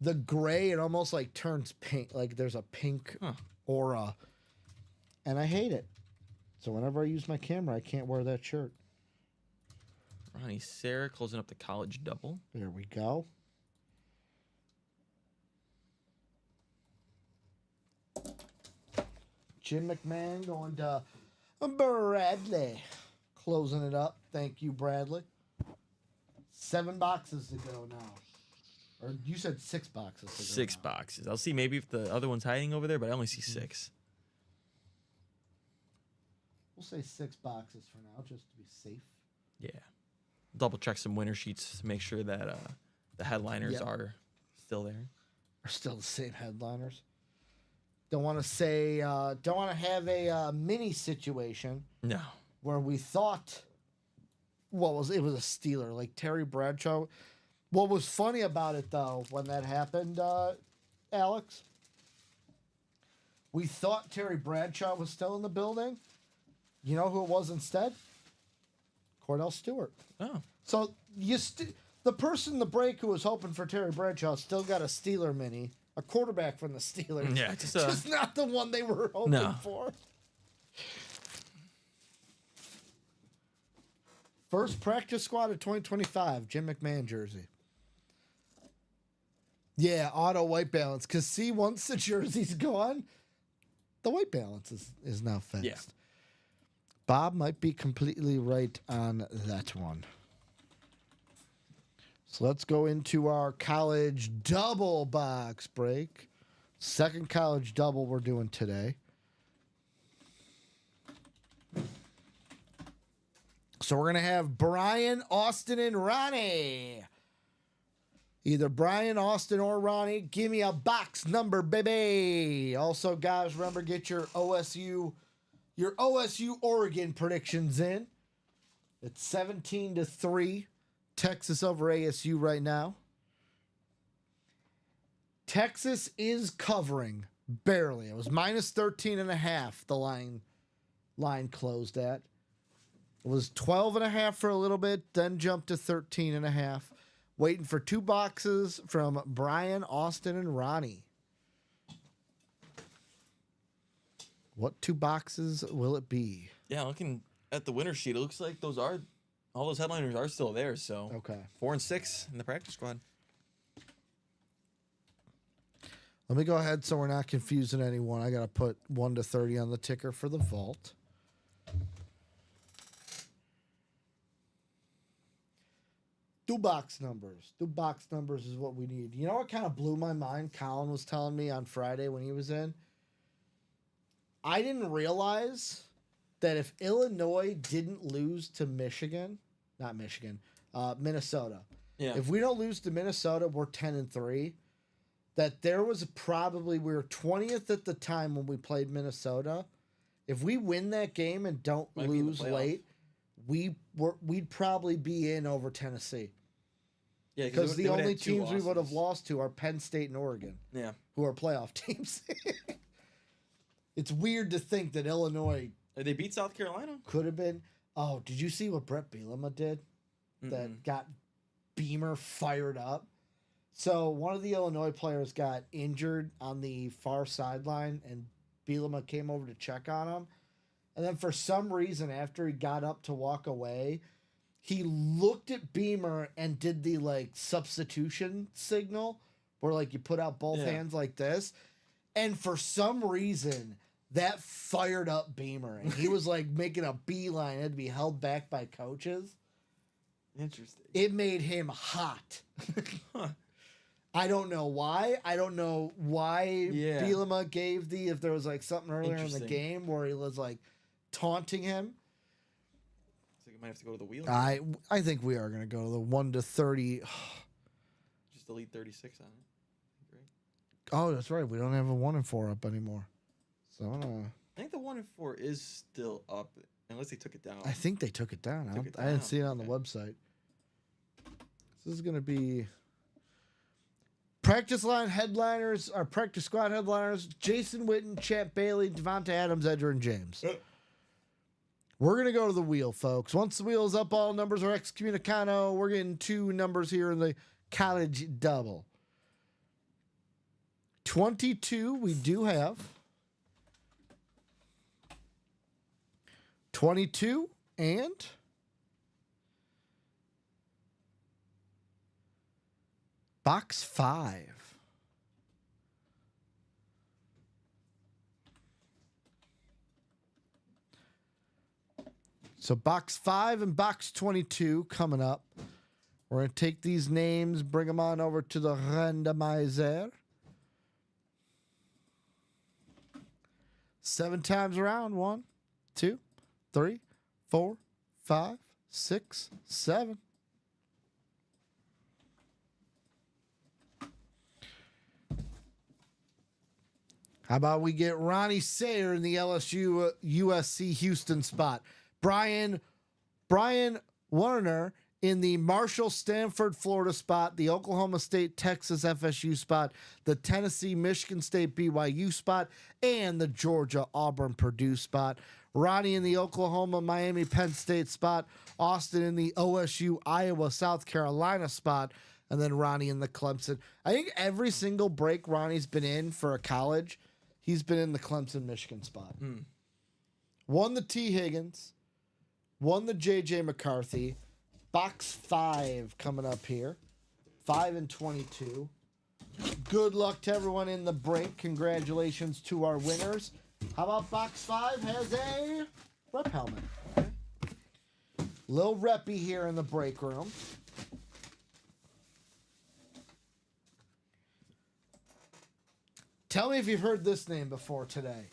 the gray, it almost like turns pink. Like there's a pink aura. And I hate it. So whenever I use my camera, I can't wear that shirt. Ronnie Sarah closing up the college double. There we go. Jim McMahon going to Bradley. Closing it up. Thank you, Bradley. 7 boxes to go now. Or you said 6 boxes to go 6 now. boxes. I'll see maybe if the other one's hiding over there, but I only see 6. We'll say 6 boxes for now, just to be safe. Yeah. Double check some winner sheets to make sure that the headliners are still there. Are still the same headliners. Don't want to say, don't want to have a mini situation No. where we thought, it was a Steeler, like Terry Bradshaw. What was funny about it, though, when that happened, Alex, we thought Terry Bradshaw was still in the building. You know who it was instead? Cordell Stewart. Oh. So the person in the break who was hoping for Terry Bradshaw still got a Steeler mini, a quarterback from the Steelers. Yeah, just not the one they were hoping for. First practice squad of 2025, Jim McMahon jersey. Yeah, auto white balance. Because see, once the jersey's gone, the white balance is now fixed. Yeah. Bob might be completely right on that one. So let's go into our college double box break. Second college double we're doing today. So we're going to have Brian, Austin, and Ronnie. Either Brian, Austin, or Ronnie. Give me a box number, baby. Also, guys, remember, get your OSU Oregon predictions in. It's 17-3. Texas over ASU right now. Texas is covering barely. It was minus 13.5. The line closed at. It was 12.5 for a little bit, then jumped to 13.5. Waiting for 2 boxes from Brian, Austin, and Ronnie. What 2 boxes will it be? Yeah, looking at the winner sheet, it looks like all those headliners are still there. So Okay. 4 and 6 in the practice squad. Let me go ahead so we're not confusing anyone. I got to put 1 to 30 on the ticker for the vault. Two box numbers is what we need. You know what kind of blew my mind? Colin was telling me on Friday when he was in. I didn't realize that if Illinois didn't lose to Minnesota. Yeah. If we don't lose to Minnesota, we're 10-3. That there was we were 20th at the time when we played Minnesota. If we win that game and don't Might be in the lose playoff. late, we'd probably be in over Tennessee. Yeah, Because the they only had 2 teams we would have losses. lost to are Penn State and Oregon, Yeah. who are playoff teams. It's weird to think that Illinois They beat South Carolina. could have been. Oh, did you see what Brett Bielema did? That got Beamer fired up. So one of the Illinois players got injured on the far sideline, and Bielema came over to check on him. And then for some reason, after he got up to walk away, he looked at Beamer and did the substitution signal, where you put out both hands like this. And for some reason, that fired up Beamer, and he was making a beeline. It had to be held back by coaches. Interesting. It made him hot. Huh. I don't know why. I don't know why Bielema gave if there was something earlier in the Interesting. game where he was taunting him. So you might have to go to the wheel. I think we are going to go to the 1 to 30. Just delete 36 on it. Great. Oh, that's right. We don't have a 1 and 4 up anymore. So I think the 1 and 4 is still up, unless they took it down. I think they took it down. I didn't see it on the website. This is going to be practice line headliners, our practice squad headliners: Jason Witten, Champ Bailey, Devonta Adams, Edgerrin James. We're going to go to the wheel, folks. Once the wheel's up, all numbers are excommunicado. We're getting 2 numbers here in the college double. 22 we do have. 22 and box 5. So box 5 and box 22 coming up. We're going to take these names, bring them on over to the randomizer. 7 times around. 1, 2, 3, 4, 5, 6, 7. How about we get Ronnie Sayer in the LSU USC Houston spot? Brian Warner in the Marshall Stanford Florida spot, the Oklahoma State Texas FSU spot, the Tennessee Michigan State BYU spot, and the Georgia Auburn Purdue spot. Ronnie in the Oklahoma Miami Penn State spot, Austin in the OSU Iowa South Carolina spot, and then Ronnie in the Clemson. I think every single break Ronnie's been in for a college, he's been in the Clemson Michigan spot. Won the T. Higgins, won the J.J. McCarthy. Box 5 coming up here. 5 and 22. Good luck to everyone in the break. Congratulations to our winners. How about box 5 has a rep helmet? Okay. Lil Reppy here in the break room. Tell me if you've heard this name before today.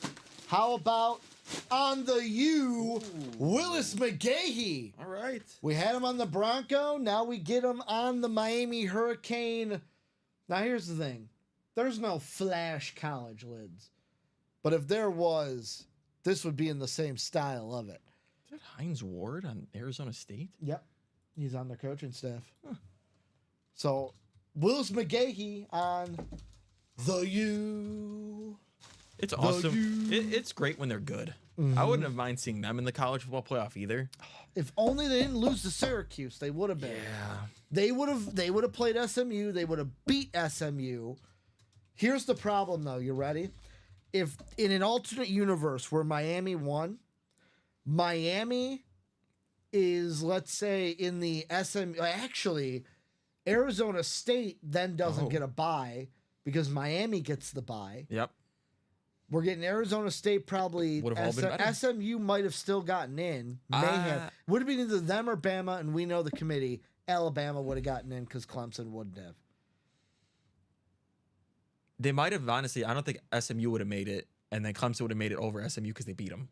How about on the U, Willis McGahee? All right. We had him on the Bronco. Now we get him on the Miami Hurricane. Now here's the thing. There's no flash college lids. But if there was, this would be in the same style of it. Is that Hines Ward on Arizona State? Yep. He's on their coaching staff. Huh. So Willis McGahee on the U. It's awesome. It's great when they're good. I wouldn't have mind seeing them in the college football playoff either. If only they didn't lose to Syracuse, they would have been. Yeah. They would have played SMU. They would have beat SMU. Here's the problem, though. You ready? If in an alternate universe where Miami won, Miami is, let's say, in the SMU. Actually, Arizona State then doesn't get a bye because Miami gets the bye. Yep. We're getting Arizona State probably. Would have all been better. SMU might have still gotten in. May have. Would have been either them or Bama, and we know the committee. Alabama would have gotten in because Clemson wouldn't have. They might have, honestly. I don't think SMU would have made it, and then Clemson would have made it over SMU because they beat them.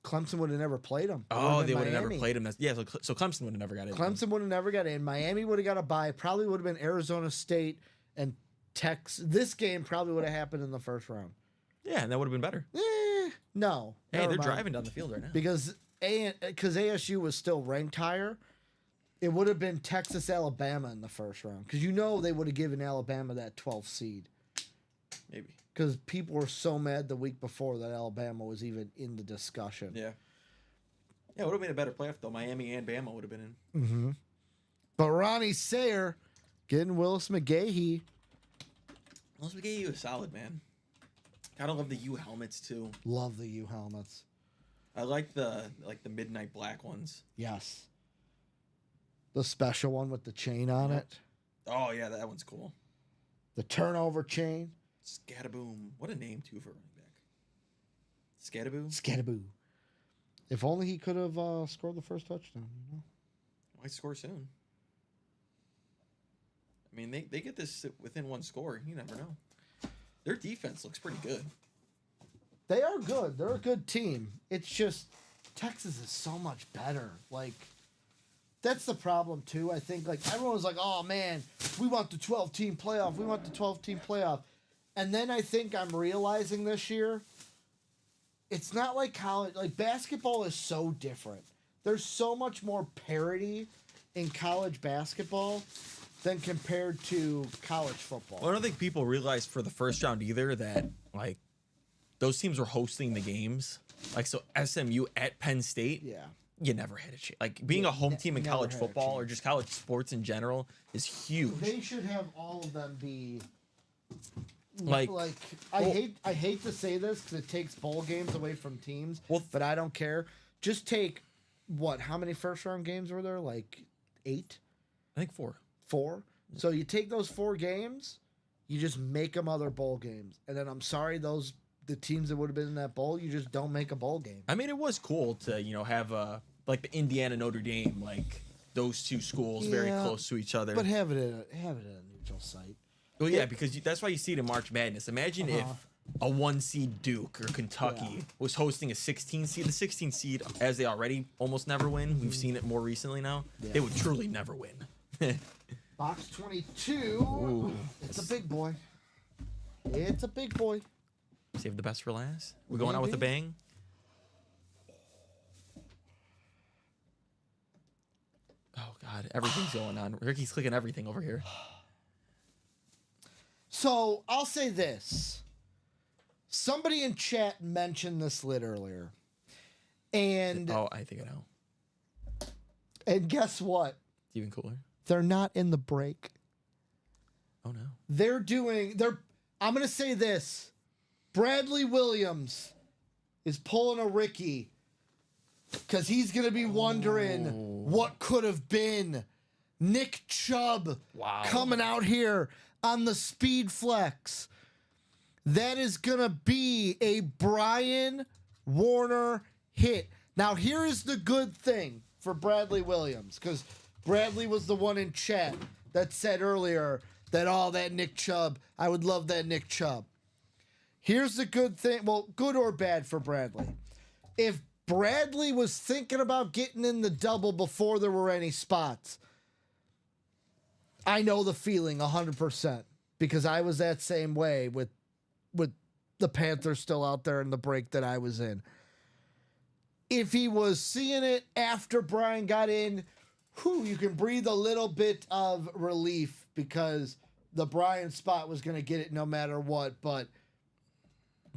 Clemson would have never played them. Oh, they would have never played them. Yeah, so Clemson would have never got in. Clemson would have never got in. Miami would have got a bye. Probably would have been Arizona State and Texas. This game probably would have happened in the first round. Yeah, and that would have been better. No. Hey, they're driving down the field right now. Because ASU was still ranked higher. It would have been Texas, Alabama in the first round. Because they would have given Alabama that 12th seed. Maybe. Because people were so mad the week before that Alabama was even in the discussion. Yeah. Yeah, it would have made a better playoff, though. Miami and Bama would have been in. Mm-hmm. But Ronnie Sayer getting Willis McGahee. Willis McGahee was solid, man. Gotta love the U helmets, too. Love the U helmets. I like the midnight black ones. Yes. The special one with the chain on it. Oh, yeah, that one's cool. The turnover chain. Scataboom. What a name, too, for a running back. Scataboom? Scattaboo. If only he could have scored the first touchdown, Might score soon. I mean, they get this within one score. You never know. Their defense looks pretty good. They are good. They're a good team. It's just Texas is so much better. Like, that's the problem too. I think like everyone was like, "Oh man, we want the 12-team playoff. We want the 12-team playoff." And then I think I'm realizing this year, it's not like college. Like basketball is so different. There's so much more parity in college basketball than compared to college football. Well, I don't think people realized for the first round either that like those teams were hosting the games. Like so, SMU at Penn State. Yeah. You never had a chance. Like being a home team in never college had a football or just college sports in general is huge. They should have all of them be Like, I hate to say this because it takes bowl games away from teams. Well, but I don't care. Just take how many first round games were there? Like 8, I think 4. 4. So you take those 4 games, you just make them other bowl games, and then I'm sorry the teams that would have been in that bowl, you just don't make a bowl game. I mean, it was cool to have like the Indiana Notre Dame, like those two schools very Yeah, close to each other. But have it at a neutral site. Well, yeah, because that's why you see it in March Madness. Imagine if a 1 seed Duke or Kentucky was hosting a 16 seed. The 16 seed, as they already almost never win, we've seen it more recently now. Yeah. They would truly never win. Box 22. Ooh. It's a big boy. It's a big boy. Save the best for last. We're going out with a bang. Oh God, everything's going on. Ricky's clicking everything over here. So I'll say this. Somebody in chat mentioned this lid earlier. And Oh, I think I know. and guess what? It's even cooler. They're not in the break. Oh no. I'm gonna say this. Bradley Williams is pulling a Ricky because he's gonna be wondering what could have been. Nick Chubb coming out here on the speed flex. That is gonna be a Brian Warner hit. Now here is the good thing for Bradley Williams, because Bradley was the one in chat that said earlier that that Nick Chubb, I would love that Nick Chubb. Here's the good thing, well, good or bad for Bradley. If Bradley was thinking about getting in the double before there were any spots, I know the feeling 100% because I was that same way with the Panthers still out there in the break that I was in. If he was seeing it after Brian got in, you can breathe a little bit of relief because the Brian spot was going to get it no matter what. But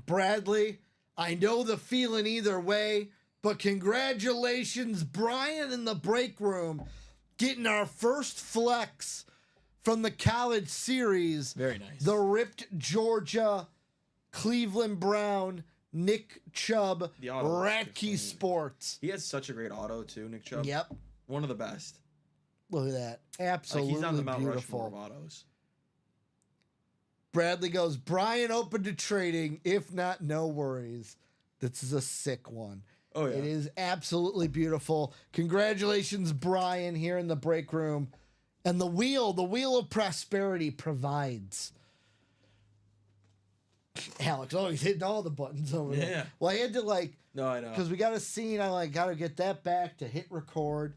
Bradley, I know the feeling either way, but congratulations, Brian in the break room, getting our first flex from the college series. Very nice. The ripped Georgia, Cleveland Brown, Nick Chubb, The auto was Radke clean. Sports. He has such a great auto too, Nick Chubb. Yep. One of the best. Look at that. Like Absolutely he's on the Mount beautiful. Rushmore of autos. Bradley goes, Brian open to trading. If not, no worries. This is a sick one. Oh yeah. It is absolutely beautiful. Congratulations, Brian, here in the break room. And the wheel of prosperity provides. Alex, he's hitting all the buttons over there. Yeah. Well, I had to No, I know. because we got a scene. I got to get that back to hit record.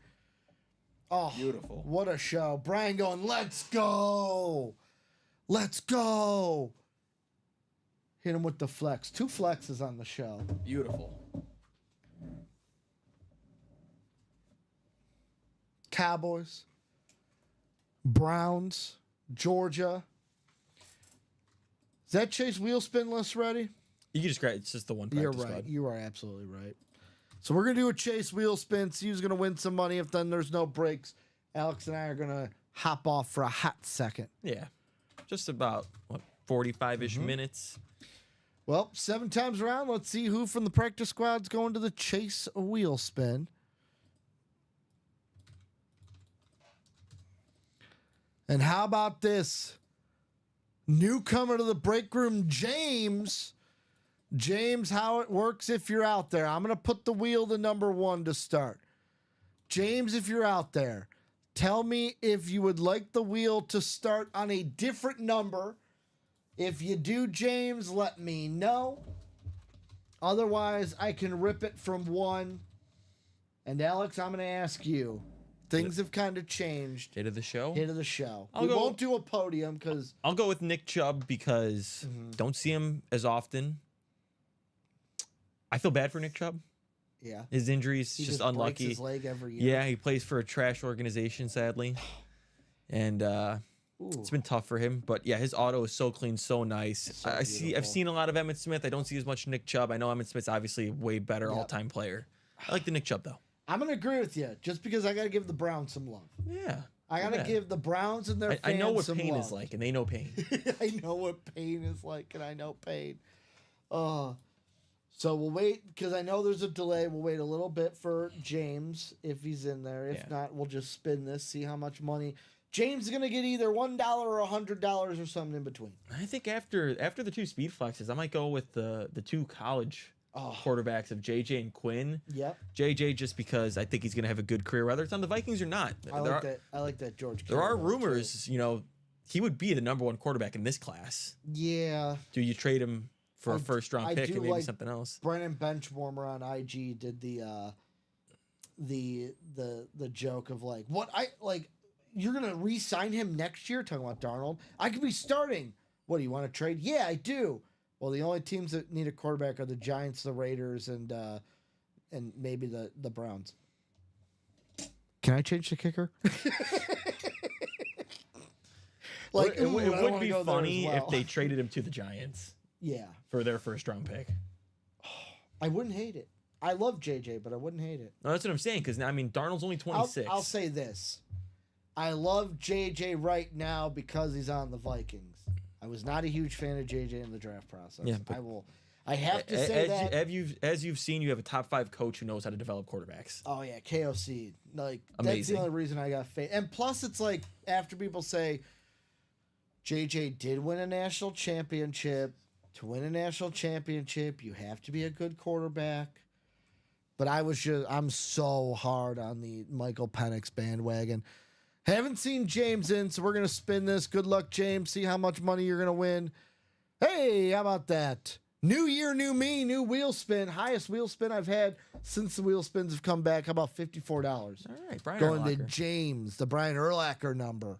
Oh, Beautiful. What a show. Brian going, let's go. Let's go. Hit him with the flex. 2 flexes on the show. Beautiful. Cowboys, Browns, Georgia. Is that Chase wheel spin list ready? You can just grab. It's just the one practice You're right. squad. You are absolutely right. So we're gonna do a Chase wheel spin. See who's gonna win some money. If then there's no breaks, Alex and I are gonna hop off for a hot second. Yeah, just about 45-ish minutes. Well, 7 times around. Let's see who from the practice squad's going to the Chase wheel spin. And how about this newcomer to the break room, James? James, how it works if you're out there. I'm going to put the wheel to number 1 to start. James, if you're out there, tell me if you would like the wheel to start on a different number. If you do, James, let me know. Otherwise, I can rip it from 1. And Alex, I'm going to ask you, Things have kind of changed. Hit of the show. Hit of the show. I'll We go- won't do a podium because I'll go with Nick Chubb because don't see him as often. I feel bad for Nick Chubb. yeah, His injuries he just breaks unlucky. his leg every year. Yeah, he plays for a trash organization, sadly, and Ooh. it's been tough for him. But yeah, his auto is so clean, so nice. So I've beautiful. seen a lot of Emmitt Smith. I don't see as much Nick Chubb. I know Emmitt Smith's obviously a way better Yep. all-time player. I like the Nick Chubb though. I'm gonna agree with you, just because I gotta give the Browns some love. Yeah, I gotta yeah. give the Browns and their I know fans what some pain love. is like, and they know pain. I know what pain is like, and I know pain. So we'll wait because I know there's a delay. We'll wait a little bit for James if he's in there. If Yeah. not, we'll just spin this, see how much money. James is gonna get either $1 or $100 or something in between. I think after the two speed flexes, I might go with the two college Oh, quarterbacks of JJ and Quinn. yep. JJ just because I think he's going to have a good career, whether it's on the Vikings or not. I like that. I like that George. There are Kittle one, too. rumors, he would be the number one quarterback in this class. Yeah, Do you trade him for I a d- first round I pick do and maybe like- something else? Brennan Benchwarmer on IG did the joke of like, what I like. You're gonna re-sign him next year? Talking about Darnold, I could be starting. What do you want to trade? Yeah, I do. Well, the only teams that need a quarterback are the Giants, the Raiders, and maybe the Browns. Can I change the kicker? Like, it ooh, I don't would wanna be go there as funny well. if they traded him to the Giants Yeah, for their first round pick. I wouldn't hate it. I love JJ, but I wouldn't hate it. No, that's what I'm saying because Darnold's only 26. I'll say this. I love JJ right now because he's on the Vikings. I was not a huge fan of JJ in the draft process. Yeah, but- I have to say that. As you've seen, you have a top 5 coach who knows how to develop quarterbacks. Oh yeah, KOC. Like that's Amazing. the only reason I got faith. And plus, it's like after people say JJ did win a national championship. To win a national championship, you have to be a good quarterback. But I'm so hard on the Michael Penix bandwagon. Haven't seen James in, so we're gonna spin this. Good luck, James. See how much money you're gonna win. Hey, how about that? New year, new me, new wheel spin. Highest wheel spin I've had since the wheel spins have come back. How about $54? All right, Brian Going to Urlacher. James, the Brian Urlacher number.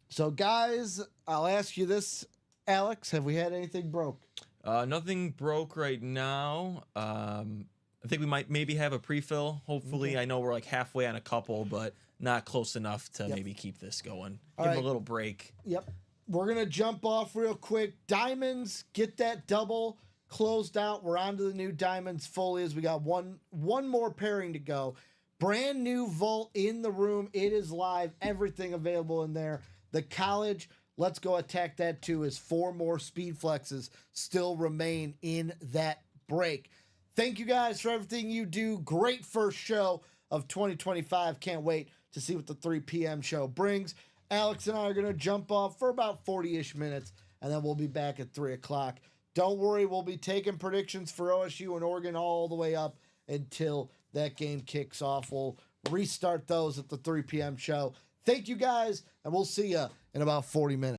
So, guys, I'll ask you this, Alex. Have we had anything broke? Nothing broke right now. I think we might maybe have a pre-fill. Hopefully, I know we're like halfway on a couple, but not close enough to Yep. maybe keep this going. All Give them right. a little break. Yep. We're going to jump off real quick. Diamonds, get that double closed out. We're on to the new Diamonds Folias. We got one more pairing to go. Brand new vault in the room. It is live. Everything available in there. The college, let's go attack that too, is 4 more speed flexes still remain in that break. Thank you guys for everything you do. Great first show of 2025. Can't wait to see what the 3 p.m. show brings. Alex and I are going to jump off for about 40-ish minutes, and then we'll be back at 3 o'clock. Don't worry, we'll be taking predictions for OSU and Oregon all the way up until that game kicks off. We'll restart those at the 3 p.m. show. Thank you guys, and we'll see you in about 40 minutes.